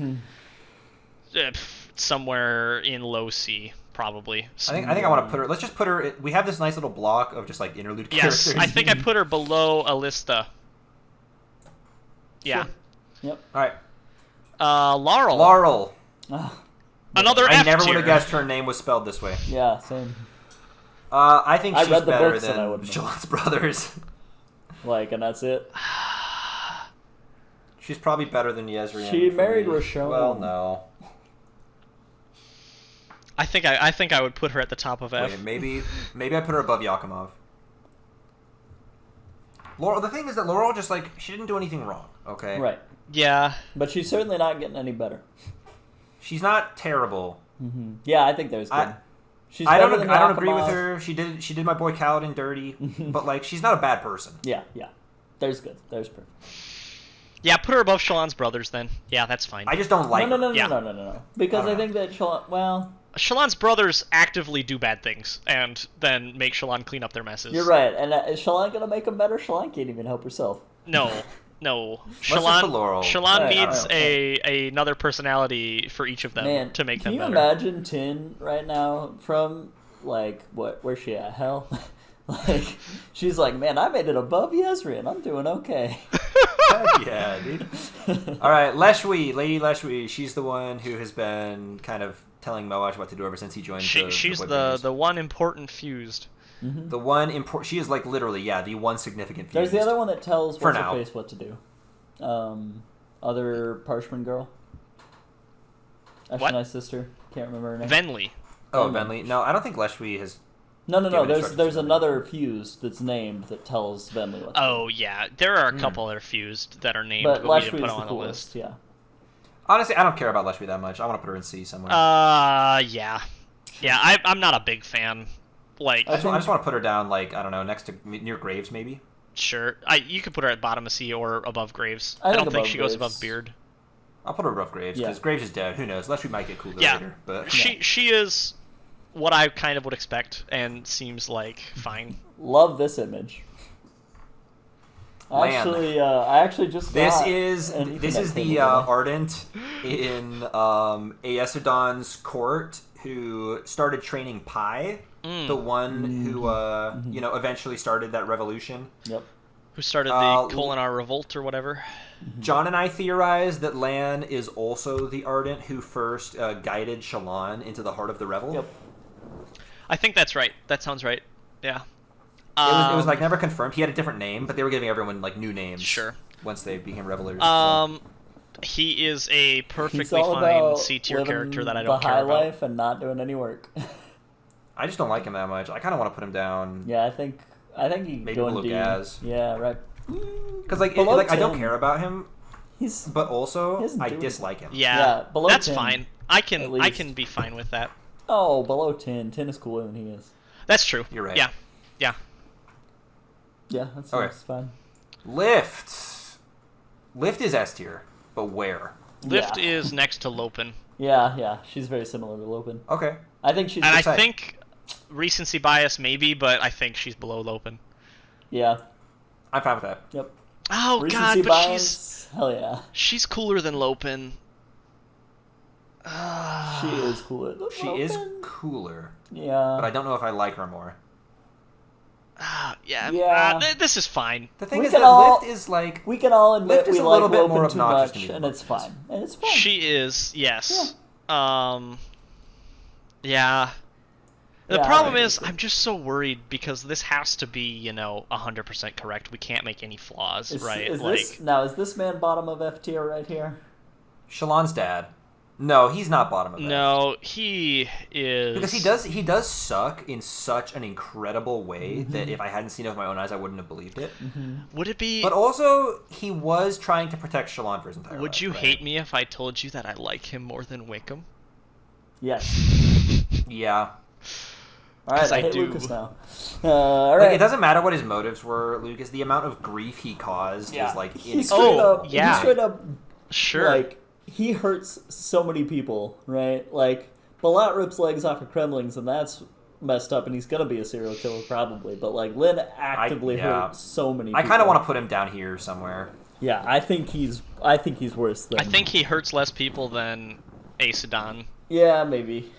Speaker 3: somewhere in low C, probably.
Speaker 1: I think I want to put her... Let's just put her... We have this nice little block of just, like, interlude
Speaker 3: Yes,
Speaker 1: characters.
Speaker 3: I think I put her below Alista. Yeah.
Speaker 2: Sure. Yep.
Speaker 1: All right.
Speaker 3: Laurel.
Speaker 1: Laurel.
Speaker 3: Another
Speaker 1: I
Speaker 3: F
Speaker 1: never would
Speaker 3: tier.
Speaker 1: have guessed her name was spelled this way.
Speaker 2: Yeah, same.
Speaker 1: I think
Speaker 2: I
Speaker 1: she's
Speaker 2: read the
Speaker 1: better
Speaker 2: books and I
Speaker 1: than
Speaker 2: wouldn't know.
Speaker 1: Shalon's brothers.
Speaker 2: Like, and that's it.
Speaker 1: She's probably better than Yezreen.
Speaker 2: She
Speaker 1: for
Speaker 2: married
Speaker 1: me.
Speaker 2: Rashawn.
Speaker 1: Well, no.
Speaker 3: I think I would put her at the top of F.
Speaker 1: Wait, maybe I put her above Yakimov. Laurel. The thing is that Laurel just like she didn't do anything wrong. Okay.
Speaker 2: Right.
Speaker 3: Yeah.
Speaker 2: But she's certainly not getting any better.
Speaker 1: She's not terrible.
Speaker 2: Yeah, I think there's good. She's
Speaker 1: I don't
Speaker 2: better than
Speaker 1: agree with
Speaker 2: Yakimov.
Speaker 1: her. She did my boy Kaladin dirty, but like she's not a bad person.
Speaker 2: Yeah. There's good. There's perfect.
Speaker 3: Yeah, put her above Shalon's brothers then. Yeah, that's fine.
Speaker 1: I just don't like her.
Speaker 2: No.
Speaker 3: Yeah.
Speaker 2: Because
Speaker 1: I
Speaker 2: I
Speaker 1: don't
Speaker 2: think that Shalon, well,
Speaker 3: Shalon's brothers actively do bad things and then make Shalon clean up their messes.
Speaker 2: you're right. And is Shalon gonna make them better? Shalon can't even help herself.
Speaker 3: No.
Speaker 1: just put Laurel.
Speaker 3: Shalon
Speaker 2: Right,
Speaker 3: needs
Speaker 2: alright.
Speaker 3: another personality for each of them
Speaker 2: Man,
Speaker 3: to make
Speaker 2: can
Speaker 3: them
Speaker 2: you
Speaker 3: better.
Speaker 2: imagine Tin right now from like where's she at? Hell, Like, she's like, man, I made it above Yezreen. I'm doing okay.
Speaker 1: Heck yeah, dude. All right, Lady Leshwi. She's the one who has been kind of telling Moash what to do ever since he joined.
Speaker 3: She's the one important fused.
Speaker 2: Mm-hmm.
Speaker 1: The one important. She is like literally, the one significant.
Speaker 2: There's the other one that tells
Speaker 1: For
Speaker 2: what's her
Speaker 1: now.
Speaker 2: face what to do. Other Parchman girl. Ashtonai's sister. Can't remember her name.
Speaker 3: Venli.
Speaker 1: Oh, Venli. No, I don't think Leshwi has.
Speaker 2: No.
Speaker 1: given
Speaker 2: There's
Speaker 1: instructions to
Speaker 2: another fuse that's named that tells Venli what to do.
Speaker 3: Oh yeah, there are a couple that are fused that are named,
Speaker 2: But
Speaker 3: but we didn't put
Speaker 2: Leshwi's
Speaker 3: them
Speaker 2: the
Speaker 3: on the
Speaker 2: coolest,
Speaker 3: list.
Speaker 2: yeah.
Speaker 1: Honestly, I don't care about Leshwi that much. I want to put her in C somewhere.
Speaker 3: Yeah. I'm not a big fan. Like,
Speaker 1: I just want to put her down, like, I don't know, next to near Graves, maybe.
Speaker 3: sure, you could put her at bottom of C or above Graves.
Speaker 2: I
Speaker 3: I don't
Speaker 2: think
Speaker 3: think
Speaker 2: above
Speaker 3: she goes
Speaker 2: Graves.
Speaker 3: above Beard.
Speaker 1: I'll put her above Graves because
Speaker 2: Yeah.
Speaker 1: Graves is dead. Who knows? Leshwi might get cooler
Speaker 3: Yeah.
Speaker 1: later. But
Speaker 3: She is what I kind of would expect and seems like fine.
Speaker 2: Love this image.
Speaker 1: Lan.
Speaker 2: I actually just
Speaker 1: This
Speaker 2: got
Speaker 1: is
Speaker 2: an
Speaker 1: this
Speaker 2: Ethernet
Speaker 1: is the
Speaker 2: cable today.
Speaker 1: Ardent in Aesodon's court who started training Pi, the one who eventually started that revolution.
Speaker 2: Yep.
Speaker 3: Who started the Kolinar Revolt or whatever.
Speaker 1: John and I theorized that Lan is also the Ardent who first guided Shalon into the heart of the Revel.
Speaker 2: Yep.
Speaker 3: I think that's right. That sounds right. Yeah.
Speaker 1: It was like never confirmed. He had a different name, but they were giving everyone like new names.
Speaker 3: Sure.
Speaker 1: Once they became revelers.
Speaker 3: He is a
Speaker 2: He's
Speaker 3: perfectly
Speaker 2: all
Speaker 3: fine
Speaker 2: about
Speaker 3: C tier
Speaker 2: living
Speaker 3: character that I
Speaker 2: the
Speaker 3: don't
Speaker 2: high
Speaker 3: care about.
Speaker 2: life and not doing any work.
Speaker 1: I just don't like him that much. I kind of want to put him down.
Speaker 2: Yeah, I think he
Speaker 1: Maybe
Speaker 2: go in
Speaker 1: below
Speaker 2: D.
Speaker 1: Gaz.
Speaker 2: Yeah, right.
Speaker 1: Because
Speaker 2: Below
Speaker 1: I don't
Speaker 2: 10.
Speaker 1: care about him,
Speaker 2: He's
Speaker 1: but also
Speaker 2: He isn't
Speaker 1: I
Speaker 2: doing-
Speaker 1: dislike him.
Speaker 3: Yeah,
Speaker 2: below
Speaker 3: that's
Speaker 2: 10,
Speaker 3: fine. I
Speaker 2: at
Speaker 3: can
Speaker 2: least.
Speaker 3: be fine with that.
Speaker 2: below 10. 10 is cooler than he is.
Speaker 3: That's true.
Speaker 1: You're right.
Speaker 3: Yeah.
Speaker 2: Yeah, that's
Speaker 1: Okay.
Speaker 2: fine.
Speaker 1: Lift is S tier, but where?
Speaker 3: Lift
Speaker 2: Yeah.
Speaker 3: is next to Lopen.
Speaker 2: Yeah, she's very similar to Lopin.
Speaker 1: Okay.
Speaker 2: I think she's.
Speaker 3: And I
Speaker 1: exciting.
Speaker 3: think recency bias maybe, but I think she's below Lopen.
Speaker 2: Yeah.
Speaker 1: I'm fine with that.
Speaker 2: Yep.
Speaker 3: Oh
Speaker 2: Recency
Speaker 3: god, but
Speaker 2: bias. Hell yeah.
Speaker 3: she's cooler than Lopen.
Speaker 2: She is cooler. than
Speaker 1: She is
Speaker 2: Lopin.
Speaker 1: cooler,
Speaker 2: Yeah.
Speaker 1: but I don't know if I like her more.
Speaker 3: Yeah.
Speaker 2: Yeah.
Speaker 3: This is fine.
Speaker 1: The thing
Speaker 2: We
Speaker 1: is
Speaker 2: can
Speaker 1: that
Speaker 2: all-
Speaker 1: Lift is like
Speaker 2: We can all admit
Speaker 1: Lift is
Speaker 2: we
Speaker 1: a
Speaker 2: like
Speaker 1: little bit more
Speaker 2: Lopin too
Speaker 1: obnoxious to
Speaker 2: much,
Speaker 1: me
Speaker 2: and
Speaker 1: than
Speaker 2: it's
Speaker 1: Lopin is.
Speaker 2: fine. And it's fine.
Speaker 3: She is, yes. Yeah. The
Speaker 2: Yeah,
Speaker 3: problem
Speaker 2: I
Speaker 3: is,
Speaker 2: agree.
Speaker 3: I'm just so worried because this has to be, 100% correct. We can't make any flaws, right?
Speaker 2: Is this man bottom of F tier right here?
Speaker 1: Shalon's dad. No, he's not bottom of that.
Speaker 3: No, he is.
Speaker 1: Because he does suck in such an incredible way that if I hadn't seen it with my own eyes, I wouldn't have believed it.
Speaker 3: Would it be?
Speaker 1: But also, he was trying to protect Shalon for his entire life.
Speaker 3: Would you
Speaker 1: right?
Speaker 3: hate me if I told you that I like him more than Wickham?
Speaker 2: Yes.
Speaker 1: Yeah.
Speaker 2: All right,
Speaker 3: 'Cause
Speaker 2: I
Speaker 3: I
Speaker 2: hate
Speaker 3: do.
Speaker 2: Lucas now. All right.
Speaker 1: Like, it doesn't matter what his motives were, Lucas. The amount of grief he caused is like
Speaker 2: He
Speaker 1: inexplicable.
Speaker 2: straight up,
Speaker 3: Sure.
Speaker 2: like, he hurts so many people, right? Like, Balat rips legs off of Kremlings, and that's messed up, and he's gonna be a serial killer probably. But like, Lynn actively hurt so many.
Speaker 1: I
Speaker 2: people.
Speaker 1: kind of want to put him down here somewhere.
Speaker 2: Yeah, I think he's worse than.
Speaker 3: I think he hurts less people than Aesodon.
Speaker 2: Yeah, maybe.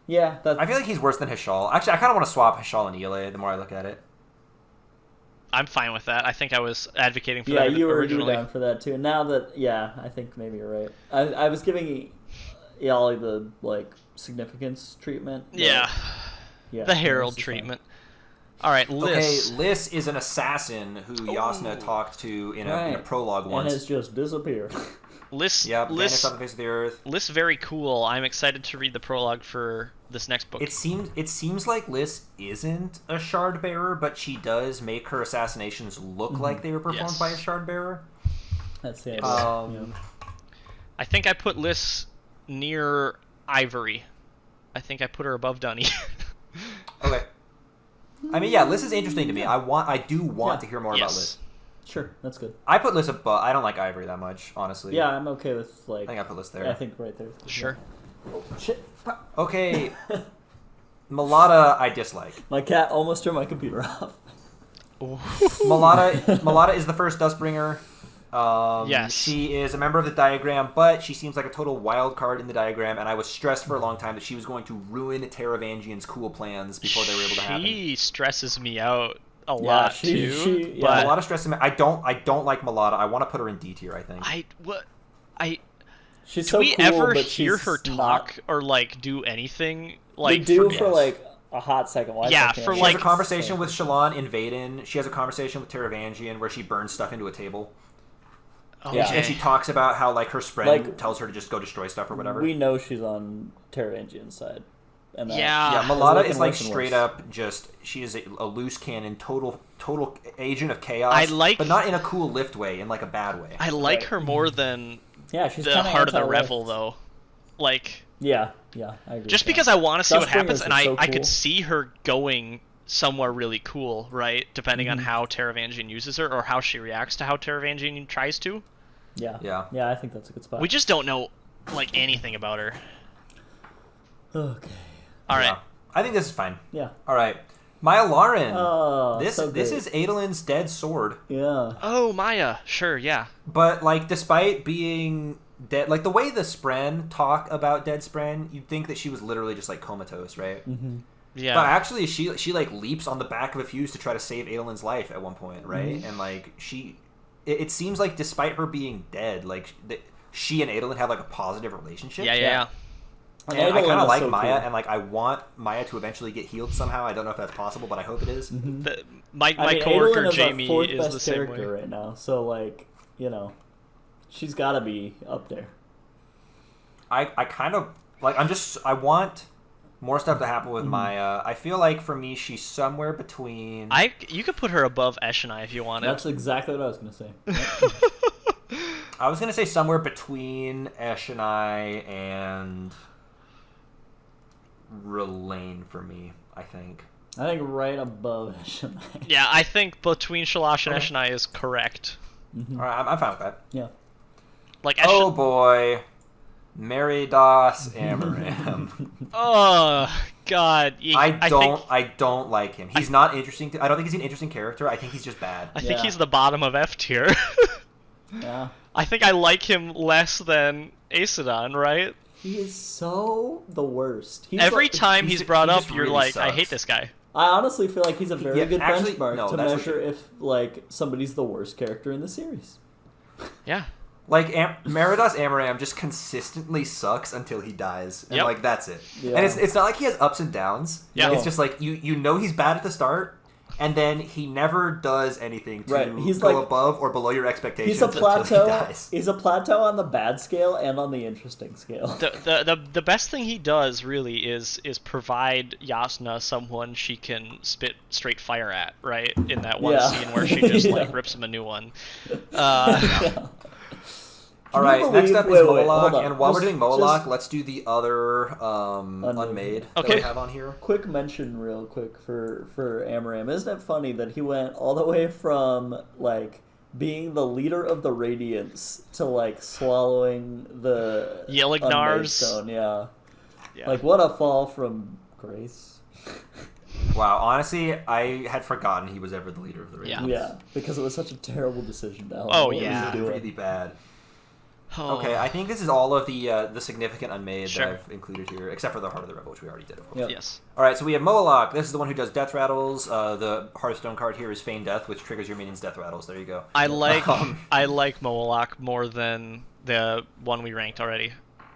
Speaker 2: Yeah, that's.
Speaker 1: I feel like he's worse than Hashaal. Actually, I kind of want to swap Hashaal and Ile the more I look at it.
Speaker 3: I'm fine with that. I think I was advocating for
Speaker 2: Yeah,
Speaker 3: that
Speaker 2: you were
Speaker 3: originally.
Speaker 2: down for that too. Now that, yeah, I think maybe you're right. I was giving Yali the like significance treatment. but,
Speaker 3: Yeah.
Speaker 2: yeah,
Speaker 3: The Herald
Speaker 2: this is
Speaker 3: treatment. All right, Liss.
Speaker 1: Okay, Liss is an assassin who Yasna talked to in a prologue
Speaker 2: fine.
Speaker 1: once.
Speaker 2: And has just disappeared.
Speaker 3: Liss.
Speaker 1: Yep, vanished
Speaker 3: Liss.
Speaker 1: off the face of the earth.
Speaker 3: Liss very cool. I'm excited to read the prologue for this next book.
Speaker 1: It seems like Liss isn't a shard bearer, but she does make her assassinations look like they were performed
Speaker 3: Yes.
Speaker 1: by a shard bearer.
Speaker 2: That's the idea.
Speaker 3: I think I put Liss near Ivory. I think I put her above Dunny.
Speaker 1: Okay. I mean, yeah, Liss is interesting to me. I do want to hear more about Liss.
Speaker 2: Sure, that's good.
Speaker 1: I put Liss above. I don't like Ivory that much, honestly.
Speaker 2: Yeah, I'm okay with like.
Speaker 1: I think I put Liss there.
Speaker 2: I think right there.
Speaker 3: Sure.
Speaker 2: Oh, shit.
Speaker 1: Okay. Melata, I dislike.
Speaker 2: My cat almost turned my computer off.
Speaker 1: Melata is the first Dustbringer.
Speaker 3: Yes.
Speaker 1: She is a member of the diagram, but she seems like a total wild card in the diagram, and I was stressed for a long time that she was going to ruin Taravangian's cool plans before they were able to happen.
Speaker 3: She stresses me out a lot too.
Speaker 1: But a lot of stress. I don't like Melata. I want to put her in D tier. I think.
Speaker 2: She's
Speaker 3: do
Speaker 2: so
Speaker 3: we
Speaker 2: cool,
Speaker 3: ever
Speaker 2: but
Speaker 3: hear
Speaker 2: she's
Speaker 3: her talk or like do anything? Like
Speaker 2: we do for like a hot second. Why
Speaker 3: Yeah,
Speaker 2: can't
Speaker 3: for
Speaker 1: She
Speaker 2: we?
Speaker 1: has a conversation with Shalon in Vaden. She has a conversation with Taravangian where she burns stuff into a table.
Speaker 3: Okay.
Speaker 1: And she talks about how like her friend tells her to just go destroy stuff or whatever.
Speaker 2: We know she's on Taravangian's side. And
Speaker 3: Yeah.
Speaker 1: Melata is like straight up just she is a loose cannon, total agent of chaos. But not in a cool lift way, in like a bad way.
Speaker 3: I like her more than
Speaker 2: she's
Speaker 3: the Heart of the Revel though. Like
Speaker 2: Yeah, I agree.
Speaker 3: just because I want to see what happens, and
Speaker 2: so
Speaker 3: I
Speaker 2: cool.
Speaker 3: could see her going somewhere really cool, right? Depending on how Taravangian uses her or how she reacts to how Taravangian tries to.
Speaker 2: Yeah, I think that's a good spot.
Speaker 3: We just don't know like anything about her.
Speaker 2: Okay.
Speaker 3: All right.
Speaker 1: I think this is fine.
Speaker 2: Yeah.
Speaker 1: All right. Maya Lauren.
Speaker 2: Oh,
Speaker 1: this
Speaker 2: so
Speaker 1: this
Speaker 2: great.
Speaker 1: is Adolin's dead sword.
Speaker 2: Yeah.
Speaker 3: Oh, Maya. Sure, yeah.
Speaker 1: But like despite being dead, like the way the Spren talk about dead Spren, you'd think that she was literally just like comatose, right?
Speaker 2: Mm-hmm.
Speaker 3: Yeah.
Speaker 1: But actually she like leaps on the back of a fuse to try to save Adolin's life at one point, right?
Speaker 2: Mm-hmm.
Speaker 1: And like it seems like despite her being dead, like she and Adolin have like a positive relationship.
Speaker 3: Yeah.
Speaker 1: And I kind of like Maya,
Speaker 2: cool.
Speaker 1: and like I want Maya to eventually get healed somehow. I don't know if that's possible, but I hope it is.
Speaker 2: Mm-hmm.
Speaker 3: My
Speaker 2: Adolin
Speaker 3: coworker
Speaker 2: is
Speaker 3: Jamie
Speaker 2: our fourth
Speaker 3: is
Speaker 2: best
Speaker 3: the same
Speaker 2: character
Speaker 3: way.
Speaker 2: right now, so like she's got to be up there.
Speaker 1: I kind of like I want more stuff to happen with Maya. I feel like for me she's somewhere between.
Speaker 3: You could put her above Eshonai if you wanted.
Speaker 2: That's exactly what I was gonna say.
Speaker 1: I was gonna say somewhere between Eshonai and Relaine for me. I think
Speaker 2: right above Shania.
Speaker 3: Yeah, I think between Shalash and Eshonai is correct.
Speaker 2: Mm-hmm.
Speaker 1: All right, I'm fine with that.
Speaker 2: Yeah.
Speaker 3: Like
Speaker 1: Oh boy, Meridas Amaram.
Speaker 3: Oh God,
Speaker 1: I don't like him. He's not interesting. I don't think he's an interesting character. I think he's just bad.
Speaker 3: I think he's the bottom of F tier.
Speaker 2: Yeah.
Speaker 3: I think I like him less than Aesidon, right?
Speaker 2: He is so the worst.
Speaker 3: Every time he's brought
Speaker 1: he
Speaker 3: up,
Speaker 1: just
Speaker 3: you're
Speaker 1: really
Speaker 3: like, I
Speaker 1: sucks.
Speaker 3: hate this guy.
Speaker 2: I honestly feel like he's a very good
Speaker 1: actually,
Speaker 2: benchmark
Speaker 1: no,
Speaker 2: to
Speaker 1: that's
Speaker 2: measure
Speaker 1: what
Speaker 2: if like somebody's the worst character in the series.
Speaker 3: Yeah.
Speaker 1: Like Meridas Amaram just consistently sucks until he dies, and like that's it.
Speaker 2: Yeah.
Speaker 1: And it's not like he has ups and downs.
Speaker 3: Yeah.
Speaker 1: It's just like you know he's bad at the start, and then he never does anything to
Speaker 2: He's
Speaker 1: go
Speaker 2: like,
Speaker 1: above or below your expectations.
Speaker 2: He's a plateau.
Speaker 1: Until he dies.
Speaker 2: He's a plateau on the bad scale and on the interesting scale.
Speaker 3: The best thing he does really is provide Yasna someone she can spit straight fire at, right? In that one scene where she just like rips him a new one.
Speaker 1: All right, next up is Moloch, and while we're doing Moloch,
Speaker 2: just
Speaker 1: let's do the other unmade that we have on here.
Speaker 2: Quick mention, real quick, for Amaram. Isn't it funny that he went all the way from like being the leader of the Radiance to like swallowing the
Speaker 3: Yelignar's
Speaker 2: unmade stone? Yeah. Like what a fall from grace.
Speaker 1: Wow, honestly, I had forgotten he was ever the leader of the Radiance.
Speaker 2: Yeah, because it was such a terrible decision.
Speaker 1: Really bad.
Speaker 3: Oh.
Speaker 1: Okay, I think this is all of the significant unmade that I've included here, except for the Heart of the Revel, which we already did, of course.
Speaker 2: Yep.
Speaker 3: Yes.
Speaker 1: All right, so we have Moloch. This is the one who does death rattles. The Hearthstone card here is Feign Death, which triggers your minions' death rattles. There you go.
Speaker 3: I like Moloch more than the one we ranked already.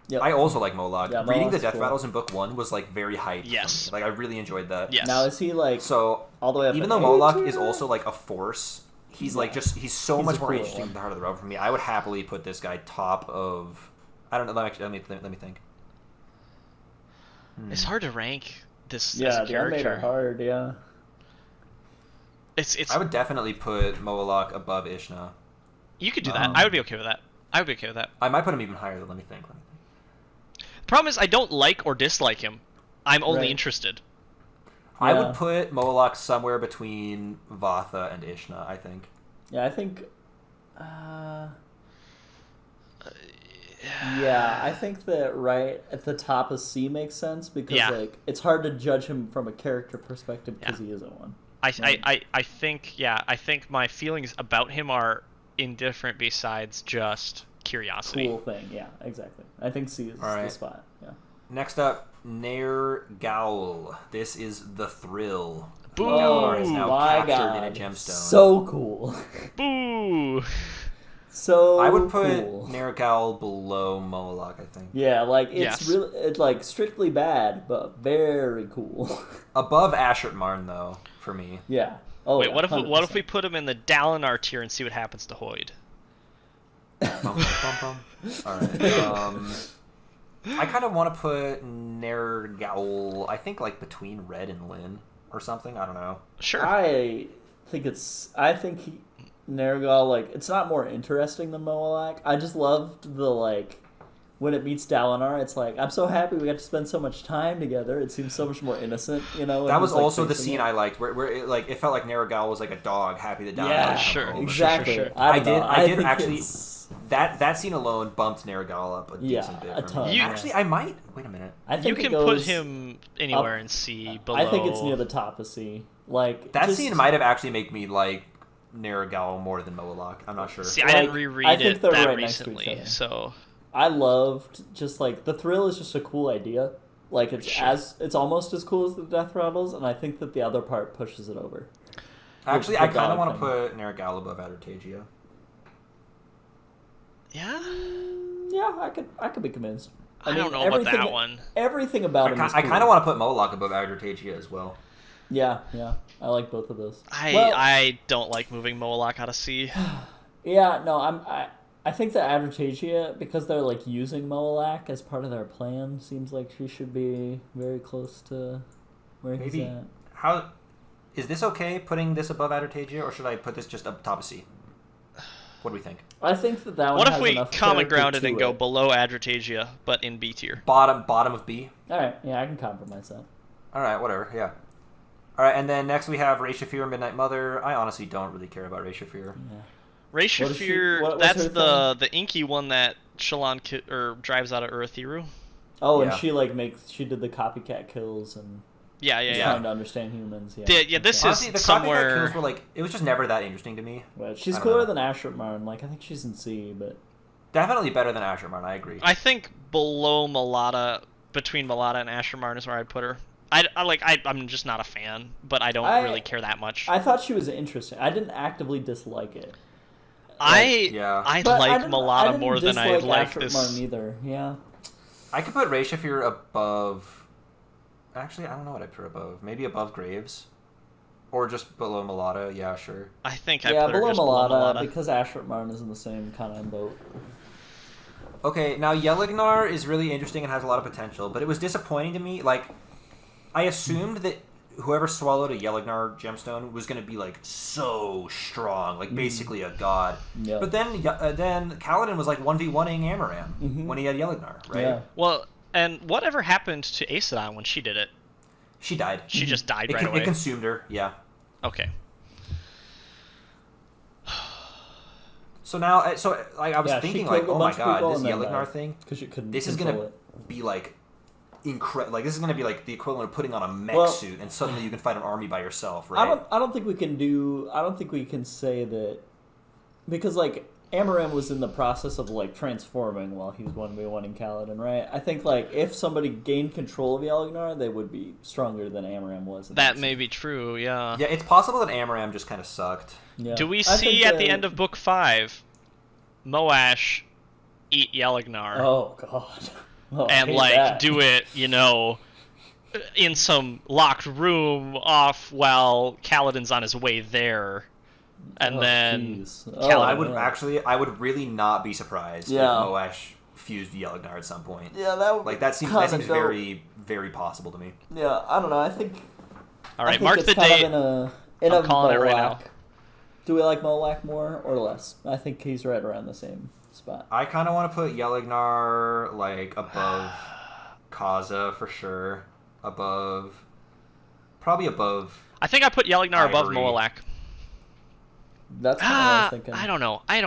Speaker 1: Yep. I also like Moloch.
Speaker 2: Yeah,
Speaker 1: Reading the
Speaker 2: Moloch's
Speaker 1: death
Speaker 2: cool.
Speaker 1: rattles in book 1 was like very hyped.
Speaker 3: Yes.
Speaker 1: Like I really enjoyed that.
Speaker 3: Yes.
Speaker 2: Now is he like
Speaker 1: all
Speaker 2: the way up?
Speaker 1: Even though Moloch is also like a force, he's like he's so much more interesting than the Heart of the Revel for me. I would happily put this guy top of. I don't know. Let me think.
Speaker 3: It's hard to rank this as a
Speaker 2: the
Speaker 3: character.
Speaker 2: unmade are hard. Yeah.
Speaker 3: It's.
Speaker 1: I would definitely put Moloch above Ishna.
Speaker 3: You could do that. I would be okay with that.
Speaker 1: I might put him even higher. Let me think.
Speaker 3: The problem is I don't like or dislike him. I'm only interested.
Speaker 1: I would put Moloch somewhere between Vatha and Ishna, I think.
Speaker 2: Yeah, I think. Yeah, I think that right at the top of C makes sense because like it's hard to judge him from a character perspective because he isn't one.
Speaker 3: I think my feelings about him are indifferent besides just curiosity.
Speaker 2: Cool thing, yeah, exactly. I think C is the spot. Yeah.
Speaker 1: Next up, Nergal. This is the thrill.
Speaker 3: Boo!
Speaker 1: Gavilar is now
Speaker 2: my
Speaker 1: captured in a
Speaker 2: God.
Speaker 1: gemstone.
Speaker 2: So cool.
Speaker 3: Boo!
Speaker 2: So
Speaker 1: I would put
Speaker 2: cool.
Speaker 1: Nergal below Moloch, I think.
Speaker 2: Yeah, like it's
Speaker 3: Yes.
Speaker 2: really it's like strictly bad, but very cool.
Speaker 1: Above Azure Marn, though, for me.
Speaker 2: Yeah. Oh,
Speaker 3: Wait,
Speaker 2: yeah,
Speaker 3: what if
Speaker 2: 100%.
Speaker 3: we put him in the Dalinar tier and see what happens to Hoyd?
Speaker 1: Bum, bum, bum. All right. I kind of want to put Nergal, I think, like between Red and Lyn or something. I don't know.
Speaker 3: Sure.
Speaker 2: I think Nergal, like, it's not more interesting than Moloch. I just loved the, like, when it meets Dalinar, it's like, I'm so happy we got to spend so much time together. It seems so much more innocent, you know?
Speaker 1: That was
Speaker 2: like,
Speaker 1: also the
Speaker 2: facing
Speaker 1: scene
Speaker 2: it.
Speaker 1: I liked, where it felt like Nergal was like a dog, happy that Dalinar
Speaker 2: Yeah,
Speaker 1: had come
Speaker 3: sure.
Speaker 1: home.
Speaker 2: Exactly.
Speaker 3: Sure.
Speaker 2: I
Speaker 1: did
Speaker 2: think
Speaker 1: actually.
Speaker 2: it's-
Speaker 1: That scene alone bumped Nergal up a
Speaker 2: Yeah,
Speaker 1: decent bit.
Speaker 2: a
Speaker 1: for
Speaker 2: ton.
Speaker 1: me.
Speaker 3: You-
Speaker 1: Actually, I might. Wait a minute.
Speaker 2: I
Speaker 3: You
Speaker 2: think
Speaker 3: can
Speaker 2: it goes
Speaker 3: put him anywhere
Speaker 2: up-
Speaker 3: in C, below.
Speaker 2: I think it's near the top of C. Like
Speaker 1: That
Speaker 2: just-
Speaker 1: scene might have actually made me like Nergal more than Moloch. I'm not sure.
Speaker 3: See, I
Speaker 2: like,
Speaker 3: didn't
Speaker 2: I
Speaker 3: reread
Speaker 2: think
Speaker 3: it
Speaker 2: they're
Speaker 3: that
Speaker 2: right next to each
Speaker 3: recently,
Speaker 2: other.
Speaker 3: so...
Speaker 2: I loved just like the thrill is just a cool idea. Like it's
Speaker 3: Sure.
Speaker 2: it's almost as cool as the death rattles, and I think that the other part pushes it over.
Speaker 1: Actually,
Speaker 2: the
Speaker 1: I kind of
Speaker 2: dog
Speaker 1: want to
Speaker 2: thing.
Speaker 1: put Nergal above Adortagia.
Speaker 3: Yeah?
Speaker 2: Yeah, I could be convinced.
Speaker 3: I
Speaker 2: mean,
Speaker 3: don't know about that
Speaker 2: everything-
Speaker 3: one.
Speaker 2: Everything about him.
Speaker 1: I
Speaker 2: is
Speaker 1: kind
Speaker 2: cool.
Speaker 1: of want to put Moloch above Adortagia as well.
Speaker 2: Yeah, I like both of those.
Speaker 3: I don't like moving Moloch out of C.
Speaker 2: Yeah, no, I think that Adortagia, because they're like using Moloch as part of their plan, seems like she should be very close to where he's
Speaker 1: Maybe.
Speaker 2: at.
Speaker 1: How is this okay? Putting this above Adortagia, or should I put this just up top of C? What do we think?
Speaker 2: I think that one
Speaker 3: What
Speaker 2: has
Speaker 3: if we
Speaker 2: enough
Speaker 3: common
Speaker 2: character
Speaker 3: grounded
Speaker 2: to
Speaker 3: and go
Speaker 2: it.
Speaker 3: below Adrotagia, but in B tier?
Speaker 1: Bottom of B.
Speaker 2: All right, yeah, I can compromise that.
Speaker 1: All right, whatever. Yeah. All right, and then next we have Ray Shafir, Midnight Mother. I honestly don't really care about Ray Shafir.
Speaker 2: Yeah.
Speaker 3: Ray
Speaker 2: What is she-
Speaker 3: Shafir,
Speaker 2: what was
Speaker 3: that's
Speaker 2: her
Speaker 3: the inky one that Shalon drives out of Urithiru.
Speaker 2: Oh, and
Speaker 1: Yeah.
Speaker 2: she did the copycat kills and
Speaker 3: Yeah.
Speaker 2: trying to understand humans. Yeah,
Speaker 3: Yeah, this
Speaker 2: okay.
Speaker 3: is-
Speaker 1: Honestly, the
Speaker 3: somewhere-
Speaker 1: copycat kills were like, it was just never that interesting to me.
Speaker 2: But she's
Speaker 1: I don't
Speaker 2: cooler
Speaker 1: know.
Speaker 2: than Azure Marn. Like I think she's in C, but
Speaker 1: Definitely better than Azure Marn, I agree.
Speaker 3: I think below Melata, between Melata and Ashermarn is where I'd put her. I'm just not a fan, but I don't really care that much.
Speaker 2: I thought she was interesting. I didn't actively dislike it.
Speaker 1: Yeah.
Speaker 3: I
Speaker 2: But
Speaker 3: like
Speaker 2: didn't-
Speaker 3: Melata
Speaker 2: didn't
Speaker 3: more than I
Speaker 2: dislike
Speaker 3: like
Speaker 2: Azure
Speaker 3: this.
Speaker 2: Marn either. Yeah.
Speaker 1: I could put Ray Shafir above... Actually, I don't know what I'd put above. Maybe above Graves. Or just below Melata, yeah, sure.
Speaker 3: I think I
Speaker 2: Yeah,
Speaker 3: put her
Speaker 2: below
Speaker 3: just below
Speaker 2: Melata
Speaker 3: Melata.
Speaker 2: because Azure Marn is in the same kind of boat.
Speaker 1: Okay, now Yelignar is really interesting and has a lot of potential, but it was disappointing to me. Like, I assumed that whoever swallowed a Yelignar gemstone was going to be, like, so strong, like, basically a god.
Speaker 2: Yeah.
Speaker 1: But then Kaladin was, like, 1v1ing Amaram when he had Yelignar, right?
Speaker 2: Yeah.
Speaker 3: Well, and whatever happened to Aesidon when she did it?
Speaker 1: She died.
Speaker 3: She just died
Speaker 1: It,
Speaker 3: right away.
Speaker 1: it consumed her, yeah.
Speaker 3: Okay.
Speaker 1: So now, I was
Speaker 2: Yeah, she
Speaker 1: thinking,
Speaker 2: killed
Speaker 1: like,
Speaker 2: a
Speaker 1: oh my
Speaker 2: bunch of
Speaker 1: god,
Speaker 2: people
Speaker 1: this
Speaker 2: and then
Speaker 1: Yelignar
Speaker 2: died.
Speaker 1: thing,
Speaker 2: Because you couldn't.
Speaker 1: this is
Speaker 2: control
Speaker 1: going to
Speaker 2: it.
Speaker 1: be, like, incredible. Like, this is going to be, like, the equivalent of putting on a mech
Speaker 2: Well-
Speaker 1: suit, and suddenly you can fight an army by yourself, right?
Speaker 2: I don't think we can say that because like Amaram was in the process of like transforming while he was 1v1ing Kaladin, right? I think like if somebody gained control of Yelignar, they would be stronger than Amaram was. in
Speaker 3: That
Speaker 2: scene.
Speaker 3: may be true, yeah.
Speaker 1: Yeah, it's possible that Amaram just kind of sucked.
Speaker 2: Yeah.
Speaker 3: Do we
Speaker 2: I
Speaker 3: see
Speaker 2: think
Speaker 3: at the end of Book 5 Moash eat Yelignar
Speaker 2: Oh god. Oh, I
Speaker 3: and
Speaker 2: hate
Speaker 3: like
Speaker 2: that.
Speaker 3: do it, in some locked room off while Kaladin's on his way there, and
Speaker 2: Oh,
Speaker 3: then
Speaker 2: jeez.
Speaker 3: Kaladin-
Speaker 1: I would really not be surprised if
Speaker 2: Yeah.
Speaker 1: Moash fused Yelignar at some point.
Speaker 2: Yeah, that would
Speaker 1: Like that seems
Speaker 2: kinda dope.
Speaker 1: very, very possible to me.
Speaker 2: Yeah, I don't know. I think.
Speaker 3: all
Speaker 2: I
Speaker 3: right,
Speaker 2: think
Speaker 3: mark
Speaker 2: it's
Speaker 3: the
Speaker 2: kind
Speaker 3: date.
Speaker 2: of in
Speaker 3: I'm
Speaker 2: a
Speaker 3: calling it right now.
Speaker 2: Moloch. Do we like Moloch more or less? I think he's right around the same spot.
Speaker 1: I kind of want to put Yelignar like above Kaza for sure. Probably above.
Speaker 3: I think I put Yelignar above
Speaker 1: Ivory.
Speaker 3: Moloch.
Speaker 2: That's kind of what I was thinking.
Speaker 3: I don't know.
Speaker 1: I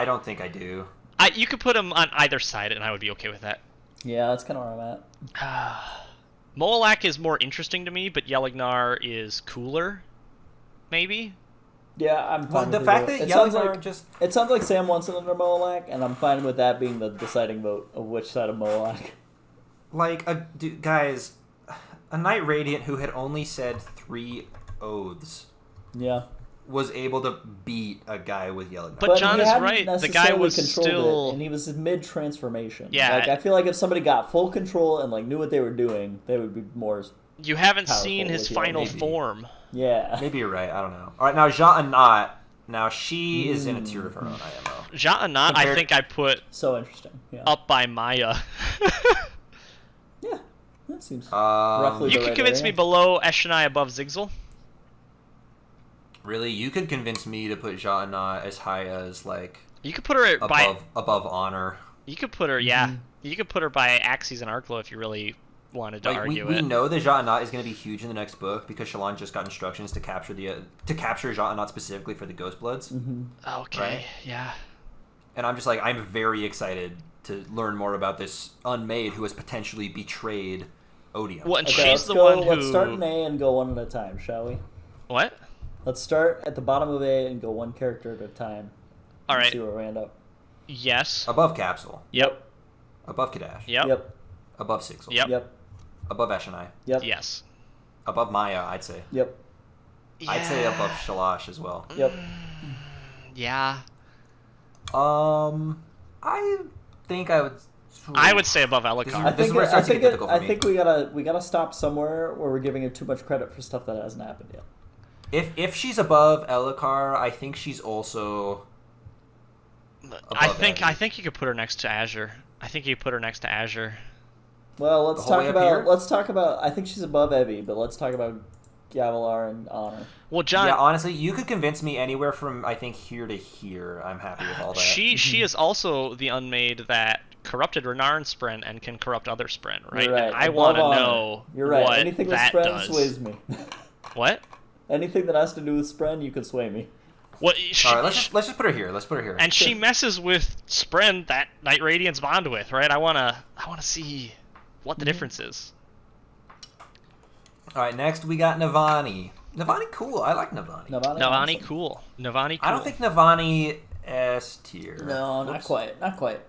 Speaker 1: don't think I do.
Speaker 3: You could put him on either side, and I would be okay with that.
Speaker 2: Yeah, that's kind of where I'm at.
Speaker 3: Moloch is more interesting to me, but Yelignar is cooler, maybe.
Speaker 2: Yeah, I'm fine
Speaker 1: the
Speaker 2: with
Speaker 1: fact
Speaker 2: either.
Speaker 1: that
Speaker 2: It sounds
Speaker 1: Gavilar
Speaker 2: like
Speaker 1: just
Speaker 2: it sounds like Sam wants it under Moloch, and I'm fine with that being the deciding vote of which side of Moloch.
Speaker 1: like guys, a Knight Radiant who had only said 3 oaths
Speaker 2: Yeah.
Speaker 1: was able to beat a guy with yellow.
Speaker 3: But John
Speaker 2: he
Speaker 3: is
Speaker 2: hadn't
Speaker 3: right. The
Speaker 2: necessarily
Speaker 3: guy was
Speaker 2: controlled
Speaker 3: still-
Speaker 2: it, and he was in mid-transformation.
Speaker 3: Yeah.
Speaker 2: Like, I feel like if somebody got full control and like knew what they were doing, they would be more.
Speaker 3: You haven't
Speaker 2: Powerful
Speaker 3: seen his
Speaker 2: with you,
Speaker 3: final
Speaker 1: maybe.
Speaker 3: form.
Speaker 2: Yeah.
Speaker 1: Maybe you're right. I don't know. All right, now Ja'anat. Now she is in a tier of her own IMO.
Speaker 3: Ja'anat, I think I put
Speaker 2: So interesting. Yeah.
Speaker 3: up by Maya.
Speaker 2: Yeah. That seems roughly
Speaker 3: You
Speaker 2: the
Speaker 3: could
Speaker 2: right
Speaker 3: convince me
Speaker 2: area.
Speaker 3: below Eshonai, above Sigzel.
Speaker 1: Really, you could convince me to put Ja'anat as high as like
Speaker 3: You could put her
Speaker 1: above Honor.
Speaker 3: You could put her, yeah. You could put her by Axes and Arklow if you really wanted to
Speaker 1: Like
Speaker 3: argue
Speaker 1: we
Speaker 3: it.
Speaker 1: know that Ja'anat is going to be huge in the next book because Shalon just got instructions to capture Ja'anat specifically for the Ghost Bloods.
Speaker 3: Okay,
Speaker 1: Right?
Speaker 3: yeah.
Speaker 1: And I'm just like, I'm very excited to learn more about this unmade who has potentially betrayed Odium.
Speaker 3: Well, and
Speaker 2: Okay,
Speaker 3: she's the
Speaker 2: let's
Speaker 3: one
Speaker 2: Let's start
Speaker 3: who.
Speaker 2: in A and go one at a time, shall we?
Speaker 3: What?
Speaker 2: Let's start at the bottom of A and go one character at a time.
Speaker 3: All right.
Speaker 2: See where we end up.
Speaker 3: Yes.
Speaker 1: Above Capsule.
Speaker 3: Yep.
Speaker 1: Above Cadash.
Speaker 3: Yep.
Speaker 2: Yep.
Speaker 1: Above Sigzel.
Speaker 3: Yep.
Speaker 2: Yep.
Speaker 1: Above Eshonai.
Speaker 2: Yep.
Speaker 3: Yes.
Speaker 1: Above Maya, I'd say.
Speaker 2: Yep.
Speaker 1: I'd say
Speaker 3: Yeah.
Speaker 1: above Shalash as well.
Speaker 2: Yep.
Speaker 3: Yeah.
Speaker 1: I think I would.
Speaker 3: I would say above Elokar.
Speaker 2: I
Speaker 1: This is
Speaker 2: think
Speaker 1: where it starts to get difficult for
Speaker 2: I
Speaker 1: me.
Speaker 2: think we gotta stop somewhere where we're giving her too much credit for stuff that hasn't happened yet.
Speaker 1: If she's above Elokar, I think she's also.
Speaker 3: I
Speaker 1: above
Speaker 3: think
Speaker 1: Abby.
Speaker 3: you could put her next to Azure. I think you could put her next to Azure.
Speaker 2: Well, let's
Speaker 1: The whole
Speaker 2: talk
Speaker 1: way up
Speaker 2: about.
Speaker 1: here?
Speaker 2: Let's talk about. I think she's above Evie, but let's talk about Gavilar and Honor.
Speaker 3: Well, John,
Speaker 1: Yeah, honestly, you could convince me anywhere from I think here to here. I'm happy with all that.
Speaker 3: she is also the unmade that corrupted Renarin Spren and can corrupt other Spren, right?
Speaker 2: You're right.
Speaker 3: And I
Speaker 2: Above
Speaker 3: want to
Speaker 2: Honor.
Speaker 3: know
Speaker 2: You're right.
Speaker 3: what
Speaker 2: Anything with
Speaker 3: that
Speaker 2: Spren
Speaker 3: does.
Speaker 2: sways me.
Speaker 3: What?
Speaker 2: Anything that has to do with Spren, you can sway me.
Speaker 3: What?
Speaker 1: All right, let's just put her here. Let's put her here.
Speaker 3: And she messes with Spren that Night Radiant's bond with, right? I wanna see what the difference is.
Speaker 1: All right, next we got Nivani. Nivani, cool. I like Nivani.
Speaker 3: Nivani,
Speaker 2: awesome.
Speaker 3: cool. Nivani, cool.
Speaker 1: I don't think Nivani S tier.
Speaker 2: No, not
Speaker 1: Whoops.
Speaker 2: quite. Not quite.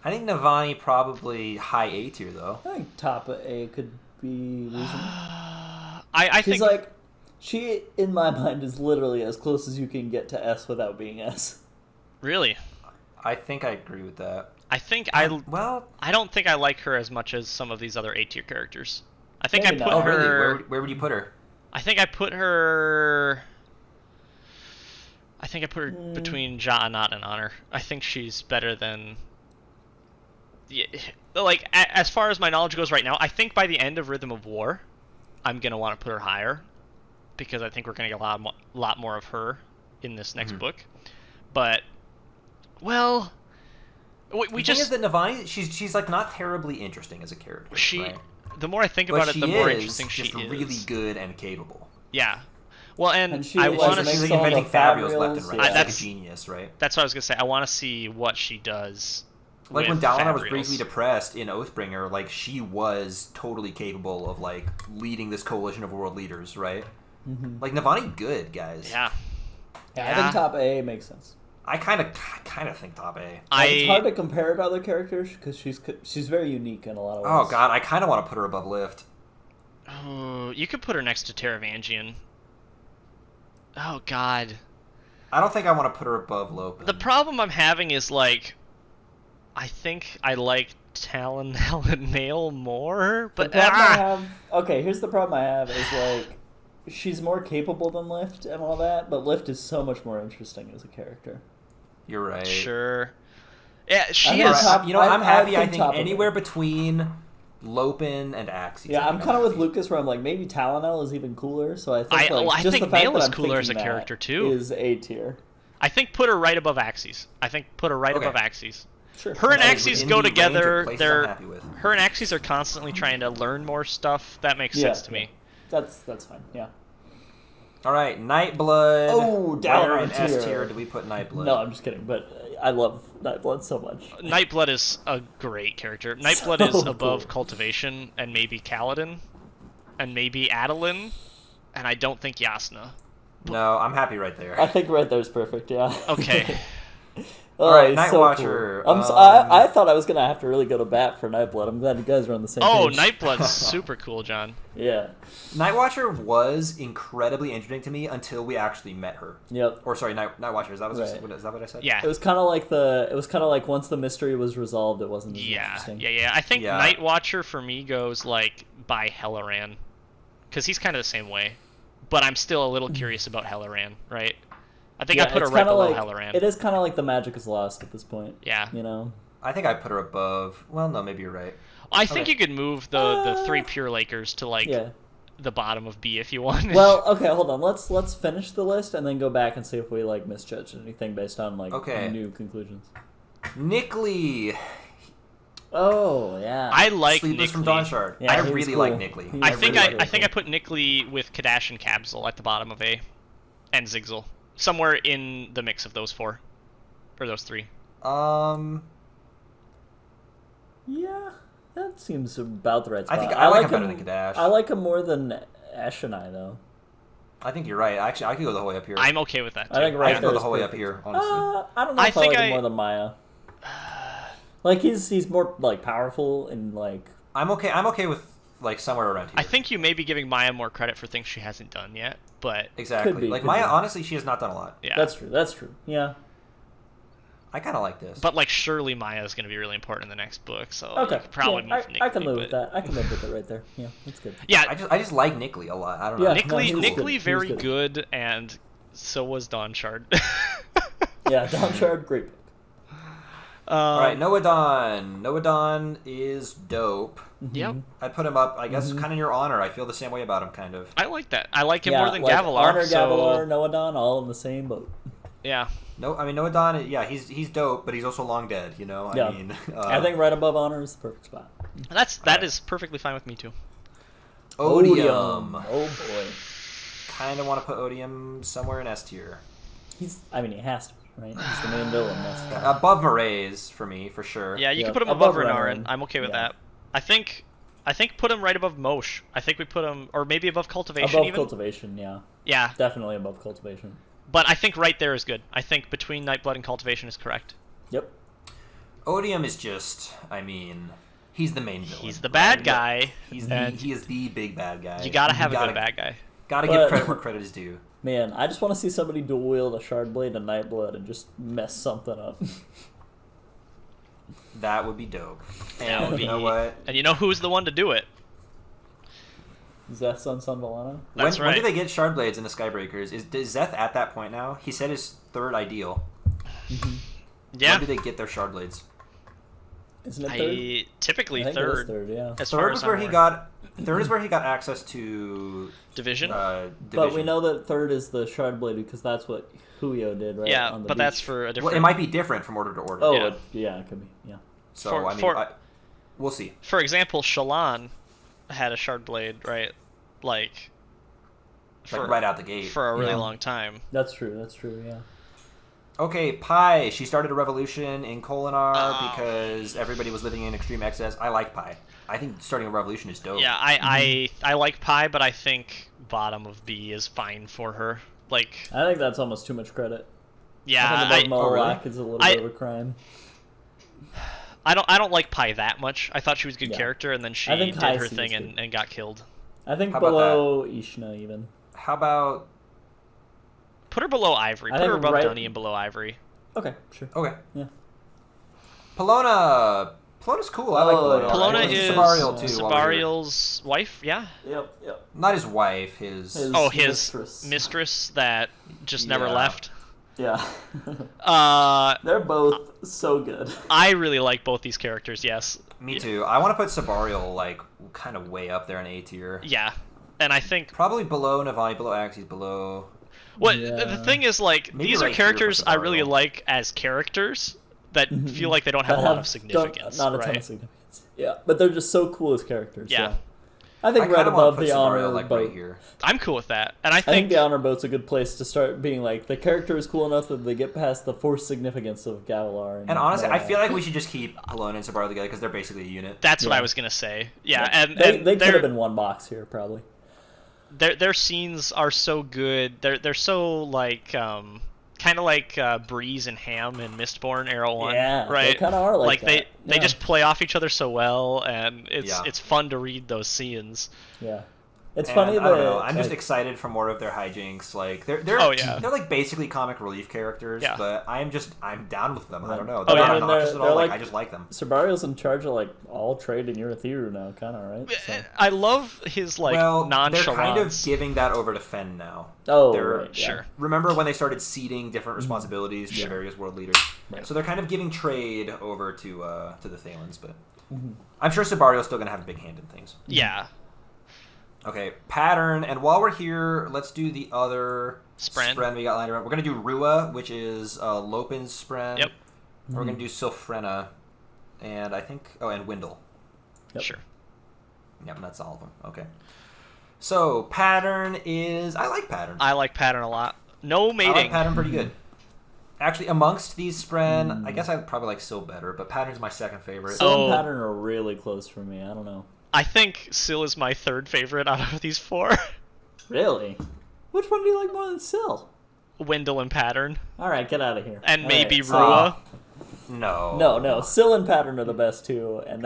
Speaker 1: I think Nivani probably high A tier though.
Speaker 2: I think top A could be reasonable.
Speaker 3: I
Speaker 2: She's
Speaker 3: think
Speaker 2: like, she in my mind is literally as close as you can get to S without being S.
Speaker 3: really.
Speaker 1: I think I agree with that.
Speaker 3: I think
Speaker 1: Well,
Speaker 3: I don't think I like her as much as some of these other A tier characters. I think
Speaker 2: Maybe
Speaker 3: I put
Speaker 2: not.
Speaker 1: oh really?
Speaker 3: her.
Speaker 1: Where would you put her?
Speaker 3: I think I put her between Ja'anat and Honor. I think she's better than. Yeah, like as far as my knowledge goes right now, I think by the end of Rhythm of War, I'm gonna want to put her higher, because I think we're gonna get a lot more of her in this next book. But, well, we
Speaker 1: The thing
Speaker 3: just
Speaker 1: is that Nivani, she's like not terribly interesting as a character. Right?
Speaker 3: the more I think
Speaker 1: But
Speaker 3: about it,
Speaker 1: she
Speaker 3: the more
Speaker 1: is
Speaker 3: interesting she
Speaker 1: just
Speaker 3: is.
Speaker 1: really good and capable.
Speaker 3: Yeah. Well, and
Speaker 2: she-
Speaker 3: I
Speaker 2: she
Speaker 3: want to
Speaker 2: makes
Speaker 1: She's
Speaker 2: all
Speaker 1: like
Speaker 2: the
Speaker 1: inventing Fabrials left and
Speaker 2: Fabrials,
Speaker 1: right.
Speaker 2: yeah.
Speaker 1: She's like a
Speaker 3: That's-
Speaker 1: genius, right?
Speaker 3: That's what I was gonna say. I want to see what she does.
Speaker 1: Like when
Speaker 3: with
Speaker 1: Dalinar was
Speaker 3: Fabrials.
Speaker 1: briefly depressed in Oathbringer, like she was totally capable of like leading this coalition of world leaders, right? Like Nivani, good guys.
Speaker 3: Yeah.
Speaker 2: Yeah, I think top A makes sense.
Speaker 1: I kind of think top A.
Speaker 2: It's hard to compare her to other characters because she's very unique in a lot of ways.
Speaker 1: Oh god, I kind of want to put her above Lift.
Speaker 3: Oh, you could put her next to Taravangian. Oh god.
Speaker 1: I don't think I want to put her above Lopin.
Speaker 3: The problem I'm having is like, I think I like Talonel and Nail more, but
Speaker 2: the problem I have. Okay, here's the problem I have is like, she's more capable than Lift and all that, but Lift is so much more interesting as a character.
Speaker 1: You're right.
Speaker 3: sure. Yeah,
Speaker 2: I
Speaker 3: she
Speaker 2: think
Speaker 1: You're
Speaker 3: is.
Speaker 1: right. You know, I'm happy. I
Speaker 2: think
Speaker 1: think
Speaker 2: top of
Speaker 1: anywhere
Speaker 2: it.
Speaker 1: between Lopin and Axie.
Speaker 2: Yeah, I'm kind of with Lucas where I'm like, maybe Talonel is even cooler. So I think
Speaker 3: I
Speaker 2: just
Speaker 3: think
Speaker 2: the fact
Speaker 3: Nail
Speaker 2: that
Speaker 3: is
Speaker 2: I'm
Speaker 3: cooler as a
Speaker 2: thinking
Speaker 3: character,
Speaker 2: that
Speaker 3: too.
Speaker 2: is A tier.
Speaker 3: I think put her right above Axes.
Speaker 1: Okay.
Speaker 3: Axes.
Speaker 2: Sure.
Speaker 3: Her and
Speaker 1: That is
Speaker 3: Axes
Speaker 1: within
Speaker 3: go
Speaker 1: the range of
Speaker 3: together.
Speaker 1: places
Speaker 3: They're
Speaker 1: I'm happy with.
Speaker 3: her and Axes are constantly trying to learn more stuff. That makes sense to me.
Speaker 2: That's fine. Yeah.
Speaker 1: All right, Nightblood.
Speaker 2: Oh, down
Speaker 1: Where in
Speaker 2: tier.
Speaker 1: S tier do we put Nightblood?
Speaker 2: No, I'm just kidding. But I love Nightblood so much.
Speaker 3: Nightblood is a great character. Nightblood
Speaker 2: So
Speaker 3: is above
Speaker 2: cool.
Speaker 3: Cultivation and maybe Kaladin and maybe Adeline, and I don't think Yasna.
Speaker 1: No, I'm happy right there.
Speaker 2: I think right there's perfect. Yeah.
Speaker 3: Okay.
Speaker 1: All right,
Speaker 2: he's
Speaker 1: Night
Speaker 2: so
Speaker 1: Watcher.
Speaker 2: Cool. I thought I was gonna have to really go to bat for Nightblood. I'm glad you guys are on the same page.
Speaker 3: Nightblood's super cool, John.
Speaker 2: Yeah.
Speaker 1: Night Watcher was incredibly interesting to me until we actually met her.
Speaker 2: Yep.
Speaker 1: Or sorry, Night Watcher. Is that what,
Speaker 2: Right.
Speaker 1: is that what I said?
Speaker 3: Yeah.
Speaker 2: It was kind of like once the mystery was resolved, it wasn't as interesting.
Speaker 3: Yeah. I think
Speaker 1: Yeah.
Speaker 3: Night Watcher for me goes like by Helleran, because he's kind of the same way, but I'm still a little curious about Helleran, right? I think I put her right below Helleran.
Speaker 2: It is kind of like the magic is lost at this point.
Speaker 3: Yeah.
Speaker 2: You know?
Speaker 1: I think I put her above. Well, no, maybe you're right.
Speaker 3: I think you could move the 3 Pure Lakers to like the bottom of B if you want.
Speaker 2: Well, okay, hold on. Let's finish the list and then go back and see if we like misjudged anything based on like new conclusions.
Speaker 1: Nickley.
Speaker 2: Oh yeah.
Speaker 3: I like
Speaker 1: Sleepless from
Speaker 3: Nickley.
Speaker 1: Dawnshard.
Speaker 2: Yeah,
Speaker 1: I
Speaker 2: he was
Speaker 1: really
Speaker 2: cool.
Speaker 1: like Nickley.
Speaker 2: He
Speaker 3: I
Speaker 2: was
Speaker 3: think
Speaker 2: really
Speaker 3: I think I
Speaker 2: cool.
Speaker 3: put Nickley with Cadash and Cabzel at the bottom of A, and Sigzel somewhere in the mix of those 4 or those 3.
Speaker 2: Yeah, that seems about the right spot.
Speaker 1: I think I like him better than Cadash.
Speaker 2: I like him more than Ash and I though.
Speaker 1: I think you're right. Actually, I could go the whole way up here.
Speaker 3: I'm okay with that too.
Speaker 2: I think
Speaker 1: I
Speaker 2: right
Speaker 1: could
Speaker 2: there
Speaker 1: go the
Speaker 2: is
Speaker 1: whole way up
Speaker 2: perfect.
Speaker 1: here, honestly.
Speaker 2: I don't know
Speaker 3: I
Speaker 2: if I
Speaker 3: think
Speaker 2: like him more than Maya. Like he's more like powerful and like.
Speaker 1: I'm okay with like somewhere around here.
Speaker 3: I think you may be giving Maya more credit for things she hasn't done yet, but
Speaker 1: exactly.
Speaker 2: Could be,
Speaker 1: like
Speaker 2: could
Speaker 1: Maya,
Speaker 2: be.
Speaker 1: honestly, she has not done a lot.
Speaker 3: yeah.
Speaker 2: That's true. Yeah.
Speaker 1: I kind of like this.
Speaker 3: But like surely Maya is going to be really important in the next book, so
Speaker 2: Okay.
Speaker 3: you could probably
Speaker 2: yeah,
Speaker 3: move Nickley.
Speaker 2: I can live with
Speaker 3: but-
Speaker 2: that. I can live with it right there. Yeah, that's good.
Speaker 3: Yeah,
Speaker 1: I just like Nickley a lot. I don't know.
Speaker 2: Yeah.
Speaker 3: Nickley,
Speaker 2: no, he was
Speaker 3: Nickley
Speaker 2: good. He was
Speaker 3: very
Speaker 2: good.
Speaker 3: good, and so was Dawnshard.
Speaker 2: Yeah, Dawnshard, great book.
Speaker 1: All right, Noah Dawn. Noah Dawn is dope.
Speaker 3: Yep,
Speaker 1: I'd put him up, I guess, kind of in your honor. I feel the same way about him, kind of.
Speaker 3: I like that. I like him
Speaker 2: Yeah,
Speaker 3: more than
Speaker 2: like
Speaker 3: Gavilar.
Speaker 2: Honor,
Speaker 3: so
Speaker 2: Gavilar, Noah Dawn, all in the same boat.
Speaker 3: yeah,
Speaker 1: No, I mean Noah Dawn. Yeah, he's dope, but he's also long dead. You know.
Speaker 2: Yeah.
Speaker 1: I mean,
Speaker 2: I think right above Honor is the perfect spot.
Speaker 3: that is perfectly fine with me too.
Speaker 1: Odium.
Speaker 2: Oh boy.
Speaker 1: Kind of want to put Odium somewhere in S tier.
Speaker 2: He has to be, right? He's the main villain. That's fine.
Speaker 1: Above Maraise for me, for sure.
Speaker 3: Yeah, you
Speaker 2: Yeah,
Speaker 3: can put him
Speaker 2: above
Speaker 3: above
Speaker 2: Renarin.
Speaker 3: Renarin. I'm okay with
Speaker 2: Yeah.
Speaker 3: that. I think put him right above Moash. I think we put him, or maybe above Cultivation
Speaker 2: Above
Speaker 3: even.
Speaker 2: Cultivation, yeah.
Speaker 3: Yeah,
Speaker 2: Definitely above Cultivation.
Speaker 3: but I think right there is good. I think between Nightblood and Cultivation is correct.
Speaker 2: Yep.
Speaker 1: Odium is just, I mean, he's the main villain.
Speaker 3: He's the bad
Speaker 1: right?
Speaker 3: guy.
Speaker 1: He
Speaker 3: and
Speaker 1: is the big bad guy.
Speaker 3: You gotta have a good bad guy.
Speaker 1: Gotta
Speaker 2: But-
Speaker 1: give credit where credit is due.
Speaker 2: Man, I just want to see somebody dual wield a Shard Blade and Nightblood and just mess something up.
Speaker 1: That would be dope. And
Speaker 3: That would
Speaker 1: you know
Speaker 3: be-
Speaker 1: what?
Speaker 3: And you know who's the one to do it?
Speaker 2: Zeth's son Valana?
Speaker 3: That's
Speaker 1: when
Speaker 3: right.
Speaker 1: do they get Shardblades in the Skybreakers? Is Zeth at that point now? He said his third ideal.
Speaker 3: Yeah,
Speaker 1: When do they get their Shardblades?
Speaker 2: Isn't it third?
Speaker 3: typically
Speaker 2: I think it is
Speaker 3: third.
Speaker 2: third, yeah.
Speaker 3: As far
Speaker 1: Third
Speaker 3: as
Speaker 1: is where
Speaker 3: I'm
Speaker 1: he
Speaker 3: aware.
Speaker 1: got access to
Speaker 3: Division.
Speaker 1: Division.
Speaker 2: But we know that third is the Shard Blade because that's what Huyo did, right?
Speaker 3: yeah,
Speaker 2: on the
Speaker 3: but that's
Speaker 2: beach.
Speaker 3: for a
Speaker 1: Well,
Speaker 3: different.
Speaker 1: it might be different from order to order.
Speaker 2: Oh,
Speaker 3: Yeah.
Speaker 2: yeah, it could be, yeah.
Speaker 1: So
Speaker 3: for-
Speaker 1: I mean,
Speaker 3: for-
Speaker 1: we'll see.
Speaker 3: For example, Shalon had a shard blade, right? Like
Speaker 1: Right out the gate.
Speaker 3: for a really
Speaker 2: Yeah.
Speaker 3: long time.
Speaker 2: That's true, yeah.
Speaker 1: Okay, Pi. She started a revolution in Kolinar
Speaker 3: Oh.
Speaker 1: because everybody was living in extreme excess. I like Pi. I think starting a revolution is dope.
Speaker 3: Yeah, I like Pi, but I think bottom of B is fine for her. Like,
Speaker 2: I think that's almost too much credit.
Speaker 3: yeah,
Speaker 2: I think above
Speaker 1: oh, really?
Speaker 2: Moloch is a little
Speaker 3: I-
Speaker 2: bit of a crime.
Speaker 3: I don't like Pi that much. I thought she was a good
Speaker 2: Yeah.
Speaker 3: character, and then she
Speaker 2: I think
Speaker 3: did
Speaker 2: Kai
Speaker 3: her
Speaker 2: C
Speaker 3: thing
Speaker 2: is good.
Speaker 3: and got killed.
Speaker 2: I think
Speaker 1: How about
Speaker 2: below Ishna even.
Speaker 1: How about...
Speaker 3: Put her below Ivory.
Speaker 2: I
Speaker 3: Put her
Speaker 2: think
Speaker 3: above
Speaker 2: right-
Speaker 3: Dunny and below Ivory.
Speaker 2: Okay, sure.
Speaker 1: Okay.
Speaker 2: Yeah.
Speaker 1: Polona. Polona's cool. I like
Speaker 2: Oh,
Speaker 1: Polona.
Speaker 2: yeah.
Speaker 3: Polona
Speaker 1: Well,
Speaker 3: is
Speaker 1: Sabarial, too. while we were-
Speaker 3: Sabarial's wife, yeah?
Speaker 2: Yep.
Speaker 1: Not his wife, his...
Speaker 3: His mistress that just never
Speaker 1: Yeah.
Speaker 3: left.
Speaker 2: Yeah.
Speaker 3: Uh,
Speaker 2: They're both so good.
Speaker 3: I really like both these characters, yes.
Speaker 1: Me too. I want to put Sabarial, like, kind of way up there in A tier.
Speaker 3: Yeah. And I think
Speaker 1: Probably below Nivani, below Axis, below...
Speaker 3: what
Speaker 2: Yeah.
Speaker 3: the thing is, like,
Speaker 1: Maybe
Speaker 3: these
Speaker 1: right
Speaker 3: are
Speaker 1: here for
Speaker 3: characters I really
Speaker 1: Sabarial.
Speaker 3: like as characters that feel like they don't have a lot of significance.
Speaker 2: Not a ton of significance. Yeah, but they're just so cool as characters.
Speaker 3: Yeah.
Speaker 2: I think
Speaker 1: I
Speaker 2: right
Speaker 1: kind of want
Speaker 2: above
Speaker 1: to put
Speaker 2: the honor
Speaker 1: Sabarial, like,
Speaker 2: boat.
Speaker 1: right here.
Speaker 3: I'm cool with that. And I
Speaker 2: I think
Speaker 3: think
Speaker 2: the honor boat's a good place to start being like the character is cool enough that they get past the forced significance of Gavilar.
Speaker 1: And honestly, I
Speaker 2: Moloch.
Speaker 1: feel like we should just keep Polona and Sabarial together because they're basically a unit.
Speaker 3: that's what
Speaker 2: Yeah.
Speaker 3: I was going to say. Yeah, and
Speaker 2: they could
Speaker 3: they're-
Speaker 2: have been one box here probably.
Speaker 3: their scenes are so good. They're so like kind of like Breeze and Ham in Mistborn Arrow 1,
Speaker 2: Yeah,
Speaker 3: right?
Speaker 2: they kind of are like that.
Speaker 3: They just play off each other so well, and
Speaker 1: Yeah.
Speaker 3: it's fun to read those scenes.
Speaker 2: Yeah. It's
Speaker 1: And
Speaker 2: funny that
Speaker 1: I don't know. I'm just excited for more of their hijinks. Like they're they're like basically comic relief characters,
Speaker 3: Yeah.
Speaker 1: but I'm down with them. I don't know.
Speaker 3: Oh,
Speaker 1: They're
Speaker 3: yeah.
Speaker 1: not obnoxious at all.
Speaker 2: They're
Speaker 1: Like,
Speaker 2: like-
Speaker 1: I just like them.
Speaker 2: Serbario's in charge of like all trade in Urithiru now, kind of, right? So.
Speaker 3: I love his like
Speaker 1: Well,
Speaker 3: nonchalance.
Speaker 1: they're kind of giving that over to Fen now.
Speaker 2: Oh,
Speaker 1: They're-
Speaker 2: right, yeah.
Speaker 3: Sure.
Speaker 1: Remember when they started ceding different responsibilities to various world leaders?
Speaker 2: Right.
Speaker 1: So they're kind of giving trade over to the Thalens, but
Speaker 2: Mm-hmm.
Speaker 1: I'm sure Sabario's still gonna have a big hand in things.
Speaker 3: Yeah.
Speaker 1: Okay, pattern, and while we're here, let's do the other
Speaker 3: Spren.
Speaker 1: we got lined up. We're gonna do Rua, which is Lopin's Spren.
Speaker 3: Yep.
Speaker 1: We're gonna do Sylphrena, and I think and Windle.
Speaker 2: Yep.
Speaker 3: Sure.
Speaker 1: Yep, and that's all of them. Okay. So pattern is I like pattern.
Speaker 3: I like Pattern a lot. No
Speaker 1: I
Speaker 3: mating.
Speaker 1: like pattern pretty good. Actually, amongst these Spren, I guess I probably like Syl better, but pattern's my second favorite.
Speaker 2: Syl
Speaker 3: Oh.
Speaker 2: and Pattern are really close for me. I don't know.
Speaker 3: I think Syl is my third favorite out of these four.
Speaker 2: Really? Which one do you like more than Syl?
Speaker 3: Wendell and Pattern,
Speaker 2: All right, get out of here.
Speaker 3: and
Speaker 2: All
Speaker 3: maybe
Speaker 2: right,
Speaker 3: Rua.
Speaker 1: No.
Speaker 2: No. Syl and Pattern are the best too, and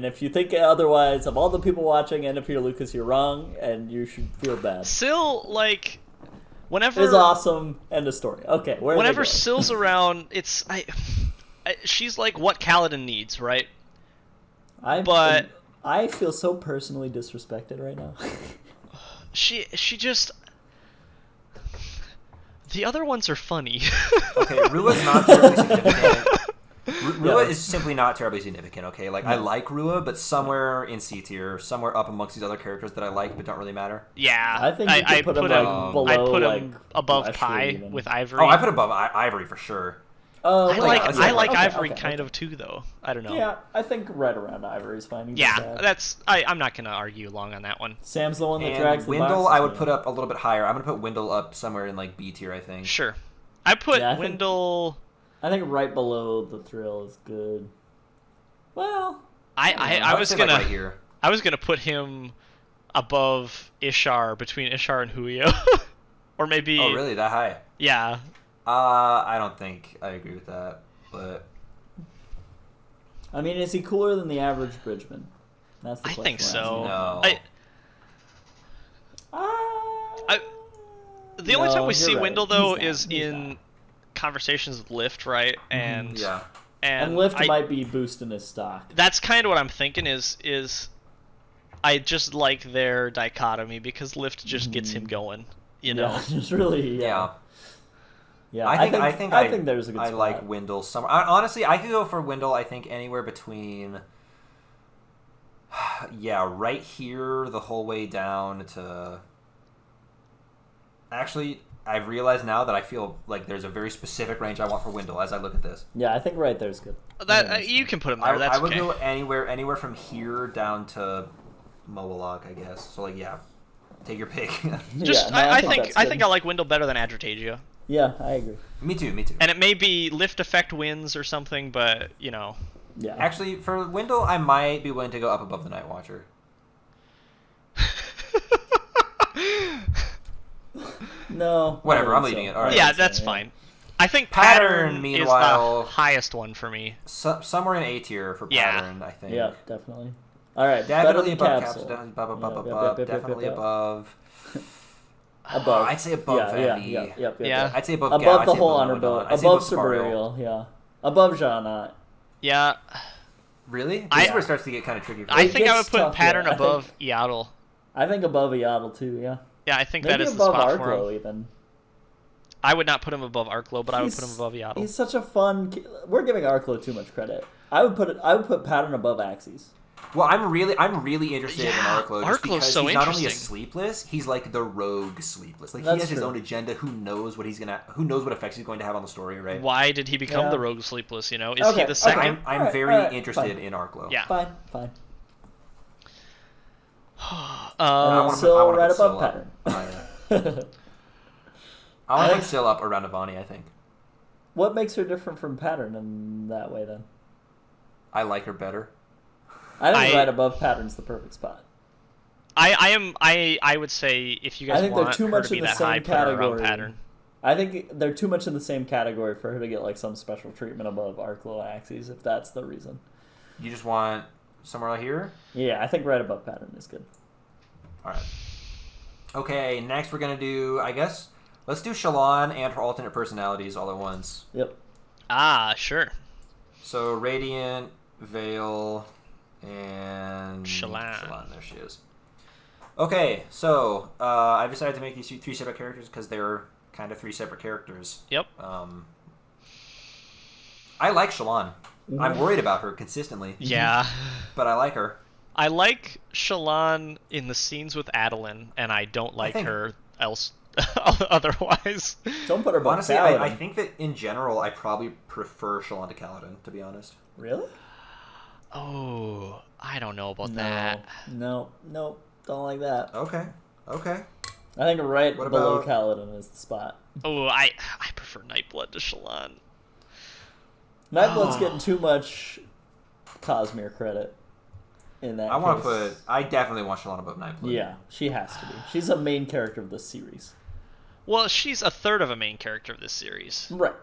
Speaker 2: if you think otherwise, of all the people watching, and if you're Lucas, you're wrong, and you should feel bad.
Speaker 3: Syl, like, whenever
Speaker 2: It's awesome. End of story. Okay, where are they
Speaker 3: whenever
Speaker 2: going?
Speaker 3: Syl's around, it's she's like what Kaladin needs, right? but-
Speaker 2: I feel so personally disrespected right now.
Speaker 3: She just. The other ones are funny.
Speaker 1: Okay, Rua's not terribly significant. Rua is simply not terribly significant, okay? Like, I like Rua, but somewhere in C tier, somewhere up amongst these other characters that I like but don't really matter.
Speaker 3: Yeah,
Speaker 2: I think you could put him, like, below,
Speaker 3: I'd put
Speaker 2: like,
Speaker 3: him above
Speaker 2: Leslie
Speaker 3: Pi
Speaker 2: even.
Speaker 3: with Ivory.
Speaker 1: Oh, I put above Ivory for sure.
Speaker 3: I like
Speaker 2: okay,
Speaker 3: Ivory
Speaker 2: okay,
Speaker 3: kind of too, though. I don't know.
Speaker 2: Yeah, I think right around Ivory is fine. Either
Speaker 3: Yeah,
Speaker 2: side.
Speaker 3: that's I'm not gonna argue long on that one.
Speaker 2: Sam's the one that
Speaker 1: And
Speaker 2: drags the
Speaker 1: Windle,
Speaker 2: boxes,
Speaker 1: I would
Speaker 2: man.
Speaker 1: put up a little bit higher. I'm going to put Windle up somewhere in, like, B tier, I think.
Speaker 3: Sure, I put
Speaker 2: Yeah, I think-
Speaker 3: Wendell.
Speaker 2: I think right below the Thrill is good. Well,
Speaker 3: I
Speaker 1: would
Speaker 3: was
Speaker 1: say,
Speaker 3: gonna
Speaker 1: like, right here.
Speaker 3: I was gonna put him above Ishar, between Ishar and Huyo, or maybe.
Speaker 1: Oh, really? That high?
Speaker 3: Yeah.
Speaker 1: I don't think I agree with that, but...
Speaker 2: I mean, is he cooler than the average Bridgeman? That's the
Speaker 3: I
Speaker 2: question.
Speaker 3: think so.
Speaker 1: No.
Speaker 3: The only time we
Speaker 2: you're
Speaker 3: see
Speaker 2: right.
Speaker 3: Wendell though
Speaker 2: He's not.
Speaker 3: is
Speaker 2: He's
Speaker 3: in
Speaker 2: not.
Speaker 3: conversations with Lift, right? And
Speaker 1: Yeah.
Speaker 2: And Lift might be boosting his stock.
Speaker 3: That's kind of what I'm thinking. Is I just like their dichotomy because Lift just gets him going. You know.
Speaker 2: Yeah, just really.
Speaker 1: Yeah.
Speaker 2: Yeah,
Speaker 1: I think
Speaker 2: there's a good
Speaker 1: I
Speaker 2: spot.
Speaker 1: like Windle somewhere. Honestly, I could go for Windle. I think anywhere between, right here the whole way down to. Actually, I've realized now that I feel like there's a very specific range I want for Windle as I look at this.
Speaker 2: Yeah, I think right there's good.
Speaker 3: That you can put him there. That's
Speaker 1: I would
Speaker 3: okay.
Speaker 1: go anywhere from here down to Moloch, I guess. So take your pick.
Speaker 3: Just
Speaker 2: Yeah, no,
Speaker 3: I
Speaker 2: that's
Speaker 3: think I
Speaker 2: good.
Speaker 3: think I like Wendell better than Adrotagia.
Speaker 2: Yeah, I agree.
Speaker 1: Me too.
Speaker 3: And it may be Lift effect wins or something, but
Speaker 2: Yeah.
Speaker 1: Actually, for Windle, I might be willing to go up above the Night Watcher.
Speaker 2: No.
Speaker 1: Whatever,
Speaker 2: I
Speaker 1: I'm
Speaker 2: think
Speaker 1: leaving
Speaker 2: so.
Speaker 1: it. All right.
Speaker 3: yeah, that's fine. I think
Speaker 1: Pattern,
Speaker 3: Pattern
Speaker 1: meanwhile-
Speaker 3: is the highest one for me.
Speaker 1: Somewhere in A tier for
Speaker 3: Yeah.
Speaker 1: Pattern, I think.
Speaker 2: Yeah, definitely. All right,
Speaker 1: Definitely
Speaker 2: better
Speaker 1: above
Speaker 2: than
Speaker 1: Capsule. Definitely above.
Speaker 2: Yep,
Speaker 1: Definitely
Speaker 2: yep.
Speaker 1: above.
Speaker 2: Above.
Speaker 1: I'd say above Vevi.
Speaker 2: Yep.
Speaker 3: Yeah.
Speaker 1: I'd say above.
Speaker 2: Above
Speaker 1: Gav. I'd
Speaker 2: the
Speaker 1: say
Speaker 2: whole
Speaker 1: above
Speaker 2: honor
Speaker 1: Melata.
Speaker 2: bill.
Speaker 1: I'd say
Speaker 2: Above
Speaker 1: Sabarial.
Speaker 2: Sabarial, yeah. Above Janat.
Speaker 3: Yeah,
Speaker 1: Really? This
Speaker 3: I-
Speaker 1: is where it starts to get kind of tricky. For
Speaker 3: I
Speaker 1: me.
Speaker 3: think I would
Speaker 2: gets
Speaker 3: put
Speaker 2: tough,
Speaker 3: Pattern
Speaker 2: yeah. I
Speaker 3: above Yaddle.
Speaker 2: I think above Ayatl too, yeah.
Speaker 3: Yeah, I think
Speaker 2: Maybe
Speaker 3: that is the
Speaker 2: above
Speaker 3: spot for
Speaker 2: Arklow
Speaker 3: him.
Speaker 2: even.
Speaker 3: I would not put him above Arklow, but I would put him above Yaddle.
Speaker 2: He's such a fun. We're giving Arklow too much credit. I would put Pattern above Axes.
Speaker 1: Well, I'm really interested in
Speaker 3: Yeah,
Speaker 1: Arklow just
Speaker 3: Arklow's
Speaker 1: because
Speaker 3: so
Speaker 1: he's not only a
Speaker 3: interesting.
Speaker 1: sleepless, he's like the rogue sleepless. Like
Speaker 2: That's
Speaker 1: he has his
Speaker 2: true.
Speaker 1: own agenda. Who knows what effects he's going to have on the story, right?
Speaker 3: Why did he become
Speaker 2: Yeah.
Speaker 3: the Rogue Sleepless? You know, is
Speaker 2: Okay,
Speaker 3: he the
Speaker 2: okay.
Speaker 3: second?
Speaker 1: I'm
Speaker 2: Alright,
Speaker 1: very
Speaker 2: alright,
Speaker 1: interested
Speaker 2: fine.
Speaker 1: in Arklow.
Speaker 3: Yeah.
Speaker 2: Fine.
Speaker 1: I
Speaker 2: And
Speaker 1: wanna
Speaker 2: Syl
Speaker 1: put
Speaker 2: right
Speaker 1: Syl
Speaker 2: above
Speaker 1: up.
Speaker 2: Pattern.
Speaker 1: I want to
Speaker 2: I
Speaker 1: put
Speaker 2: think-
Speaker 1: Syl up around Nivani, I think.
Speaker 2: What makes her different from Pattern in that way then?
Speaker 1: I like her better.
Speaker 2: I think
Speaker 3: I-
Speaker 2: right above Pattern's the perfect spot.
Speaker 3: I would say if you guys
Speaker 2: think
Speaker 3: want
Speaker 2: they're too
Speaker 3: her
Speaker 2: much
Speaker 3: to be
Speaker 2: in the
Speaker 3: that
Speaker 2: same
Speaker 3: high, put her around
Speaker 2: category.
Speaker 3: Pattern.
Speaker 2: I think they're too much in the same category for her to get like some special treatment above Arklow Axes, if that's the reason.
Speaker 1: You just want somewhere like here?
Speaker 2: Yeah, I think right above Pattern is good.
Speaker 1: All right. Okay, next we're going to do, I guess, let's do Shalon and her alternate personalities all at once.
Speaker 2: Yep.
Speaker 3: Ah, sure.
Speaker 1: So Radiant, Veil, and
Speaker 3: Shalon.
Speaker 1: There she is. Okay, so I've decided to make these three separate characters because they're kind of three separate characters.
Speaker 3: Yep.
Speaker 1: I like Shalon. I'm worried about her consistently.
Speaker 3: Yeah.
Speaker 1: But I like her.
Speaker 3: I like Shalon in the scenes with Adolin, and I don't like her else otherwise.
Speaker 2: Don't put her above
Speaker 1: Honestly,
Speaker 2: Kaladin.
Speaker 1: I think that in general, I probably prefer Shalon to Kaladin, to be honest.
Speaker 2: Really?
Speaker 3: Oh, I don't know about that.
Speaker 2: No, don't like that.
Speaker 1: Okay.
Speaker 2: I think right
Speaker 1: What
Speaker 2: below
Speaker 1: about-
Speaker 2: Kaladin is the spot.
Speaker 3: Oh, I prefer Nightblood to Shalon.
Speaker 2: Nightblood's getting too much Cosmere credit in that
Speaker 1: I definitely want Shalon above Nightblood.
Speaker 2: Yeah, she has to be. She's a main character of this series.
Speaker 3: Well, she's a third of a main character of this series.
Speaker 2: Right.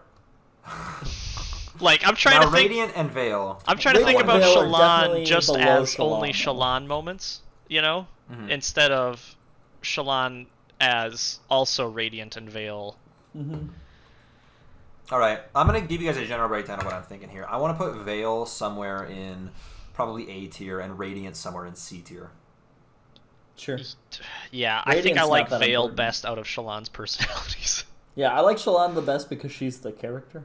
Speaker 3: Like, I'm trying
Speaker 1: Now,
Speaker 3: to think.
Speaker 1: Radiant and Veil.
Speaker 3: I'm trying to think
Speaker 2: Radiant
Speaker 3: about
Speaker 2: and Veil are
Speaker 3: Shalon
Speaker 2: definitely
Speaker 3: just
Speaker 2: below
Speaker 3: as
Speaker 2: Shalon,
Speaker 3: only
Speaker 2: though.
Speaker 3: Shalon moments, you know,
Speaker 1: Mhm.
Speaker 3: instead of Shalon as also Radiant and Veil.
Speaker 2: Mm-hmm.
Speaker 1: All right, I'm going to give you guys a general breakdown of what I'm thinking here. I want to put Veil somewhere in probably A tier and Radiant somewhere in C tier.
Speaker 2: Sure.
Speaker 3: Yeah, I think
Speaker 2: Radiant's
Speaker 3: I
Speaker 2: not
Speaker 3: like
Speaker 2: that
Speaker 3: Veil
Speaker 2: important.
Speaker 3: best out of Shalon's personalities.
Speaker 2: Yeah, I like Shalon the best because she's the character.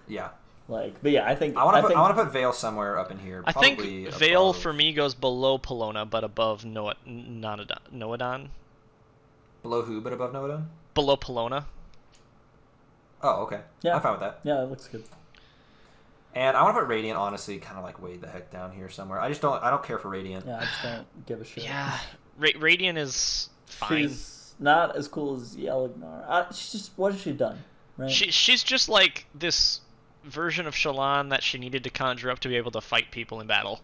Speaker 1: Yeah.
Speaker 2: But yeah, I think
Speaker 1: I want to put Veil somewhere up in here.
Speaker 3: I think
Speaker 1: Probably
Speaker 3: Veil
Speaker 1: above-
Speaker 3: for me goes below Polona, but above Noadon.
Speaker 1: Below who, but above Noadon?
Speaker 3: Below Polona.
Speaker 1: Oh, okay.
Speaker 2: Yeah.
Speaker 1: I'm fine with that.
Speaker 2: Yeah, it looks good.
Speaker 1: And I want to put Radiant, honestly, kind of like way the heck down here somewhere. I don't care for Radiant.
Speaker 2: Yeah, I just don't give a shit.
Speaker 3: Yeah, Radiant is fine.
Speaker 2: She's not as cool as Yelignar. She's just, what has she done? Right?
Speaker 3: She's just like this version of Shalon that she needed to conjure up to be able to fight people in battle.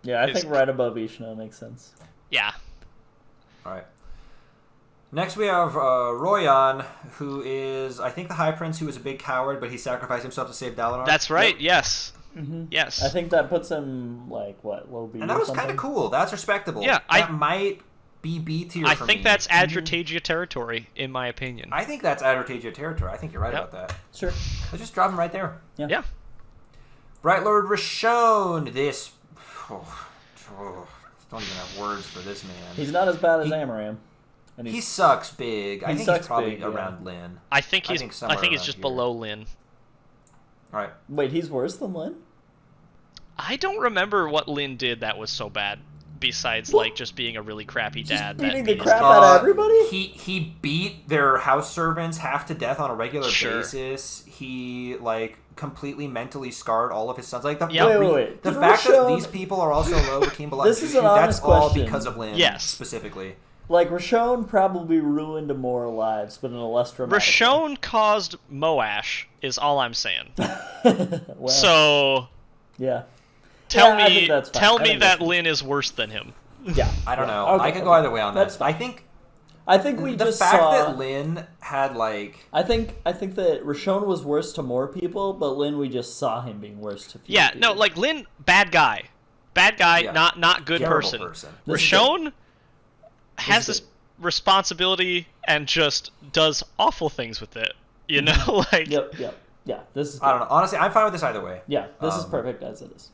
Speaker 2: Yeah, I think right above Ishna makes sense.
Speaker 3: Yeah.
Speaker 1: All right. Next we have Royan, who is, I think, the High Prince who was a big coward, but he sacrificed himself to save Dalinar.
Speaker 3: That's right,
Speaker 1: Yep.
Speaker 3: Yes.
Speaker 2: Mm-hmm.
Speaker 3: Yes.
Speaker 2: I think that puts him, low B.
Speaker 1: And that was kind of cool. That's respectable.
Speaker 3: Yeah,
Speaker 1: that might be B tier
Speaker 3: I
Speaker 1: for
Speaker 3: think
Speaker 1: me.
Speaker 3: that's Adrotagia territory, in my opinion.
Speaker 1: I think that's Adrotagia territory. I think you're right about that.
Speaker 2: Sure.
Speaker 1: Let's just drop him right there.
Speaker 3: Yeah.
Speaker 1: Bright Lord Rashon. This... don't even have words for this man.
Speaker 2: He's not as bad as Amaram. And
Speaker 1: He sucks big. I think
Speaker 2: sucks
Speaker 1: he's probably
Speaker 2: big, yeah.
Speaker 1: around Lynn.
Speaker 3: I think he's
Speaker 1: somewhere around
Speaker 3: just
Speaker 1: here.
Speaker 3: below Lynn.
Speaker 1: All right.
Speaker 2: Wait, he's worse than Lynn?
Speaker 3: I don't remember what Lynn did that was so bad, besides just being a really crappy dad.
Speaker 2: Just beating
Speaker 3: that
Speaker 2: the
Speaker 3: beat
Speaker 2: crap
Speaker 3: his
Speaker 2: out
Speaker 3: dad.
Speaker 2: of everybody?
Speaker 1: He beat their house servants half to death on a regular
Speaker 3: Sure.
Speaker 1: basis. He completely mentally scarred all of his sons.
Speaker 3: Yep.
Speaker 2: Wait.
Speaker 1: The
Speaker 2: Did
Speaker 1: fact that
Speaker 2: Rashon-
Speaker 1: these people are also low Hakeem
Speaker 2: This is an
Speaker 1: that's
Speaker 2: honest
Speaker 1: all
Speaker 2: question.
Speaker 1: because of Lynn.
Speaker 3: Yes.
Speaker 1: Specifically.
Speaker 2: Rashon probably ruined more lives, but in a less dramatic
Speaker 3: Rashon caused Moash, is all I'm saying.
Speaker 2: well,
Speaker 3: So
Speaker 2: yeah.
Speaker 3: tell
Speaker 2: Yeah, I think
Speaker 3: me
Speaker 2: that's fine.
Speaker 3: tell
Speaker 2: I
Speaker 3: me
Speaker 2: think
Speaker 3: that
Speaker 2: that's-
Speaker 3: Lynn is worse than him.
Speaker 2: Yeah.
Speaker 1: I don't know.
Speaker 2: Okay,
Speaker 1: I could go
Speaker 2: okay.
Speaker 1: either way on
Speaker 2: That's
Speaker 1: that.
Speaker 2: fine.
Speaker 1: I
Speaker 2: I think we
Speaker 1: the
Speaker 2: just
Speaker 1: fact
Speaker 2: saw...
Speaker 1: that Lynn had
Speaker 2: I think that Rashon was worse to more people, but Lynn, we just saw him being worse to few
Speaker 3: Yeah,
Speaker 2: people.
Speaker 3: no, Lynn, bad guy,
Speaker 1: Yeah.
Speaker 3: not good
Speaker 1: Terrible
Speaker 3: person.
Speaker 2: This is
Speaker 3: Rashon has
Speaker 2: This
Speaker 3: this
Speaker 2: is
Speaker 3: responsibility and just does awful things with it. You know,
Speaker 2: Yep. Yeah, this is good.
Speaker 1: I don't know. Honestly, I'm fine with this either way.
Speaker 2: Yeah, this is perfect as it is.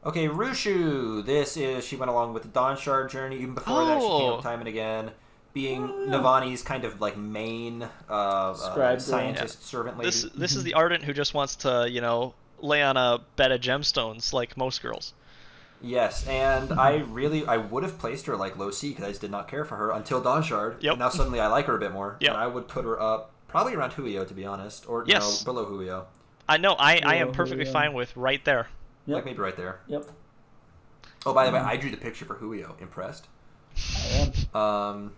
Speaker 1: Okay, Rushu. She went along with the Dawnshard journey. Even before that, she came up time and again, being Nivani's kind of main
Speaker 2: Scribe
Speaker 1: scientist servant lady.
Speaker 3: this is the ardent who just wants to lay on a bed of gemstones like most girls.
Speaker 1: Yes, and I would have placed her low C because I just did not care for her until Dawnshard.
Speaker 3: Yep.
Speaker 1: And now suddenly I like her a bit more.
Speaker 3: Yep.
Speaker 1: And I would put her up probably around Huio, to be honest, or
Speaker 3: Yes.
Speaker 1: no, below Huio,
Speaker 3: I know. I am
Speaker 2: Yeah,
Speaker 3: perfectly
Speaker 2: yeah.
Speaker 3: fine with right there.
Speaker 2: Yep.
Speaker 1: maybe right there.
Speaker 2: Yep,
Speaker 1: Oh, by the way, I drew the picture for Huio. Impressed.
Speaker 2: I am.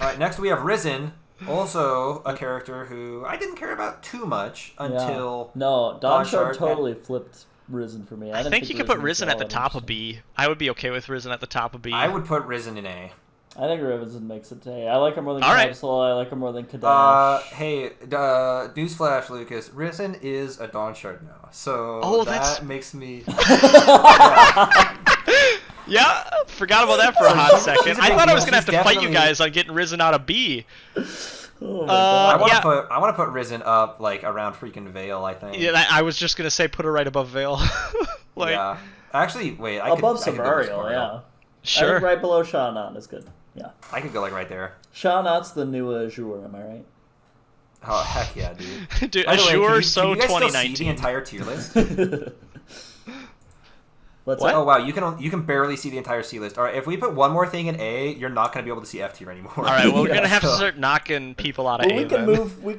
Speaker 1: All right, next we have Risen, also a character who I didn't care about too much until
Speaker 2: No,
Speaker 1: Dawnshard
Speaker 2: Dawnshard totally flipped Risen for me.
Speaker 3: I think you could put Risen at the top of
Speaker 2: B.
Speaker 3: B. I would be okay with Risen at the top of B.
Speaker 1: I would put Risen in A.
Speaker 2: I think Rivendell makes it today. I like him more than
Speaker 3: All right.
Speaker 2: Capsule. I like him more than Cadash.
Speaker 1: Hey, newsflash, Lucas. Risen is a Dawnshard now, so that makes me.
Speaker 3: Yeah, forgot about that for a hot second. I thought I was gonna have to
Speaker 1: definitely...
Speaker 3: fight you guys on getting Risen out of B.
Speaker 2: Oh my God.
Speaker 1: I want to put Risen up like around freaking Veil. I think.
Speaker 3: Yeah, I was just gonna say put her right above Veil. Like,
Speaker 1: yeah. Actually, wait.
Speaker 2: Above Samariel, yeah.
Speaker 3: Sure.
Speaker 2: I think right below Shalon is good. Yeah.
Speaker 1: I could go like right there.
Speaker 2: Shalon's the new Azure. Am I right?
Speaker 1: Oh heck yeah, dude!
Speaker 3: Dude,
Speaker 1: By the way,
Speaker 3: Azure,
Speaker 1: can you guys
Speaker 3: 2019.
Speaker 1: still see the entire tier list?
Speaker 2: What's
Speaker 3: What?
Speaker 2: that?
Speaker 1: Oh wow, you can barely see the entire C list. All right, if we put one more thing in A, you're not going to be able to see F tier anymore.
Speaker 3: All right, well we're gonna have to
Speaker 1: So-
Speaker 3: start knocking people out of
Speaker 2: Well,
Speaker 3: A.
Speaker 2: we can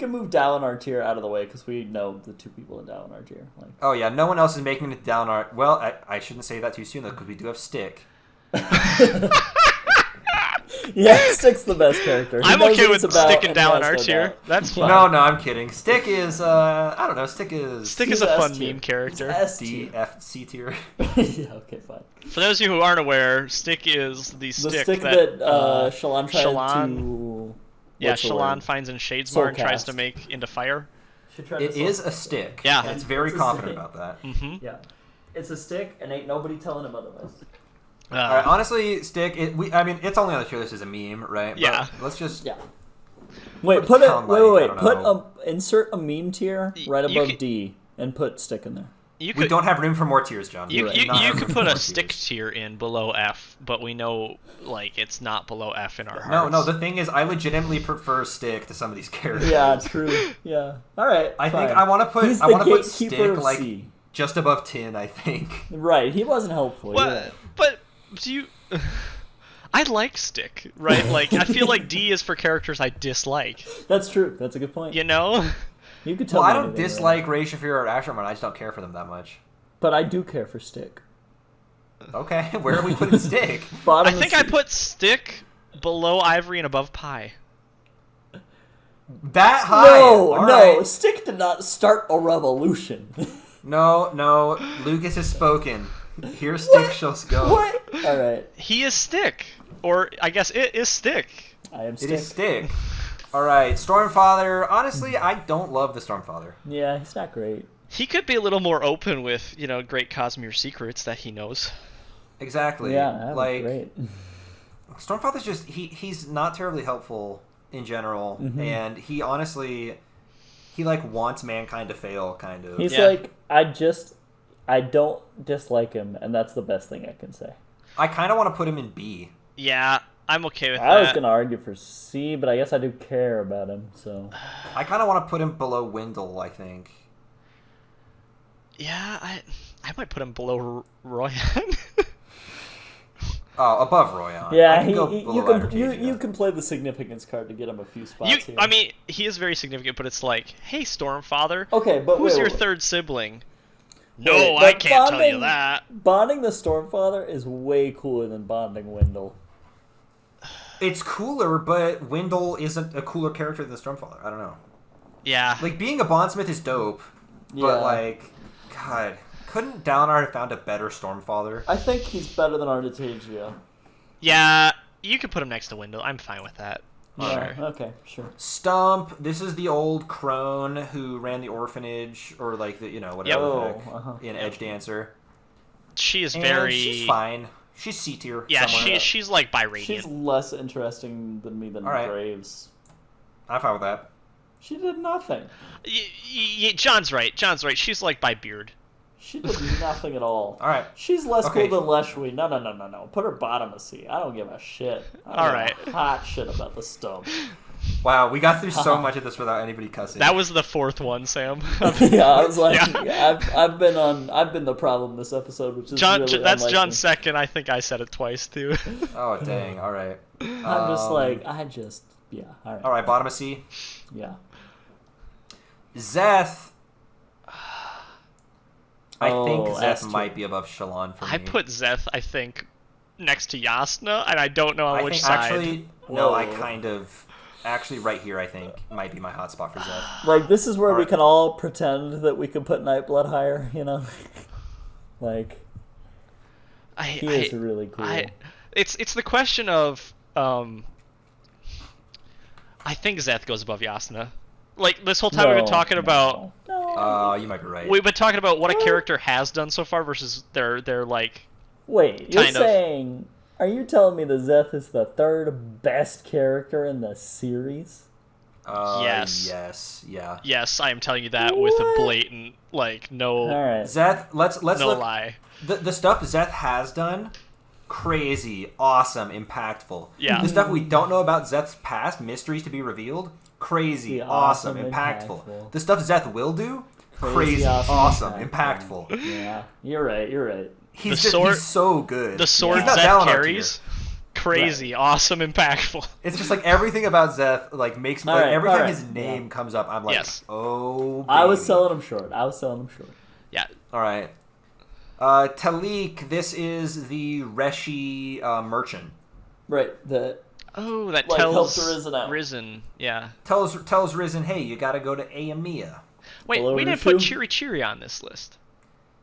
Speaker 3: then.
Speaker 2: move Dalinar tier out of the way because we know the two people in Dalinar tier. Like,
Speaker 1: Oh yeah, no one else is making it down our. Well, I shouldn't say that too soon though, because we do have Stick.
Speaker 2: yeah, Stick's the best character. He
Speaker 3: I'm
Speaker 2: knows
Speaker 3: okay
Speaker 2: what
Speaker 3: with
Speaker 2: it's about
Speaker 3: sticking
Speaker 2: and
Speaker 3: down
Speaker 2: he has
Speaker 3: our
Speaker 2: no
Speaker 3: tier.
Speaker 2: doubt.
Speaker 3: That's fine.
Speaker 1: No, I'm kidding. Stick is I don't know. Stick is
Speaker 3: Stick is
Speaker 2: He's
Speaker 3: a fun
Speaker 2: S tier.
Speaker 3: meme character.
Speaker 2: He's S
Speaker 1: D
Speaker 2: tier.
Speaker 1: F C tier.
Speaker 2: Yeah, okay, fine.
Speaker 3: For those of you who aren't aware, Stick is the
Speaker 2: The
Speaker 3: stick,
Speaker 2: stick
Speaker 3: that
Speaker 2: Shalon tried to...
Speaker 3: yeah,
Speaker 2: what's the
Speaker 3: Shalon
Speaker 2: word?
Speaker 3: finds in Shadesmar
Speaker 2: Soul
Speaker 3: and tries
Speaker 2: cast.
Speaker 3: to make into fire.
Speaker 2: She tried
Speaker 1: It
Speaker 2: to
Speaker 1: is
Speaker 2: soul-
Speaker 1: a stick.
Speaker 3: Yeah.
Speaker 1: and it's very
Speaker 2: It's a
Speaker 1: confident
Speaker 2: stick.
Speaker 1: about that.
Speaker 3: Mm-hmm.
Speaker 2: Yeah. It's a stick, and ain't nobody telling him otherwise.
Speaker 1: All right, honestly, Stick. I mean, it's only on the tier list as a meme, right?
Speaker 3: Yeah.
Speaker 1: But let's just.
Speaker 2: Yeah. Wait,
Speaker 1: Put
Speaker 2: put it.
Speaker 1: Town
Speaker 2: Wait,
Speaker 1: Light,
Speaker 2: wait,
Speaker 1: I
Speaker 2: wait.
Speaker 1: don't
Speaker 2: Put insert a meme tier right
Speaker 3: You
Speaker 2: above
Speaker 3: could-
Speaker 2: D, and put stick in there.
Speaker 3: You
Speaker 1: We
Speaker 3: could
Speaker 1: don't have room for more tiers, John.
Speaker 3: you,
Speaker 1: We do
Speaker 3: you,
Speaker 1: not
Speaker 3: you
Speaker 1: have
Speaker 3: could
Speaker 1: room
Speaker 3: put
Speaker 1: for
Speaker 3: a
Speaker 1: more
Speaker 3: stick
Speaker 1: tiers.
Speaker 3: tier in below F, but we know like it's not below F in our hearts.
Speaker 1: No. The thing is, I legitimately prefer Stick to some of these characters.
Speaker 2: Yeah, true. Yeah. All right.
Speaker 1: I think
Speaker 2: fine.
Speaker 1: I want to put.
Speaker 2: He's
Speaker 1: I
Speaker 2: the
Speaker 1: want to put
Speaker 2: gatekeeper
Speaker 1: Stick
Speaker 2: of
Speaker 1: like
Speaker 2: C.
Speaker 1: just above Tin. I think.
Speaker 2: Right. He wasn't helpful.
Speaker 3: What?
Speaker 2: you're right.
Speaker 3: But do you? I like Stick, right? Like I feel like D is for characters I dislike.
Speaker 2: That's true. That's a good point.
Speaker 3: You know?
Speaker 2: You could tell
Speaker 1: Well,
Speaker 2: me
Speaker 1: I don't
Speaker 2: anything,
Speaker 1: dislike
Speaker 2: right?
Speaker 1: Ray Shafir or Asherman. I just don't care for them that much.
Speaker 2: But I do care for stick.
Speaker 1: Okay, where are we putting Stick?
Speaker 2: Bottom
Speaker 3: I
Speaker 2: of
Speaker 3: think
Speaker 2: C.
Speaker 3: I put Stick below Ivory and above Pie.
Speaker 1: That high?
Speaker 2: No,
Speaker 1: All
Speaker 2: no.
Speaker 1: right.
Speaker 2: Stick did not start a revolution.
Speaker 1: No. Lucas has spoken. Here Stick shall go.
Speaker 2: What? All right.
Speaker 3: He is Stick, or I guess it is Stick.
Speaker 2: I am
Speaker 1: It
Speaker 2: stick.
Speaker 1: is Stick. All right, Stormfather. Honestly, I don't love the Stormfather.
Speaker 2: Yeah, he's not great.
Speaker 3: He could be a little more open with, great Cosmere secrets that he knows.
Speaker 1: Exactly.
Speaker 2: Yeah, that was
Speaker 1: like
Speaker 2: great.
Speaker 1: Stormfather's just he's not terribly helpful in general,
Speaker 2: Mm-hmm.
Speaker 1: and he honestly wants mankind to fail, kind of.
Speaker 2: He's
Speaker 3: Yeah.
Speaker 2: like, I don't dislike him, and that's the best thing I can say.
Speaker 1: I kind of want to put him in B.
Speaker 3: Yeah, I'm okay with
Speaker 2: I was
Speaker 3: that.
Speaker 2: gonna argue for C, but I guess I do care about him, so.
Speaker 1: I kind of want to put him below Wendell, I think.
Speaker 3: Yeah, I might put him below Royan.
Speaker 1: Oh, above Royan.
Speaker 2: Yeah,
Speaker 1: I can go below Artesia.
Speaker 2: you can play the significance card to get him a few spots here.
Speaker 3: I mean, he is very significant, but it's like, hey, Stormfather,
Speaker 2: Okay, but
Speaker 3: who's
Speaker 2: wait,
Speaker 3: your
Speaker 2: wait.
Speaker 3: third sibling?
Speaker 2: Wait,
Speaker 3: No,
Speaker 2: but
Speaker 3: I can't tell you that.
Speaker 2: Bonding the Stormfather is way cooler than bonding Wendell.
Speaker 1: It's cooler, but Wendell isn't a cooler character than Stormfather. I don't know.
Speaker 3: Yeah.
Speaker 1: Like, being a bondsmith is dope,
Speaker 2: Yeah.
Speaker 1: but, like, God, couldn't Dalinar have found a better Stormfather?
Speaker 2: I think he's better than Artesia.
Speaker 3: Yeah, you could put him next to Wendell. I'm fine with that.
Speaker 2: Yeah,
Speaker 3: Sure.
Speaker 2: okay, sure.
Speaker 1: Stump, this is the old crone who ran the orphanage, or, like, the, whatever the
Speaker 2: Yep.
Speaker 1: heck,
Speaker 2: Oh, uh-huh.
Speaker 1: in Edge Dancer.
Speaker 3: She is
Speaker 1: And
Speaker 3: very...
Speaker 1: she's fine. She's C tier.
Speaker 3: Yeah,
Speaker 1: somewhere.
Speaker 3: she's like
Speaker 2: She's
Speaker 3: bi-radiant.
Speaker 2: less interesting than me than
Speaker 1: All right.
Speaker 2: Graves.
Speaker 1: I'm fine with that.
Speaker 2: She did nothing.
Speaker 3: John's right. She's like bi-beard.
Speaker 2: She did nothing at all.
Speaker 1: All right.
Speaker 2: She's less
Speaker 1: Okay.
Speaker 2: cool than Leshwi. No. Put her bottom of C. I don't give a shit. I don't
Speaker 3: All
Speaker 2: give
Speaker 3: right.
Speaker 2: a hot shit about the stump.
Speaker 1: Wow, we got through so much of this without anybody cussing.
Speaker 3: That was the fourth one, Sam.
Speaker 2: Yeah, I was like,
Speaker 3: Yeah.
Speaker 2: I've been the problem this episode, which is
Speaker 3: John,
Speaker 2: really
Speaker 3: that's
Speaker 2: unlike
Speaker 3: John's
Speaker 2: me.
Speaker 3: second. I think I said it twice, too.
Speaker 1: Oh, dang. All right.
Speaker 2: I'm just like, yeah, all right.
Speaker 1: All right, bottom of C.
Speaker 2: Yeah.
Speaker 1: Zeth. I think
Speaker 2: Oh,
Speaker 1: Zeth
Speaker 2: S2.
Speaker 1: might be above Shalon for me.
Speaker 3: I put Zeth, I think, next to Yasna, and I don't know on
Speaker 1: I
Speaker 3: which
Speaker 1: think
Speaker 3: side.
Speaker 1: actually, no, I
Speaker 2: Whoa.
Speaker 1: kind of, actually right here I think might be my hot spot for Zeth.
Speaker 2: Like, this is where we
Speaker 1: Alright.
Speaker 2: can all pretend that we can put Nightblood higher, like, he is really cool.
Speaker 3: It's the question of I think Zeth goes above Yasna. Like, this whole time we've been talking about...
Speaker 1: You might be right.
Speaker 3: We've been talking about what a character has done so far versus their like...
Speaker 2: Wait, you're saying... Are you telling me that Zeth is the third best character in the series?
Speaker 3: Yes.
Speaker 1: Yes. Yeah.
Speaker 3: Yes, I am telling you that with a blatant, like, no...
Speaker 2: All right.
Speaker 1: Zeth, let's
Speaker 3: no
Speaker 1: look.
Speaker 3: lie.
Speaker 1: The stuff Zeth has done, crazy, awesome, impactful.
Speaker 3: Yeah.
Speaker 1: The stuff we don't know about Zeth's past, mysteries to be revealed, crazy, awesome, impactful. The stuff Zeth will do, crazy, awesome, impactful.
Speaker 2: Yeah, you're right.
Speaker 1: He's so good.
Speaker 3: The sword
Speaker 1: Zeth
Speaker 3: Zeth carries, crazy, awesome, impactful.
Speaker 1: It's just like everything about Zeth like makes me every time his name comes up, I'm like, oh. Baby.
Speaker 2: I was selling him short.
Speaker 3: Yeah.
Speaker 1: All right. Talik, this is the Reshi merchant.
Speaker 2: Right.
Speaker 3: That
Speaker 2: like,
Speaker 3: tells
Speaker 2: helps
Speaker 3: Risen. Yeah.
Speaker 1: Tells Risen, hey, you got to go to Aemia.
Speaker 3: Wait, we didn't put Chiri Chiri on this list.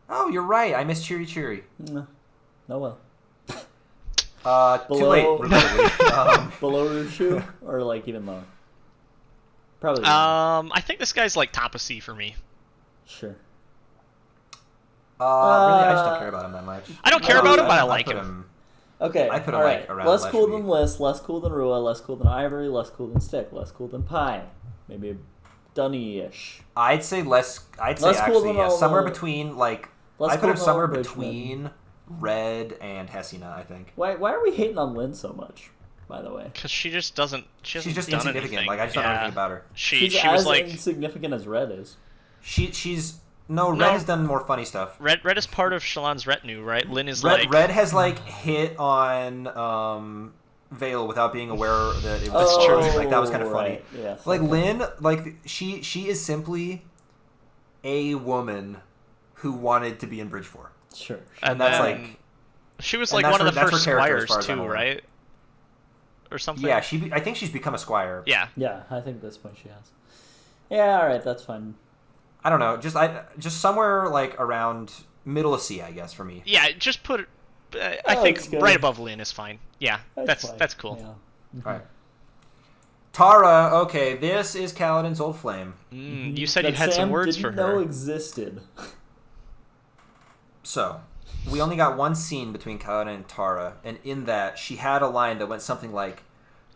Speaker 1: Oh, you're right. I missed Chiri Chiri.
Speaker 2: No, well.
Speaker 1: Too late.
Speaker 2: Below Rushu or like even lower? Probably.
Speaker 3: I think this guy's like top of C for me.
Speaker 2: Sure.
Speaker 1: Really, I just don't care about him that much.
Speaker 3: I don't care about him, but I like him.
Speaker 2: Okay,
Speaker 1: I put him
Speaker 2: right.
Speaker 1: around
Speaker 2: less cool
Speaker 1: Leshwi.
Speaker 2: than Liss, less cool than Rua, less cool than Ivory, less cool than Stick, less cool than Pie. Maybe Dunny-ish.
Speaker 1: I'd say less cool actually, yeah, somewhere between like I put him somewhere between Red and Hasina, I think.
Speaker 2: Why are we hating on Lynn so much, by the way?
Speaker 3: Because she just doesn't. She's just
Speaker 1: insignificant.
Speaker 3: Anything.
Speaker 1: Like I just don't know anything about her.
Speaker 3: She's
Speaker 2: as
Speaker 3: was like
Speaker 2: insignificant as Red is.
Speaker 1: Red has done more funny stuff.
Speaker 3: Red is part of Shalon's retinue, right? Lynn is
Speaker 1: Red has like hit on Vale without being aware that it was
Speaker 3: true.
Speaker 1: Like that was kind of funny.
Speaker 2: Right. Yes.
Speaker 1: Like Lynn, like she is simply a woman who wanted to be in Bridge 4.
Speaker 2: Sure.
Speaker 3: And
Speaker 1: that's
Speaker 3: then,
Speaker 1: like
Speaker 3: she was like one of the first squires too, right? Or something.
Speaker 1: Yeah, I think she's become a squire.
Speaker 3: Yeah.
Speaker 2: Yeah, I think at this point she has. Yeah, all right, that's fine.
Speaker 1: I don't know, just somewhere like around middle of C, I guess, for me.
Speaker 3: Yeah, just put it. I think right above Lynn is fine. Yeah, that's cool.
Speaker 2: Yeah.
Speaker 1: All right. Tara, okay, this is Kaladin's old flame.
Speaker 3: You said you had some words for her.
Speaker 2: Know existed.
Speaker 1: So, we only got one scene between Kaladin and Tara, and in that, she had a line that went something like,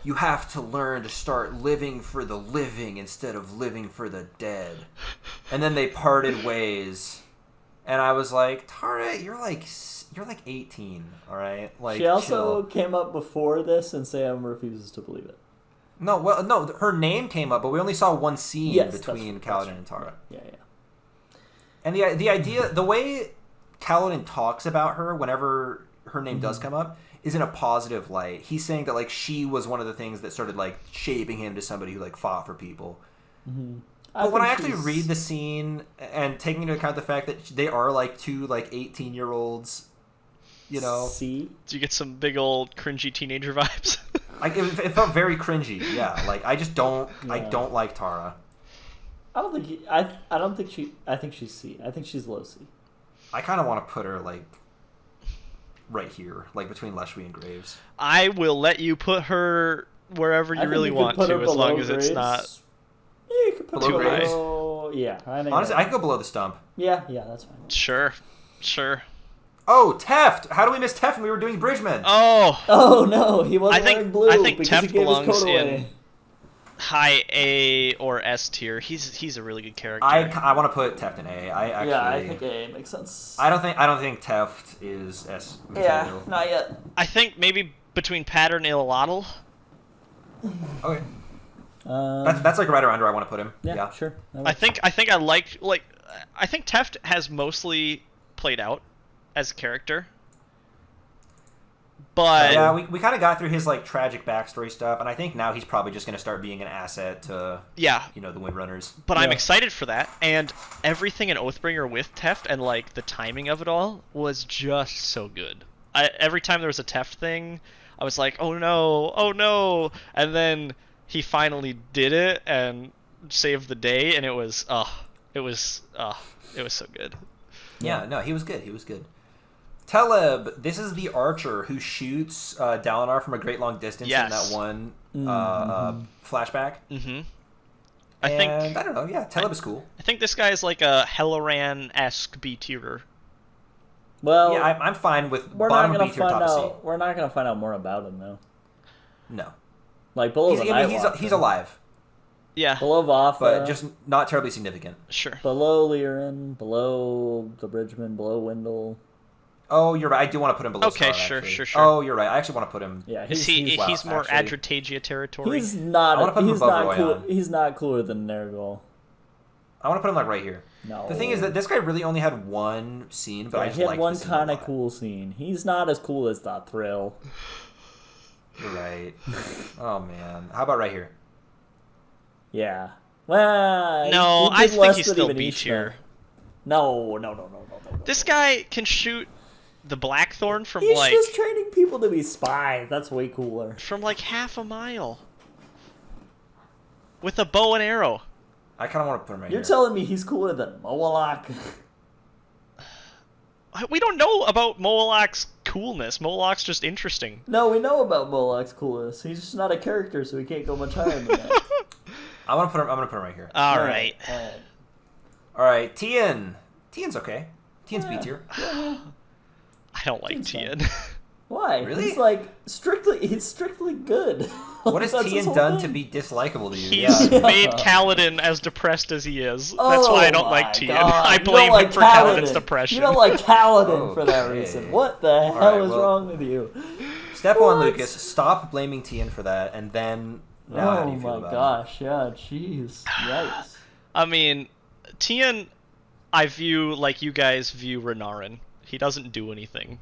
Speaker 1: "You have to learn to start living for the living instead of living for the dead." And then they parted ways, and I was like, Tara, you're like 18, all right? Like,
Speaker 2: she also came up before this, and Sam refuses to believe it.
Speaker 1: No, her name came up, but we only saw one scene between Kaladin and Tara.
Speaker 2: Yeah.
Speaker 1: And the idea, the way Kaladin talks about her whenever her name does come up is in a positive light. He's saying that like she was one of the things that started like shaping him to somebody who like fought for people. But when I actually read the scene and taking into account the fact that they are like two like 18-year-olds, you know.
Speaker 2: See?
Speaker 3: Do you get some big old cringy teenager vibes?
Speaker 1: It felt very cringy. Yeah, like I just don't. Yeah. I don't like Tara.
Speaker 2: I think she's C. I think she's low C.
Speaker 1: I kind of want to put her like right here, like between Leshwi and Graves.
Speaker 3: I will let you put her wherever you really want to, as long as it's not.
Speaker 2: Yeah, you could put
Speaker 1: below
Speaker 2: her
Speaker 1: Graves.
Speaker 2: below. Yeah, I think.
Speaker 1: Honestly, I could go below the stump.
Speaker 2: Yeah, that's fine.
Speaker 3: Sure.
Speaker 1: Oh, Teft! How do we miss Teft when we were doing Bridgman?
Speaker 2: Oh no, he wasn't wearing blue.
Speaker 3: I think
Speaker 2: because
Speaker 3: Teft
Speaker 2: he gave
Speaker 3: belongs
Speaker 2: his coat
Speaker 3: in
Speaker 2: away.
Speaker 3: high A or S tier. He's a really good character.
Speaker 1: I want to put Teft in A.
Speaker 2: I think A makes sense.
Speaker 1: I don't think Teft is S material.
Speaker 2: Yeah, not yet.
Speaker 3: I think maybe between Pattern and Ilotl.
Speaker 1: Okay. That's like right around where I want to put him. Yeah.
Speaker 2: Sure.
Speaker 3: I think I like I think Teft has mostly played out as a character. But
Speaker 1: yeah, we kind of got through his like tragic backstory stuff, and I think now he's probably just going to start being an asset to the Windrunners.
Speaker 3: But I'm excited for that, and everything in Oathbringer with Teft and like the timing of it all was just so good. Every time there was a Teft thing, I was like, oh no, and then he finally did it and saved the day, and it was so good.
Speaker 1: Yeah, no, he was good. Taleb, this is the archer who shoots Dalinar from a great long distance in that one flashback.
Speaker 3: Mm-hmm.
Speaker 1: I don't know. Yeah, Taleb is cool.
Speaker 3: I think this guy is like a Helloran-esque B-tierer.
Speaker 2: Well,
Speaker 1: yeah, I'm fine with
Speaker 2: we're
Speaker 1: bottom
Speaker 2: not gonna
Speaker 1: B-tier,
Speaker 2: find
Speaker 1: top C.
Speaker 2: out. We're not gonna find out more about him though.
Speaker 1: No,
Speaker 2: Like below the Nightwalker.
Speaker 1: he's alive,
Speaker 3: Yeah.
Speaker 2: below Vafa,
Speaker 1: but just not terribly significant.
Speaker 3: Sure.
Speaker 2: below Lirin, below the Bridgeman, below Wendell.
Speaker 1: Oh, you're right. I do want to put him below.
Speaker 3: Okay,
Speaker 1: Star,
Speaker 3: sure.
Speaker 1: Oh, you're right. I actually want to put him.
Speaker 2: Yeah,
Speaker 3: He's more
Speaker 1: actually.
Speaker 3: Adretagia territory.
Speaker 2: He's not.
Speaker 1: I wanna put him
Speaker 2: He's
Speaker 1: above
Speaker 2: not cool.
Speaker 1: Royan.
Speaker 2: He's not cooler than Nergal.
Speaker 1: I want to put him like right here.
Speaker 2: No.
Speaker 1: The thing is that this guy really only had one scene, but I just
Speaker 2: he had
Speaker 1: liked
Speaker 2: one
Speaker 1: the scene
Speaker 2: kind
Speaker 1: a
Speaker 2: of
Speaker 1: lot.
Speaker 2: cool scene. He's not as cool as that Thrill.
Speaker 1: You're right. Oh man, how about right here?
Speaker 2: Yeah. Well,
Speaker 3: No,
Speaker 2: he
Speaker 3: I
Speaker 2: did
Speaker 3: think
Speaker 2: less
Speaker 3: he's
Speaker 2: than
Speaker 3: still
Speaker 2: even
Speaker 3: B
Speaker 2: Ishmael.
Speaker 3: tier.
Speaker 2: No.
Speaker 3: This guy can shoot the Blackthorn from
Speaker 2: He's
Speaker 3: like
Speaker 2: just training people to be spies. That's way cooler.
Speaker 3: from like half a mile with a bow and arrow.
Speaker 1: I kind of want to put him right
Speaker 2: You're
Speaker 1: here.
Speaker 2: telling me he's cooler than Moloch?
Speaker 3: We don't know about Moloch's coolness. Moloch's just interesting.
Speaker 2: No, we know about Moloch's coolness. He's just not a character, so he can't go much higher than that.
Speaker 1: I'm gonna put him right here.
Speaker 3: All right.
Speaker 1: All right, Tien. Tien's okay. Tien's B tier.
Speaker 3: I don't like Tien.
Speaker 2: Why?
Speaker 1: Really?
Speaker 2: He's strictly good.
Speaker 1: What has
Speaker 2: That's his
Speaker 1: Tien
Speaker 2: whole
Speaker 1: done
Speaker 2: thing.
Speaker 1: to be dislikable to you?
Speaker 3: He's
Speaker 1: Yeah.
Speaker 3: made Kaladin as depressed as he is. That's why I don't
Speaker 2: Oh
Speaker 3: like
Speaker 2: my
Speaker 3: Tien.
Speaker 2: God.
Speaker 3: I
Speaker 2: You don't
Speaker 3: blame
Speaker 2: like
Speaker 3: him for Kaladin's
Speaker 2: Kaladin.
Speaker 3: depression.
Speaker 2: You don't like Kaladin for that
Speaker 1: Okay.
Speaker 2: reason. What the hell
Speaker 1: right,
Speaker 2: is
Speaker 1: well-
Speaker 2: wrong with you?
Speaker 1: Step one,
Speaker 2: What?
Speaker 1: Lucas. Stop blaming Tien for that, and then now how do
Speaker 2: Oh
Speaker 1: you feel
Speaker 2: my
Speaker 1: about
Speaker 2: gosh, yeah, jeez. Yikes.
Speaker 3: I mean, Tien, I view like you guys view Renarin. He doesn't do anything.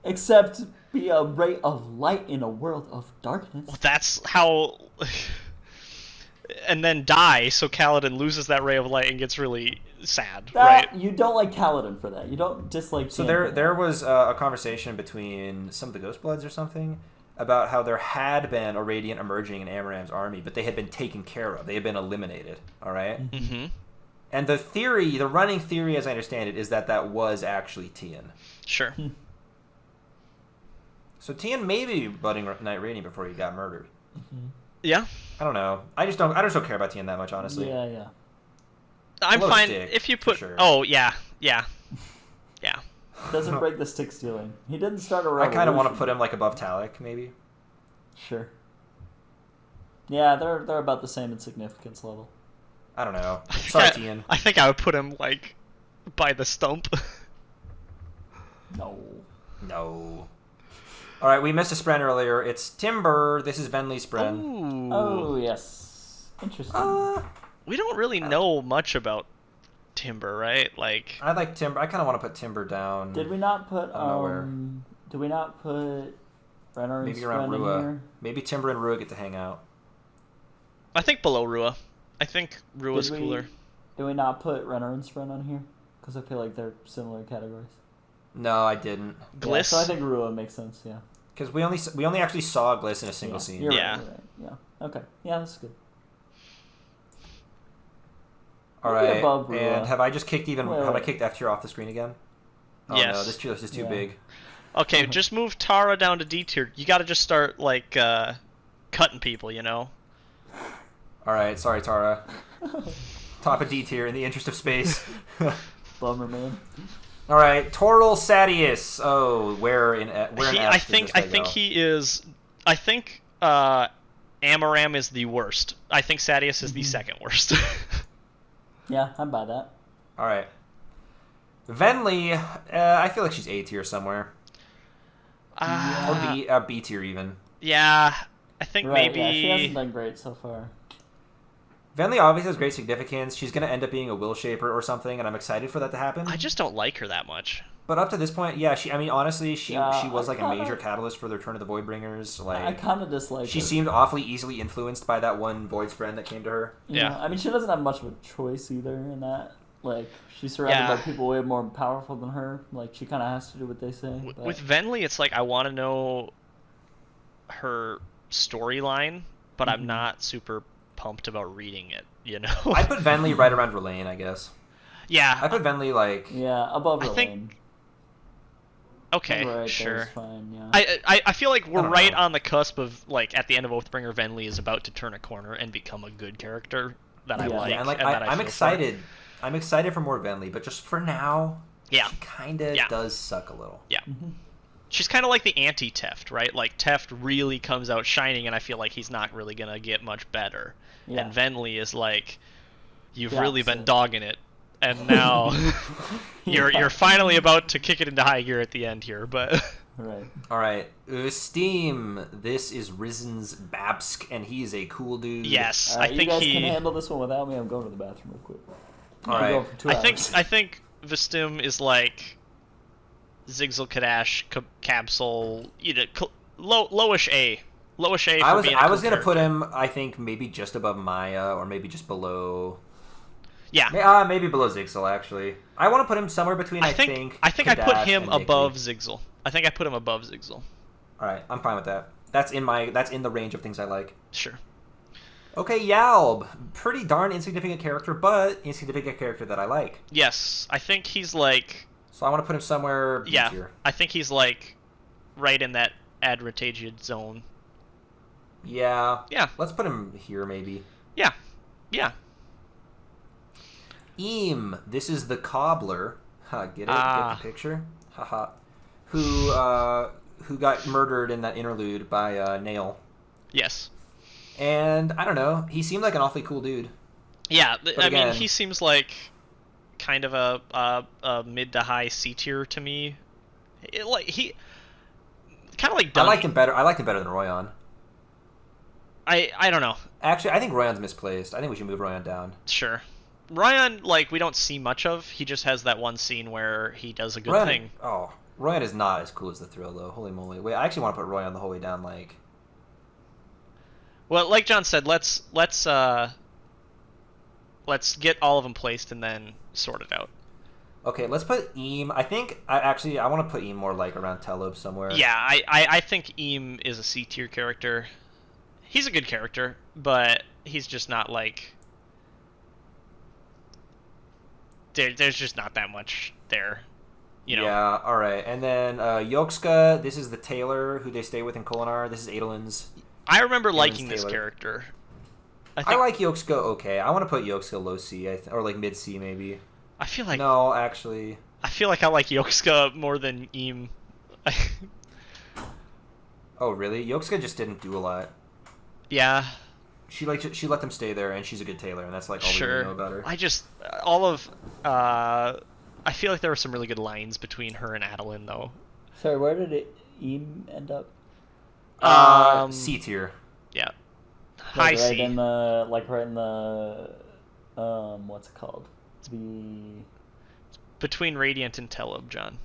Speaker 2: Except be a ray of light in a world of darkness.
Speaker 3: Well, that's how. And then die, so Kaladin loses that ray of light and gets really sad, right?
Speaker 2: You don't like Kaladin for that. You don't dislike
Speaker 1: So
Speaker 2: Tien
Speaker 1: there
Speaker 2: for that.
Speaker 1: there was a conversation between some of the Ghostbloods or something about how there had been a Radiant emerging in Amaram's army, but they had been taken care of. They had been eliminated, all right?
Speaker 3: Mm-hmm.
Speaker 1: And the running theory, as I understand it, is that was actually Tien.
Speaker 3: Sure.
Speaker 1: So Tien may be budding Night Radiant before he got murdered.
Speaker 3: Yeah.
Speaker 1: I don't know. I just don't care about Tien that much, honestly.
Speaker 2: Yeah.
Speaker 3: I'm
Speaker 1: Low
Speaker 3: fine
Speaker 1: stick,
Speaker 3: if you
Speaker 1: for
Speaker 3: put.
Speaker 1: sure.
Speaker 3: Oh, yeah.
Speaker 2: Doesn't break the stick stealing. He didn't start a
Speaker 1: I
Speaker 2: revolution.
Speaker 1: kind of want to put him like above Talik, maybe.
Speaker 2: Sure. Yeah, they're about the same in significance level.
Speaker 1: I don't know. Sorry, Tien.
Speaker 3: I think I would put him like by the stump.
Speaker 2: No.
Speaker 1: No. All right, we missed a Spren earlier. It's Timber. This is Venli's Spren.
Speaker 3: Ooh.
Speaker 2: Oh, yes. Interesting.
Speaker 3: We don't really know much about Timber, right? Like,
Speaker 1: I like Timber. I kind of want to put Timber down.
Speaker 2: Did we not put
Speaker 1: nowhere.
Speaker 2: Did we not put Renner and
Speaker 1: Maybe around
Speaker 2: Spren in
Speaker 1: Rua.
Speaker 2: here?
Speaker 1: Maybe Timber and Rua get to hang out.
Speaker 3: I think below Rua. I think Rua's
Speaker 2: Did we-
Speaker 3: cooler.
Speaker 2: Did we not put Renner and Spren on here? Because I feel like they're similar categories.
Speaker 1: No, I didn't.
Speaker 2: Yeah,
Speaker 3: Gliss.
Speaker 2: so I think Rua makes sense, yeah.
Speaker 1: Because we only actually saw Gliss in a single
Speaker 2: Yeah,
Speaker 1: scene.
Speaker 2: You're
Speaker 3: Yeah.
Speaker 2: right, you're right. Yeah. Okay. Yeah, that's good.
Speaker 1: All
Speaker 2: Maybe
Speaker 1: right.
Speaker 2: above Rua.
Speaker 1: And have I just kicked
Speaker 2: Wait,
Speaker 1: have I
Speaker 2: wait.
Speaker 1: kicked F tier off the screen again? Oh
Speaker 3: Yes.
Speaker 1: no, this tier list is too
Speaker 2: Yeah.
Speaker 1: big.
Speaker 3: Okay, just move Tara down to D tier. You got to just start like cutting people, you know.
Speaker 1: All right, sorry Tara. Top of D tier in the interest of space.
Speaker 2: Bummer, man.
Speaker 1: All right, Toril Sadius. Oh, where in F does
Speaker 3: I
Speaker 1: this
Speaker 3: think
Speaker 1: guy
Speaker 3: I think
Speaker 1: go?
Speaker 3: he is. I think Amaram is the worst. I think Sadius is the second worst.
Speaker 2: Yeah, I'm by that.
Speaker 1: All right. Venli, I feel like she's A tier somewhere, or B tier even.
Speaker 3: Yeah, I think
Speaker 2: Right,
Speaker 3: maybe.
Speaker 2: yeah, she hasn't done great so far.
Speaker 1: Venli obviously has great significance. She's gonna end up being a will shaper or something, and I'm excited for that to happen.
Speaker 3: I just don't like her that much.
Speaker 1: But up to this point, yeah, honestly, she
Speaker 2: Yeah,
Speaker 1: was
Speaker 2: I
Speaker 1: like
Speaker 2: kinda-
Speaker 1: a major catalyst for the Return of the Voidbringers.
Speaker 2: I
Speaker 1: Like
Speaker 2: kind of dislike
Speaker 1: she
Speaker 2: her.
Speaker 1: seemed awfully easily influenced by that one Void friend that came to her.
Speaker 3: Yeah.
Speaker 2: I mean, she doesn't have much of a choice either in that. Like, she's surrounded by
Speaker 3: Yeah.
Speaker 2: people way more powerful than her. Like, she kind of has to do what they say. But...
Speaker 3: With Venli, it's like I want to know her storyline, but I'm not super pumped about reading it. You know?
Speaker 1: I put Venli right around Verlaine, I guess.
Speaker 3: Yeah.
Speaker 1: I put Venli like
Speaker 2: Yeah, above
Speaker 3: I
Speaker 2: her
Speaker 3: think-
Speaker 2: lane.
Speaker 3: Okay,
Speaker 2: right,
Speaker 3: sure.
Speaker 2: That's fine, yeah.
Speaker 3: I feel like we're right
Speaker 1: know.
Speaker 3: on the cusp of, like, at the end of Oathbringer, Venli is about to turn a corner and become a good character that I like.
Speaker 1: Yeah, and like
Speaker 3: that I
Speaker 1: I'm
Speaker 3: feel
Speaker 1: excited. I'm excited for more Venli, but just for now,
Speaker 3: Yeah.
Speaker 1: she kind of does suck a little.
Speaker 3: Yeah. She's kind of like the anti-Teft, right? Like, Teft really comes out shining, and I feel like he's not really going to get much better.
Speaker 2: Yeah.
Speaker 3: And Venli is like, you've
Speaker 2: Yeah,
Speaker 3: really
Speaker 2: so-
Speaker 3: been dogging it, and now you're finally about to kick it into high gear at the end here, but...
Speaker 2: Right.
Speaker 1: All right, Steam. This is Rizen's Babsk, and he's a cool dude.
Speaker 3: Yes,
Speaker 2: I
Speaker 3: I think
Speaker 2: you guys
Speaker 3: he...
Speaker 2: can handle this one without me. I'm going to the bathroom real quick.
Speaker 1: All
Speaker 2: I'm
Speaker 1: right.
Speaker 2: going for 2 hours.
Speaker 3: I think Vistim is like Sigzel, Cadash, Capsule, lowish A. Lowish A for
Speaker 1: I was
Speaker 3: being a cool
Speaker 1: gonna put
Speaker 3: character.
Speaker 1: him, I think, maybe just above Maya, or maybe just below.
Speaker 3: Yeah.
Speaker 1: Maybe below Sigzel, actually. I want to put him somewhere between. I think
Speaker 3: I put
Speaker 1: Cadash
Speaker 3: him
Speaker 1: and Nikki.
Speaker 3: above Sigzel. I think I put him above Sigzel.
Speaker 1: All right, I'm fine with that. That's in the range of things I like.
Speaker 3: Sure.
Speaker 1: Okay, Yalb, pretty darn insignificant character, but insignificant character that I like.
Speaker 3: Yes, I think he's like...
Speaker 1: So I want to put him somewhere B
Speaker 3: Yeah,
Speaker 1: tier.
Speaker 3: I think he's like right in that advantageous zone.
Speaker 1: Yeah.
Speaker 3: Yeah.
Speaker 1: Let's put him here, maybe.
Speaker 3: Yeah. Yeah.
Speaker 1: This is the cobbler. Get it?
Speaker 3: Ah.
Speaker 1: Get the picture? Haha. Who got murdered in that interlude by Nail.
Speaker 3: Yes.
Speaker 1: And I don't know, he seemed like an awfully cool dude.
Speaker 3: Yeah, I
Speaker 1: again-
Speaker 3: mean, he seems like kind of a mid to high C tier to me. Kind of like
Speaker 1: I liked him better than Royan.
Speaker 3: I don't know.
Speaker 1: Actually, I think Royan's misplaced. I think we should move Royan down.
Speaker 3: Sure. Ryan, like, we don't see much of. He just has that one scene where he does a good
Speaker 1: Royan,
Speaker 3: thing.
Speaker 1: Oh, Royan is not as cool as the Thrill, though. Holy moly! Wait, I actually want to put Royan the whole way down. Like,
Speaker 3: Well, like John said, let's get all of them placed and then sort it out.
Speaker 1: okay, let's put I want to put Eam more like around Telob somewhere.
Speaker 3: Yeah, I think Eam is a C tier character. He's a good character, but he's just not like... There's just not that much there, you know?
Speaker 1: Yeah, alright. And then Yokska, this is the tailor who they stay with in Kolinar. This is Adolin's.
Speaker 3: I remember liking this
Speaker 1: Taylor.
Speaker 3: character.
Speaker 1: I like Yokska okay. I want to put Yokska low C, or like mid C maybe.
Speaker 3: I feel like
Speaker 1: No, actually.
Speaker 3: I feel like I like Yokska more than Eam.
Speaker 1: Oh, really? Yokska just didn't do a lot.
Speaker 3: Yeah,
Speaker 1: She let them stay there, and she's a good tailor, and that's like all we
Speaker 3: sure.
Speaker 1: really know about her.
Speaker 3: I just I feel like there were some really good lines between her and Adolin, though.
Speaker 2: Sorry, where did Eam end up?
Speaker 1: C tier.
Speaker 3: Yeah,
Speaker 2: Like
Speaker 3: high
Speaker 2: right
Speaker 3: C.
Speaker 2: in the what's it called?
Speaker 3: Between Radiant and Telob, John.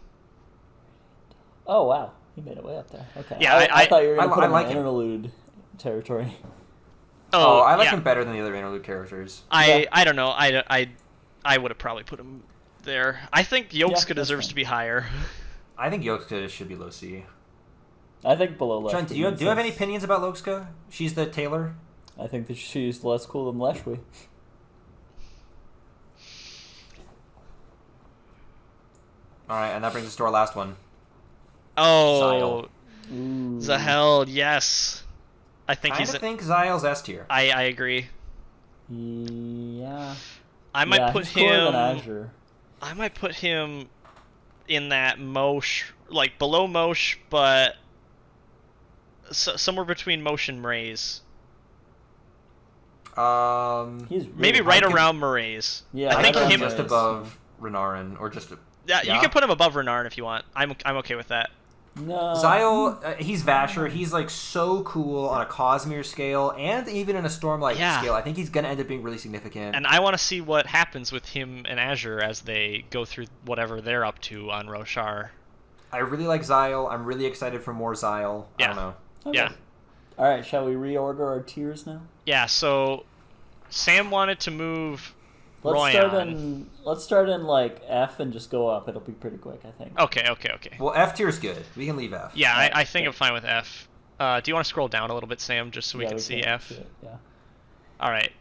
Speaker 2: Oh wow, he made it way up there. Okay.
Speaker 3: Yeah,
Speaker 2: I thought you were gonna
Speaker 1: I
Speaker 2: put him
Speaker 1: like
Speaker 2: in
Speaker 1: him.
Speaker 2: interlude territory.
Speaker 1: Oh, I like
Speaker 3: yeah.
Speaker 1: him better than the other interlude characters.
Speaker 3: I don't know. I would have probably put him there. I think Yokska
Speaker 2: that's
Speaker 3: deserves
Speaker 2: fine.
Speaker 3: to be higher.
Speaker 1: I think Yokska should be low C.
Speaker 2: I think below Leshwi.
Speaker 1: John, do you have any opinions about Lokska? She's the tailor.
Speaker 2: I think that she's less cool than Leshwi.
Speaker 1: All right, and that brings us to our last one.
Speaker 3: Oh,
Speaker 2: Ooh.
Speaker 3: Zahel, yes. I think
Speaker 1: I
Speaker 3: he's.
Speaker 1: think Zyle's S tier.
Speaker 3: I agree.
Speaker 2: Yeah.
Speaker 3: I might
Speaker 2: yeah,
Speaker 3: put
Speaker 2: he's cooler
Speaker 3: him.
Speaker 2: than Azure.
Speaker 3: I might put him in that Moash, like below Moash, but somewhere between Moash and Mraize.
Speaker 2: He's really
Speaker 3: Maybe right around Mraize.
Speaker 2: Yeah,
Speaker 3: I think
Speaker 1: put
Speaker 3: him
Speaker 1: just above Renarin, or just.
Speaker 3: Yeah, you can put him above Renarin if you want. I'm okay with that.
Speaker 2: No.
Speaker 1: Zyle, he's Vasher. He's like so cool on a Cosmere scale, and even in a Stormlight scale. I think he's gonna end up being really significant.
Speaker 3: And I want to see what happens with him and Azure as they go through whatever they're up to on Roshar.
Speaker 1: I really like Zyle. I'm really excited for more Zyle. I don't know.
Speaker 2: Okay.
Speaker 3: Yeah.
Speaker 2: All right, shall we reorder our tiers now?
Speaker 3: Yeah. So Sam wanted to move
Speaker 2: Let's
Speaker 3: Royan.
Speaker 2: start in like F and just go up. It'll be pretty quick, I think.
Speaker 3: Okay.
Speaker 1: Well, F tier's good. We can leave F.
Speaker 3: Yeah, I think I'm fine with F. Do you want to scroll down a little bit, Sam, just so we can see F?
Speaker 2: See it, yeah.
Speaker 3: All right.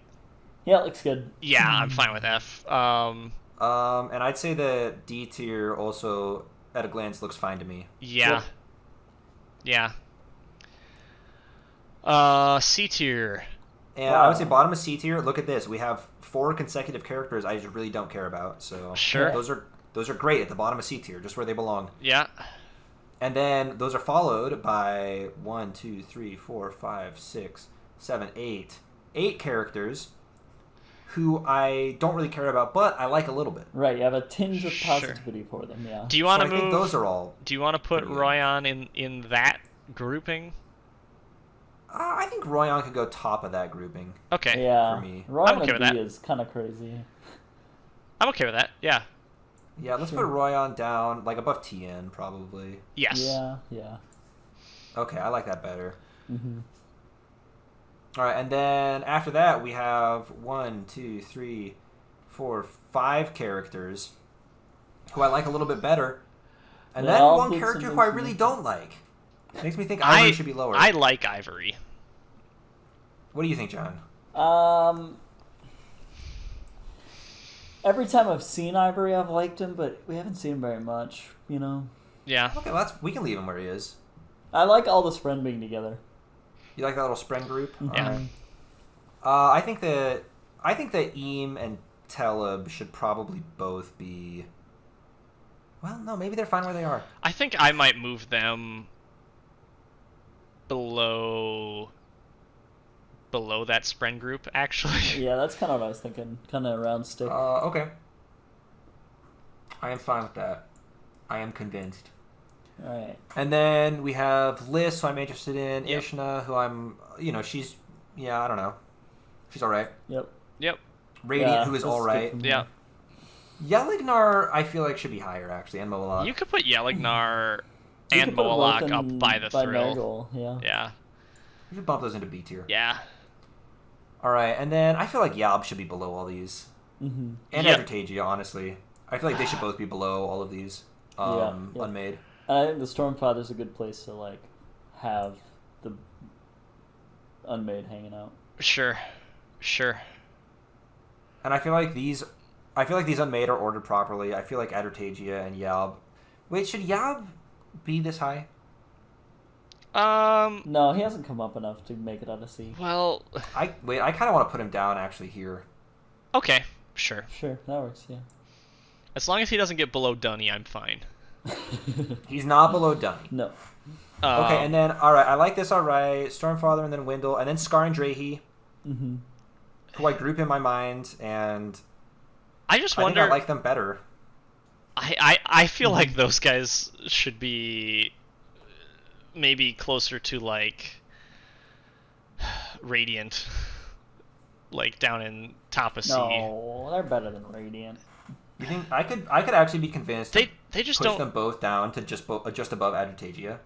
Speaker 2: Yeah, it looks good.
Speaker 3: Yeah, I'm fine with F.
Speaker 1: And I'd say the D tier also. at a glance looks fine to me.
Speaker 3: Yeah. Yeah. C tier.
Speaker 1: And I would say bottom of C tier. Look at this. We have 4 consecutive characters I just really don't care about. So
Speaker 3: sure,
Speaker 1: those are great at the bottom of C tier, just where they belong.
Speaker 3: Yeah.
Speaker 1: And then those are followed by 1, 2, 3, 4, 5, 6, 7, 8 characters who I don't really care about, but I like a little bit.
Speaker 2: Right, you have a tinge of positivity for them, yeah.
Speaker 3: Do you want to
Speaker 1: I think those are all.
Speaker 3: Do you want to put Royan in that grouping?
Speaker 1: I think Royan could go top of that grouping.
Speaker 3: Okay.
Speaker 2: Yeah.
Speaker 1: For me.
Speaker 2: Royan
Speaker 3: I'm okay with that.
Speaker 2: is kind of crazy.
Speaker 3: I'm okay with that. Yeah.
Speaker 1: Yeah, let's put Royan down, like above TN, probably.
Speaker 3: Yes.
Speaker 2: Yeah.
Speaker 1: Okay, I like that better.
Speaker 2: Mm-hmm.
Speaker 1: All right, and then after that we have 1, 2, 3, 4, 5 characters who I like a little bit better, and then one character who I really don't like. Makes me think Ivory should be lower.
Speaker 3: I like Ivory.
Speaker 1: What do you think, John?
Speaker 2: Every time I've seen Ivory, I've liked him, but we haven't seen him very much, you know?
Speaker 3: Yeah.
Speaker 1: Okay, well, we can leave him where he is.
Speaker 2: I like all the Spren being together.
Speaker 1: You like that little Spren group?
Speaker 3: Yeah.
Speaker 1: I think that Eam and Teleb should probably both be. Well, no, maybe they're fine where they are.
Speaker 3: I think I might move them below that Spren group, actually.
Speaker 2: Yeah, that's kind of what I was thinking. Kind of around stick.
Speaker 1: Okay. I am fine with that. I am convinced.
Speaker 2: All right.
Speaker 1: And then we have Liz, who I'm interested in.
Speaker 3: Yep.
Speaker 1: Ishna, who I'm, she's, I don't know. She's all right.
Speaker 2: Yep.
Speaker 1: Radiant, who is all right.
Speaker 3: Yeah.
Speaker 1: Yelignar, I feel like should be higher, actually, and Moloch.
Speaker 3: You could put Yelignar and Moloch up by the thrill.
Speaker 2: Yeah.
Speaker 3: Yeah.
Speaker 1: You should bump those into B tier.
Speaker 3: Yeah.
Speaker 1: All right, and then I feel like Yab should be below all these.
Speaker 2: Mm-hmm.
Speaker 1: And
Speaker 3: Yep.
Speaker 1: Advertagia, honestly. I feel like they should both be below all of these. Unmade.
Speaker 2: And I think the Stormfather's a good place to, like, have the Unmade hanging out.
Speaker 3: Sure.
Speaker 1: And I feel like these Unmade are ordered properly. I feel like Advertagia and Yab. Wait, should Yab be this high?
Speaker 2: No, he hasn't come up enough to make it out of C.
Speaker 3: Well,
Speaker 1: I kind of want to put him down actually here.
Speaker 3: okay, sure.
Speaker 2: Sure, that works, yeah.
Speaker 3: As long as he doesn't get below Dunny, I'm fine.
Speaker 1: He's not below Dunny.
Speaker 2: No.
Speaker 1: Okay, and then, all right, I like this all right. Stormfather and then Wendell, and then Scar and Drahe, who I group in my mind, and
Speaker 3: I just wonder.
Speaker 1: I think I like them better.
Speaker 3: I feel like those guys should be maybe closer to, like, Radiant, like down in top of C.
Speaker 2: No, they're better than Radiant.
Speaker 1: You think I could actually be convinced
Speaker 3: They just
Speaker 1: push
Speaker 3: don't
Speaker 1: them both down to just above Advertagia?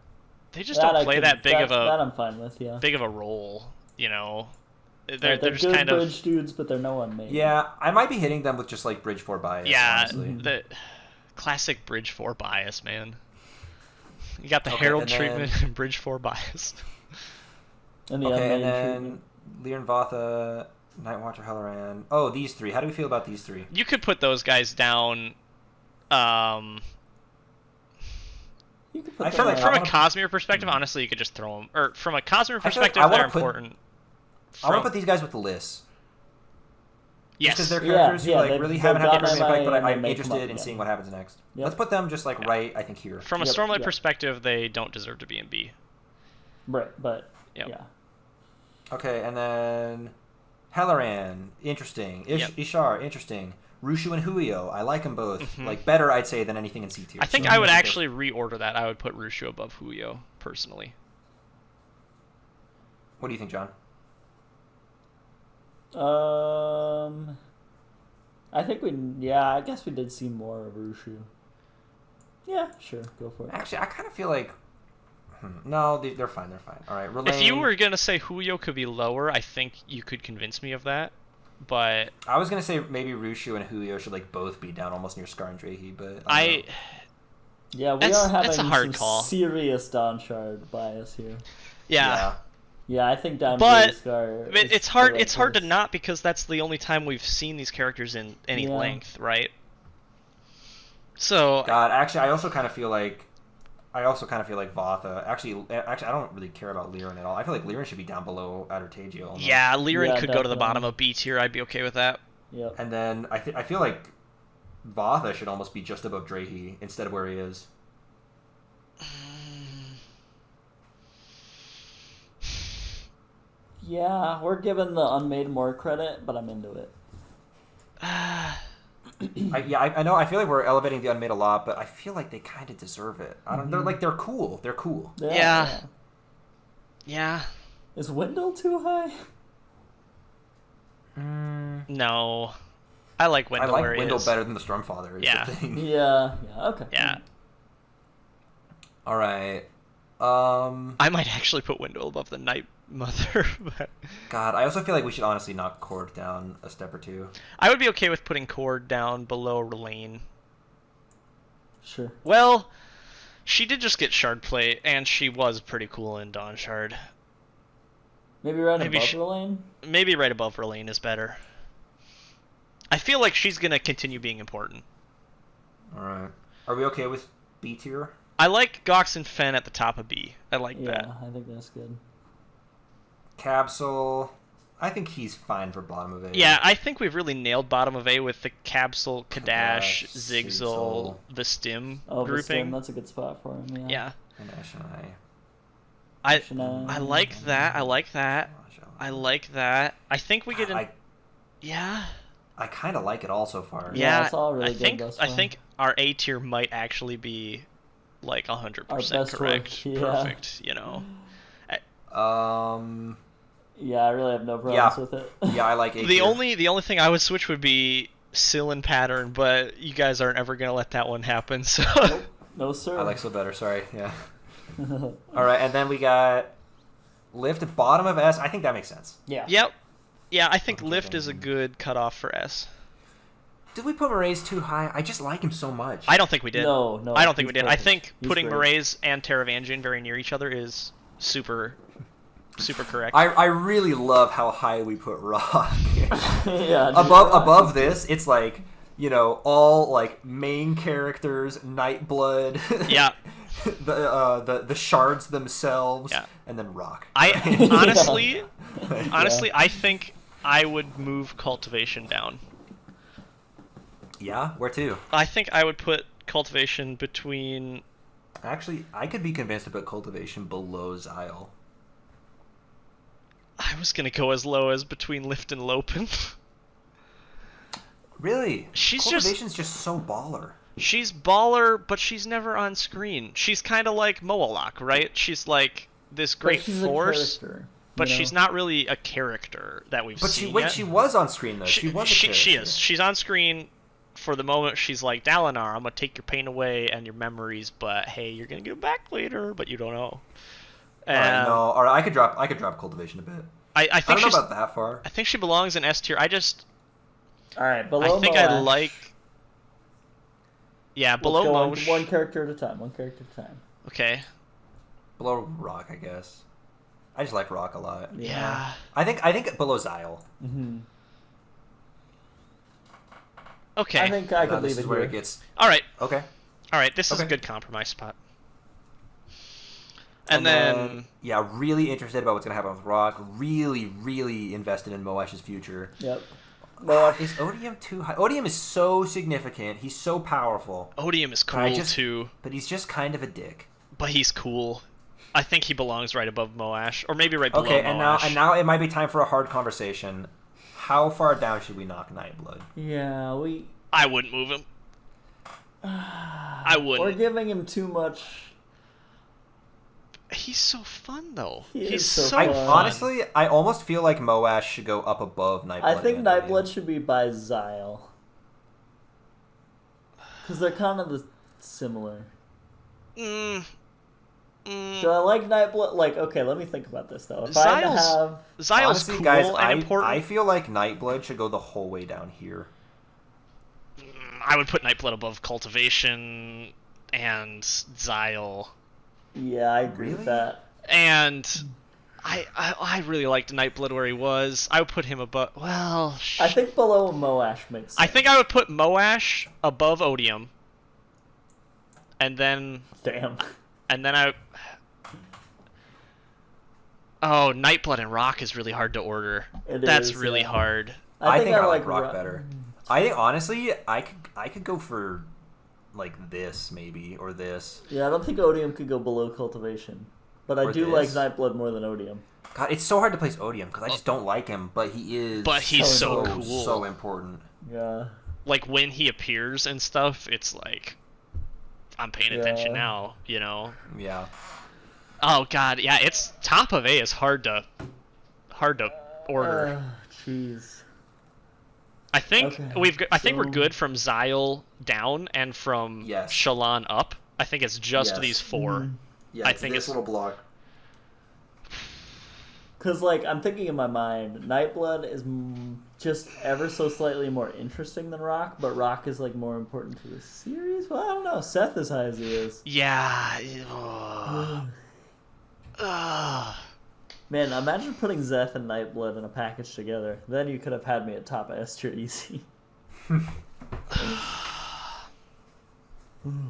Speaker 3: They just don't play that big
Speaker 2: that I'm fine with, yeah.
Speaker 3: big of a role, you know.
Speaker 2: They're
Speaker 3: just
Speaker 2: good
Speaker 3: kind
Speaker 2: bridge
Speaker 3: of
Speaker 2: dudes, but they're no Unmade.
Speaker 1: Yeah, I might be hitting them with just like Bridge 4 bias.
Speaker 3: yeah,
Speaker 1: honestly.
Speaker 3: the classic Bridge 4 bias, man. You got the
Speaker 1: Okay,
Speaker 3: Herald
Speaker 1: and then-
Speaker 3: treatment and Bridge 4 bias.
Speaker 2: And the
Speaker 1: Okay,
Speaker 2: Unmade
Speaker 1: and then
Speaker 2: treatment.
Speaker 1: Liran Vatha, Nightwatcher, Helleran. Oh, these three. How do we feel about these three?
Speaker 3: You could put those guys down.
Speaker 2: You could put
Speaker 1: I
Speaker 2: them
Speaker 1: feel like
Speaker 2: at-
Speaker 3: From a Cosmere perspective, honestly, you could just throw them. Or from a Cosmere
Speaker 1: I feel like
Speaker 3: perspective,
Speaker 1: I wanna
Speaker 3: they're
Speaker 1: put-
Speaker 3: important.
Speaker 1: I want to put these guys with the list.
Speaker 3: Yes.
Speaker 1: Because they're
Speaker 2: Yeah,
Speaker 1: characters who
Speaker 2: yeah,
Speaker 1: like
Speaker 2: they've-
Speaker 1: really
Speaker 2: they've
Speaker 1: haven't had
Speaker 2: done
Speaker 1: the
Speaker 2: MI
Speaker 1: impact, but
Speaker 2: and they
Speaker 1: I'm
Speaker 2: make them
Speaker 1: interested
Speaker 2: up
Speaker 1: in
Speaker 2: again.
Speaker 1: seeing what happens next.
Speaker 2: Yep.
Speaker 1: Let's put them just like right, I think, here.
Speaker 3: From a
Speaker 2: Yep,
Speaker 3: Stormlight
Speaker 2: yep.
Speaker 3: perspective, they don't deserve to be in B.
Speaker 2: Right, but
Speaker 3: Yep.
Speaker 2: yeah.
Speaker 1: Okay, and then Helleran, interesting.
Speaker 3: Yep.
Speaker 1: Ishar, interesting. Rushu and Huio, I like them both. Like better, I'd say, than anything in C tier.
Speaker 3: I think
Speaker 1: So
Speaker 3: I would
Speaker 1: that's
Speaker 3: actually reorder that. I would put Rushu above Huio, personally.
Speaker 1: What do you think, John?
Speaker 2: I think I guess we did see more of Rushu. Yeah, sure, go for it.
Speaker 1: Actually, I kind of feel like. No, they're fine. They're fine. All right, Relaine.
Speaker 3: If you were gonna say Huio could be lower, I think you could convince me of that. But
Speaker 1: I was gonna say maybe Rushu and Huio should like both be down almost near Scar and Drahe, but
Speaker 2: Yeah, we
Speaker 3: That's-
Speaker 2: are having
Speaker 3: that's a hard
Speaker 2: some
Speaker 3: call.
Speaker 2: serious Dawnshard bias here.
Speaker 3: yeah.
Speaker 2: Yeah, I think Down
Speaker 3: But
Speaker 2: Scar.
Speaker 3: I mean, it's hard. It's hard to not, because that's the only time we've seen these characters in any
Speaker 2: Yeah.
Speaker 3: length, right? So
Speaker 1: God, actually, I also kind of feel like Vatha. Actually, I don't really care about Liren at all. I feel like Liren should be down below Adortagio. Almost.
Speaker 3: yeah, Liren
Speaker 2: Yeah,
Speaker 3: could go to the
Speaker 2: definitely.
Speaker 3: bottom of B tier. I'd be okay with that.
Speaker 2: Yep.
Speaker 1: And then I feel like Vatha should almost be just above Drahi instead of where he is.
Speaker 2: Yeah, we're giving the Unmade more credit, but I'm into it.
Speaker 1: I know. I feel like we're elevating the Unmade a lot, but I feel like they kind of deserve it. I don't. They're cool. They're cool.
Speaker 3: Yeah.
Speaker 2: Is Wendell too high?
Speaker 3: No. I like Wendell.
Speaker 1: I like
Speaker 3: where he
Speaker 1: Wendell
Speaker 3: is.
Speaker 1: better than the Stormfather. Is
Speaker 3: Yeah.
Speaker 1: The thing.
Speaker 2: Yeah. Okay.
Speaker 3: Yeah.
Speaker 1: All right.
Speaker 3: I might actually put Wendell above the Night Mother. But
Speaker 1: God, I also feel like we should honestly knock Cord down a step or two.
Speaker 3: I would be okay with putting Cord down below Relaine.
Speaker 2: Sure.
Speaker 3: Well, she did just get Shard Plate, and she was pretty cool in Dawnshard.
Speaker 2: Maybe right
Speaker 3: Maybe
Speaker 2: above
Speaker 3: she-
Speaker 2: the lane?
Speaker 3: Maybe right above Relaine is better. I feel like she's gonna continue being important.
Speaker 1: All right. Are we okay with B tier?
Speaker 3: I like Gox and Fen at the top of B. I like
Speaker 2: Yeah,
Speaker 3: that.
Speaker 2: I think that's good.
Speaker 1: Capsule. I think he's fine for bottom of A.
Speaker 3: Yeah, I think we've really nailed bottom of A with the Capsule, Cadash,
Speaker 1: Cadash,
Speaker 3: Sigzel,
Speaker 1: Sigzel.
Speaker 3: the Stim
Speaker 2: Oh,
Speaker 3: grouping.
Speaker 2: that's a good spot for him,
Speaker 3: Yeah.
Speaker 1: And Ashanai.
Speaker 3: I like that. I like that. I like that. I think we get in. Yeah.
Speaker 1: I kind of like it all so far.
Speaker 2: Yeah, it's all really
Speaker 3: I
Speaker 2: good
Speaker 3: think
Speaker 2: thus
Speaker 3: I
Speaker 2: far.
Speaker 3: think our A tier might actually be like 100%
Speaker 2: best
Speaker 3: correct.
Speaker 2: work, yeah.
Speaker 3: Perfect, you know.
Speaker 2: Yeah, I really have no problems with it.
Speaker 1: Yeah, I like A
Speaker 3: The
Speaker 1: tier.
Speaker 3: only thing I would switch would be Syl and Pattern, but you guys aren't ever gonna let that one happen. So
Speaker 2: No, sir.
Speaker 1: I like so better. Sorry. Yeah. All right, and then we got Lift at bottom of S. I think that makes sense.
Speaker 2: Yeah.
Speaker 3: Yep. Yeah, I think
Speaker 1: Okay,
Speaker 3: Lift is a good cutoff for S.
Speaker 1: Did we put Moraes too high? I just like him so much.
Speaker 3: I don't think we did.
Speaker 2: No,
Speaker 3: I don't think we
Speaker 2: he's
Speaker 3: did. I
Speaker 2: perfect.
Speaker 3: think
Speaker 2: He's
Speaker 3: putting
Speaker 2: great.
Speaker 3: Moraes and Taravangian very near each other is super correct.
Speaker 1: I really love how high we put Rock.
Speaker 2: Yeah. dude.
Speaker 1: above this, it's like, you know, all like main characters, Nightblood.
Speaker 3: Yeah.
Speaker 1: the shards themselves.
Speaker 3: Yeah.
Speaker 1: And then Rock.
Speaker 3: I honestly, I think I would move Cultivation down.
Speaker 1: Yeah, where to?
Speaker 3: I think I would put Cultivation between.
Speaker 1: Actually, I could be convinced to put Cultivation below Xyle.
Speaker 3: I was gonna go as low as between Lift and Lopen.
Speaker 1: Really?
Speaker 3: She's
Speaker 1: Cultivation's just so baller.
Speaker 3: She's baller, but she's never on screen. She's kind of like Moloch, right? She's like this great
Speaker 2: But she's
Speaker 3: force,
Speaker 2: a character,
Speaker 3: but
Speaker 2: you know?
Speaker 3: she's not really a character that we've
Speaker 1: But
Speaker 3: seen
Speaker 1: she
Speaker 3: yet.
Speaker 1: she was on screen though. She was a
Speaker 3: she
Speaker 1: character.
Speaker 3: is. She's on screen for the moment. She's like, Dalinar, I'm gonna take your pain away and your memories, but hey, you're gonna get it back later, but you don't know.
Speaker 1: Alright, no. Alright, I could drop Cultivation a bit.
Speaker 3: I
Speaker 1: I
Speaker 3: think
Speaker 1: don't know
Speaker 3: she's.
Speaker 1: about that far.
Speaker 3: I think she belongs in S tier.
Speaker 2: All right, below
Speaker 3: I think
Speaker 2: Moash.
Speaker 3: I like. Yeah,
Speaker 2: Let's
Speaker 3: below
Speaker 2: go on
Speaker 3: Moash.
Speaker 2: one character at a time. One character at a time.
Speaker 3: Okay.
Speaker 1: Below Rock, I guess. I just like Rock a lot.
Speaker 3: Yeah.
Speaker 1: I think below Xyle.
Speaker 2: Mm-hmm.
Speaker 3: Okay.
Speaker 2: I think I could
Speaker 1: This
Speaker 2: leave
Speaker 1: is
Speaker 2: it
Speaker 1: where
Speaker 2: here.
Speaker 1: it gets
Speaker 3: All right.
Speaker 1: okay.
Speaker 3: All right. This is a
Speaker 1: Okay.
Speaker 3: good compromise spot. And then
Speaker 1: yeah, really interested about what's gonna happen with Rock. Really, really invested in Moash's future.
Speaker 2: Yep. Moash.
Speaker 1: Is Odium too high? Odium is so significant. He's so powerful.
Speaker 3: Odium is
Speaker 1: I
Speaker 3: cool
Speaker 1: just-
Speaker 3: too,
Speaker 1: But he's just kind of a dick.
Speaker 3: but he's cool. I think he belongs right above Moash, or maybe right below
Speaker 1: Okay,
Speaker 3: Moash.
Speaker 1: and now it might be time for a hard conversation. How far down should we knock Nightblood?
Speaker 2: Yeah,
Speaker 3: I wouldn't move him. I
Speaker 2: we're
Speaker 3: wouldn't.
Speaker 2: giving him too much.
Speaker 3: He's so fun though.
Speaker 2: He
Speaker 3: He's
Speaker 2: is so
Speaker 3: so
Speaker 1: I
Speaker 2: fun.
Speaker 1: honestly, I almost feel like Moash should go up above Nightblood.
Speaker 2: I think
Speaker 1: and Odium.
Speaker 2: Nightblood should be by Xyle. Because they're kind of similar.
Speaker 3: Mm,
Speaker 2: Do I like Nightblood? Like, okay, let me think about this though. If I had to have,
Speaker 3: Xyle's
Speaker 1: Honestly,
Speaker 3: cool
Speaker 1: guys,
Speaker 3: and important.
Speaker 1: I feel like Nightblood should go the whole way down here.
Speaker 3: I would put Nightblood above Cultivation and Xyle.
Speaker 2: yeah, I agree with
Speaker 1: Really?
Speaker 2: that.
Speaker 3: And I really liked Nightblood where he was. I would put him above. Well,
Speaker 2: I think below Moash makes sense.
Speaker 3: I think I would put Moash above Odium, and then
Speaker 2: Damn.
Speaker 3: Oh, Nightblood and Rock is really hard to order. That's really hard.
Speaker 1: I think I like Rock better. I think honestly, I could go for like this maybe or this.
Speaker 2: Yeah, I don't think Odium could go below Cultivation, but I do like Nightblood more than Odium.
Speaker 1: God, it's so hard to place Odium because I just don't like him, but he is.
Speaker 3: But he's so cool,
Speaker 1: so important.
Speaker 2: Yeah.
Speaker 3: Like when he appears and stuff, it's like I'm paying attention now. You know.
Speaker 1: Yeah.
Speaker 3: Oh God, yeah, it's top of A is hard to order.
Speaker 2: Jeez.
Speaker 3: I think we're good from Xyle down and from Shalon up. I think it's just these four.
Speaker 1: Yeah,
Speaker 3: I think
Speaker 1: this little block.
Speaker 2: Because like I'm thinking in my mind, Nightblood is just ever so slightly more interesting than Rock, but Rock is like more important to the series. Well, I don't know. Seth as high as he is.
Speaker 3: Yeah.
Speaker 2: Man, imagine putting Zeth and Nightblood in a package together. Then you could have had me at top S tier easy.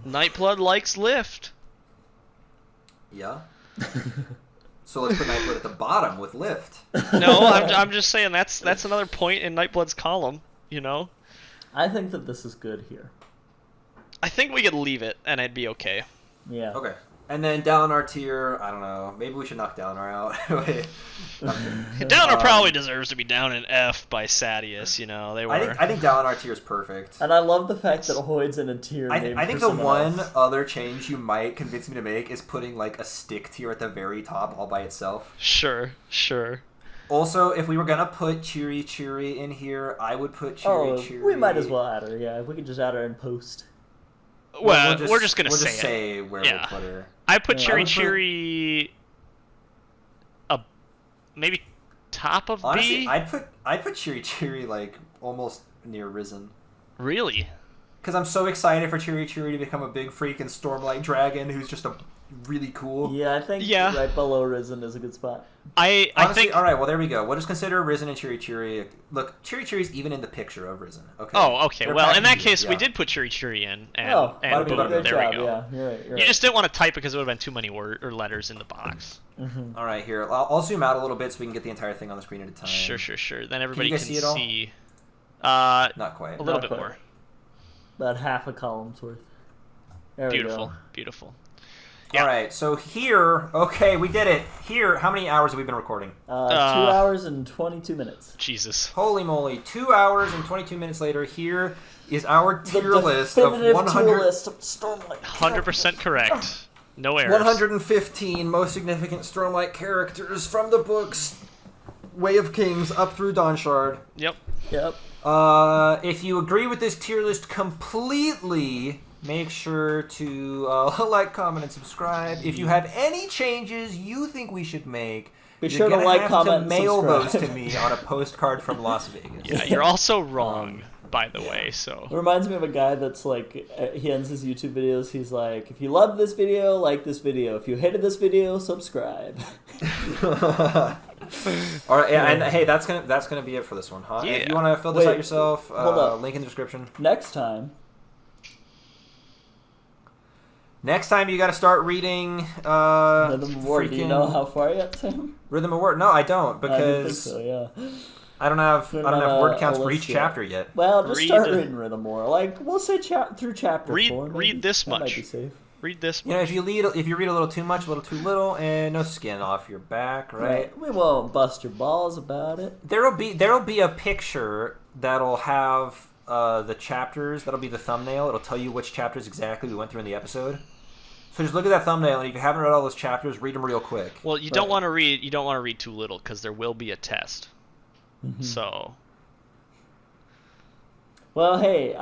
Speaker 3: Nightblood likes lift.
Speaker 1: Yeah. So let's put Nightblood at the bottom with lift.
Speaker 3: No, I'm just saying that's another point in Nightblood's column. You know.
Speaker 2: I think that this is good here.
Speaker 3: I think we could leave it and I'd be okay.
Speaker 2: Yeah.
Speaker 1: Okay. And then Dalinar tier, I don't know. Maybe we should knock Dalinar out. Wait.
Speaker 3: Dalinar probably deserves to be down in F by Sadius, you know. They were.
Speaker 1: I think Dalinar tier is perfect.
Speaker 2: And I love the fact that Hoyd's in a tier.
Speaker 1: I think the one other change you might convince me to make is putting like a stick tier at the very top all by itself.
Speaker 3: Sure.
Speaker 1: Also, if we were gonna put Chiri in here, I would put Chiri.
Speaker 2: We might as well add her. Yeah, if we could just add her in post.
Speaker 3: Well, we're just gonna
Speaker 1: say where we'll put her.
Speaker 3: I put Chiri maybe top of
Speaker 1: honestly,
Speaker 3: B.
Speaker 1: I'd put Chiri like almost near Risen.
Speaker 3: Really?
Speaker 1: Because I'm so excited for Chiri to become a big freaking Stormlight dragon who's just a really cool.
Speaker 2: Yeah, I think right below Risen is a good spot.
Speaker 3: I think.
Speaker 1: All right, well there we go. We'll just consider Risen and Chiri. Look, Chiri's even in the picture of Risen. Okay.
Speaker 3: Oh, okay. Well, in that case, we did put Chiri in, and boom, there we go.
Speaker 2: Yeah, you're right.
Speaker 3: You just didn't want to type it because it would have been too many letters in the box.
Speaker 2: Mm-hmm.
Speaker 1: All right, here I'll zoom out a little bit so we can get the entire thing on the screen at a time.
Speaker 3: Sure. Then everybody
Speaker 1: can
Speaker 3: see
Speaker 1: it all? Not quite.
Speaker 3: A little bit more.
Speaker 2: About half a column's worth. There we go.
Speaker 3: Beautiful.
Speaker 1: Yeah. All right, so here, okay, we did it. Here, how many hours have we been recording?
Speaker 2: 2 hours and 22 minutes.
Speaker 3: Jesus.
Speaker 1: Holy moly, 2 hours and 22 minutes later, here is our tier list of 100...
Speaker 2: tier list of Stormlight.
Speaker 3: 100% correct. No errors.
Speaker 1: 115 most significant Stormlight characters from the books Way of Kings up through Dawnshard.
Speaker 3: Yep.
Speaker 1: If you agree with this tier list completely... make sure to like, comment, and subscribe. If you have any changes you think we should make,
Speaker 2: be sure to like, comment,
Speaker 1: mail those to me on a postcard from Las Vegas.
Speaker 3: Yeah, you're also wrong, by the way. So
Speaker 2: it reminds me of a guy that's like, he ends his YouTube videos. He's like, if you love this video, like this video. If you hated this video, subscribe.
Speaker 1: All right, and hey, that's gonna be it for this one, huh?
Speaker 3: Yeah.
Speaker 1: If you want to fill this out yourself,
Speaker 2: hold up.
Speaker 1: Link in the description. Next time, you got to start reading.
Speaker 2: Rhythm of War. Do you know how far yet, Sam?
Speaker 1: Rhythm of War? No, I don't, because
Speaker 2: I didn't think so, yeah.
Speaker 1: I don't have word counts for each chapter yet.
Speaker 2: Well, just start reading Rhythm of War. Like we'll say through chapter 4.
Speaker 3: Read this much.
Speaker 2: That might be safe.
Speaker 3: Read this much.
Speaker 1: You know, if you read a little too much, a little too little, and no skin off your back, right?
Speaker 2: We won't bust your balls about it.
Speaker 1: There'll be a picture that'll have the chapters. That'll be the thumbnail. It'll tell you which chapters exactly we went through in the episode. So just look at that thumbnail, and if you haven't read all those chapters, read them real quick.
Speaker 3: Well, you don't want to read. You don't want to read too little because there will be a test.
Speaker 2: Mm-hmm.
Speaker 3: So.
Speaker 2: Well, hey,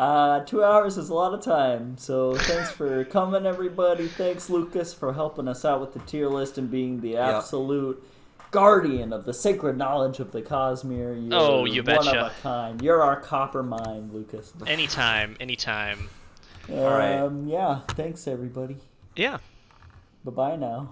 Speaker 2: 2 hours is a lot of time. So thanks for coming, everybody. Thanks, Lucas, for helping us out with the tier list and being the absolute guardian of the sacred knowledge of the Cosmere.
Speaker 3: You betcha.
Speaker 2: One of a kind. You're our copper mine, Lucas.
Speaker 3: Anytime.
Speaker 1: All right.
Speaker 2: Yeah. Thanks, everybody.
Speaker 3: Yeah.
Speaker 2: Bye-bye now.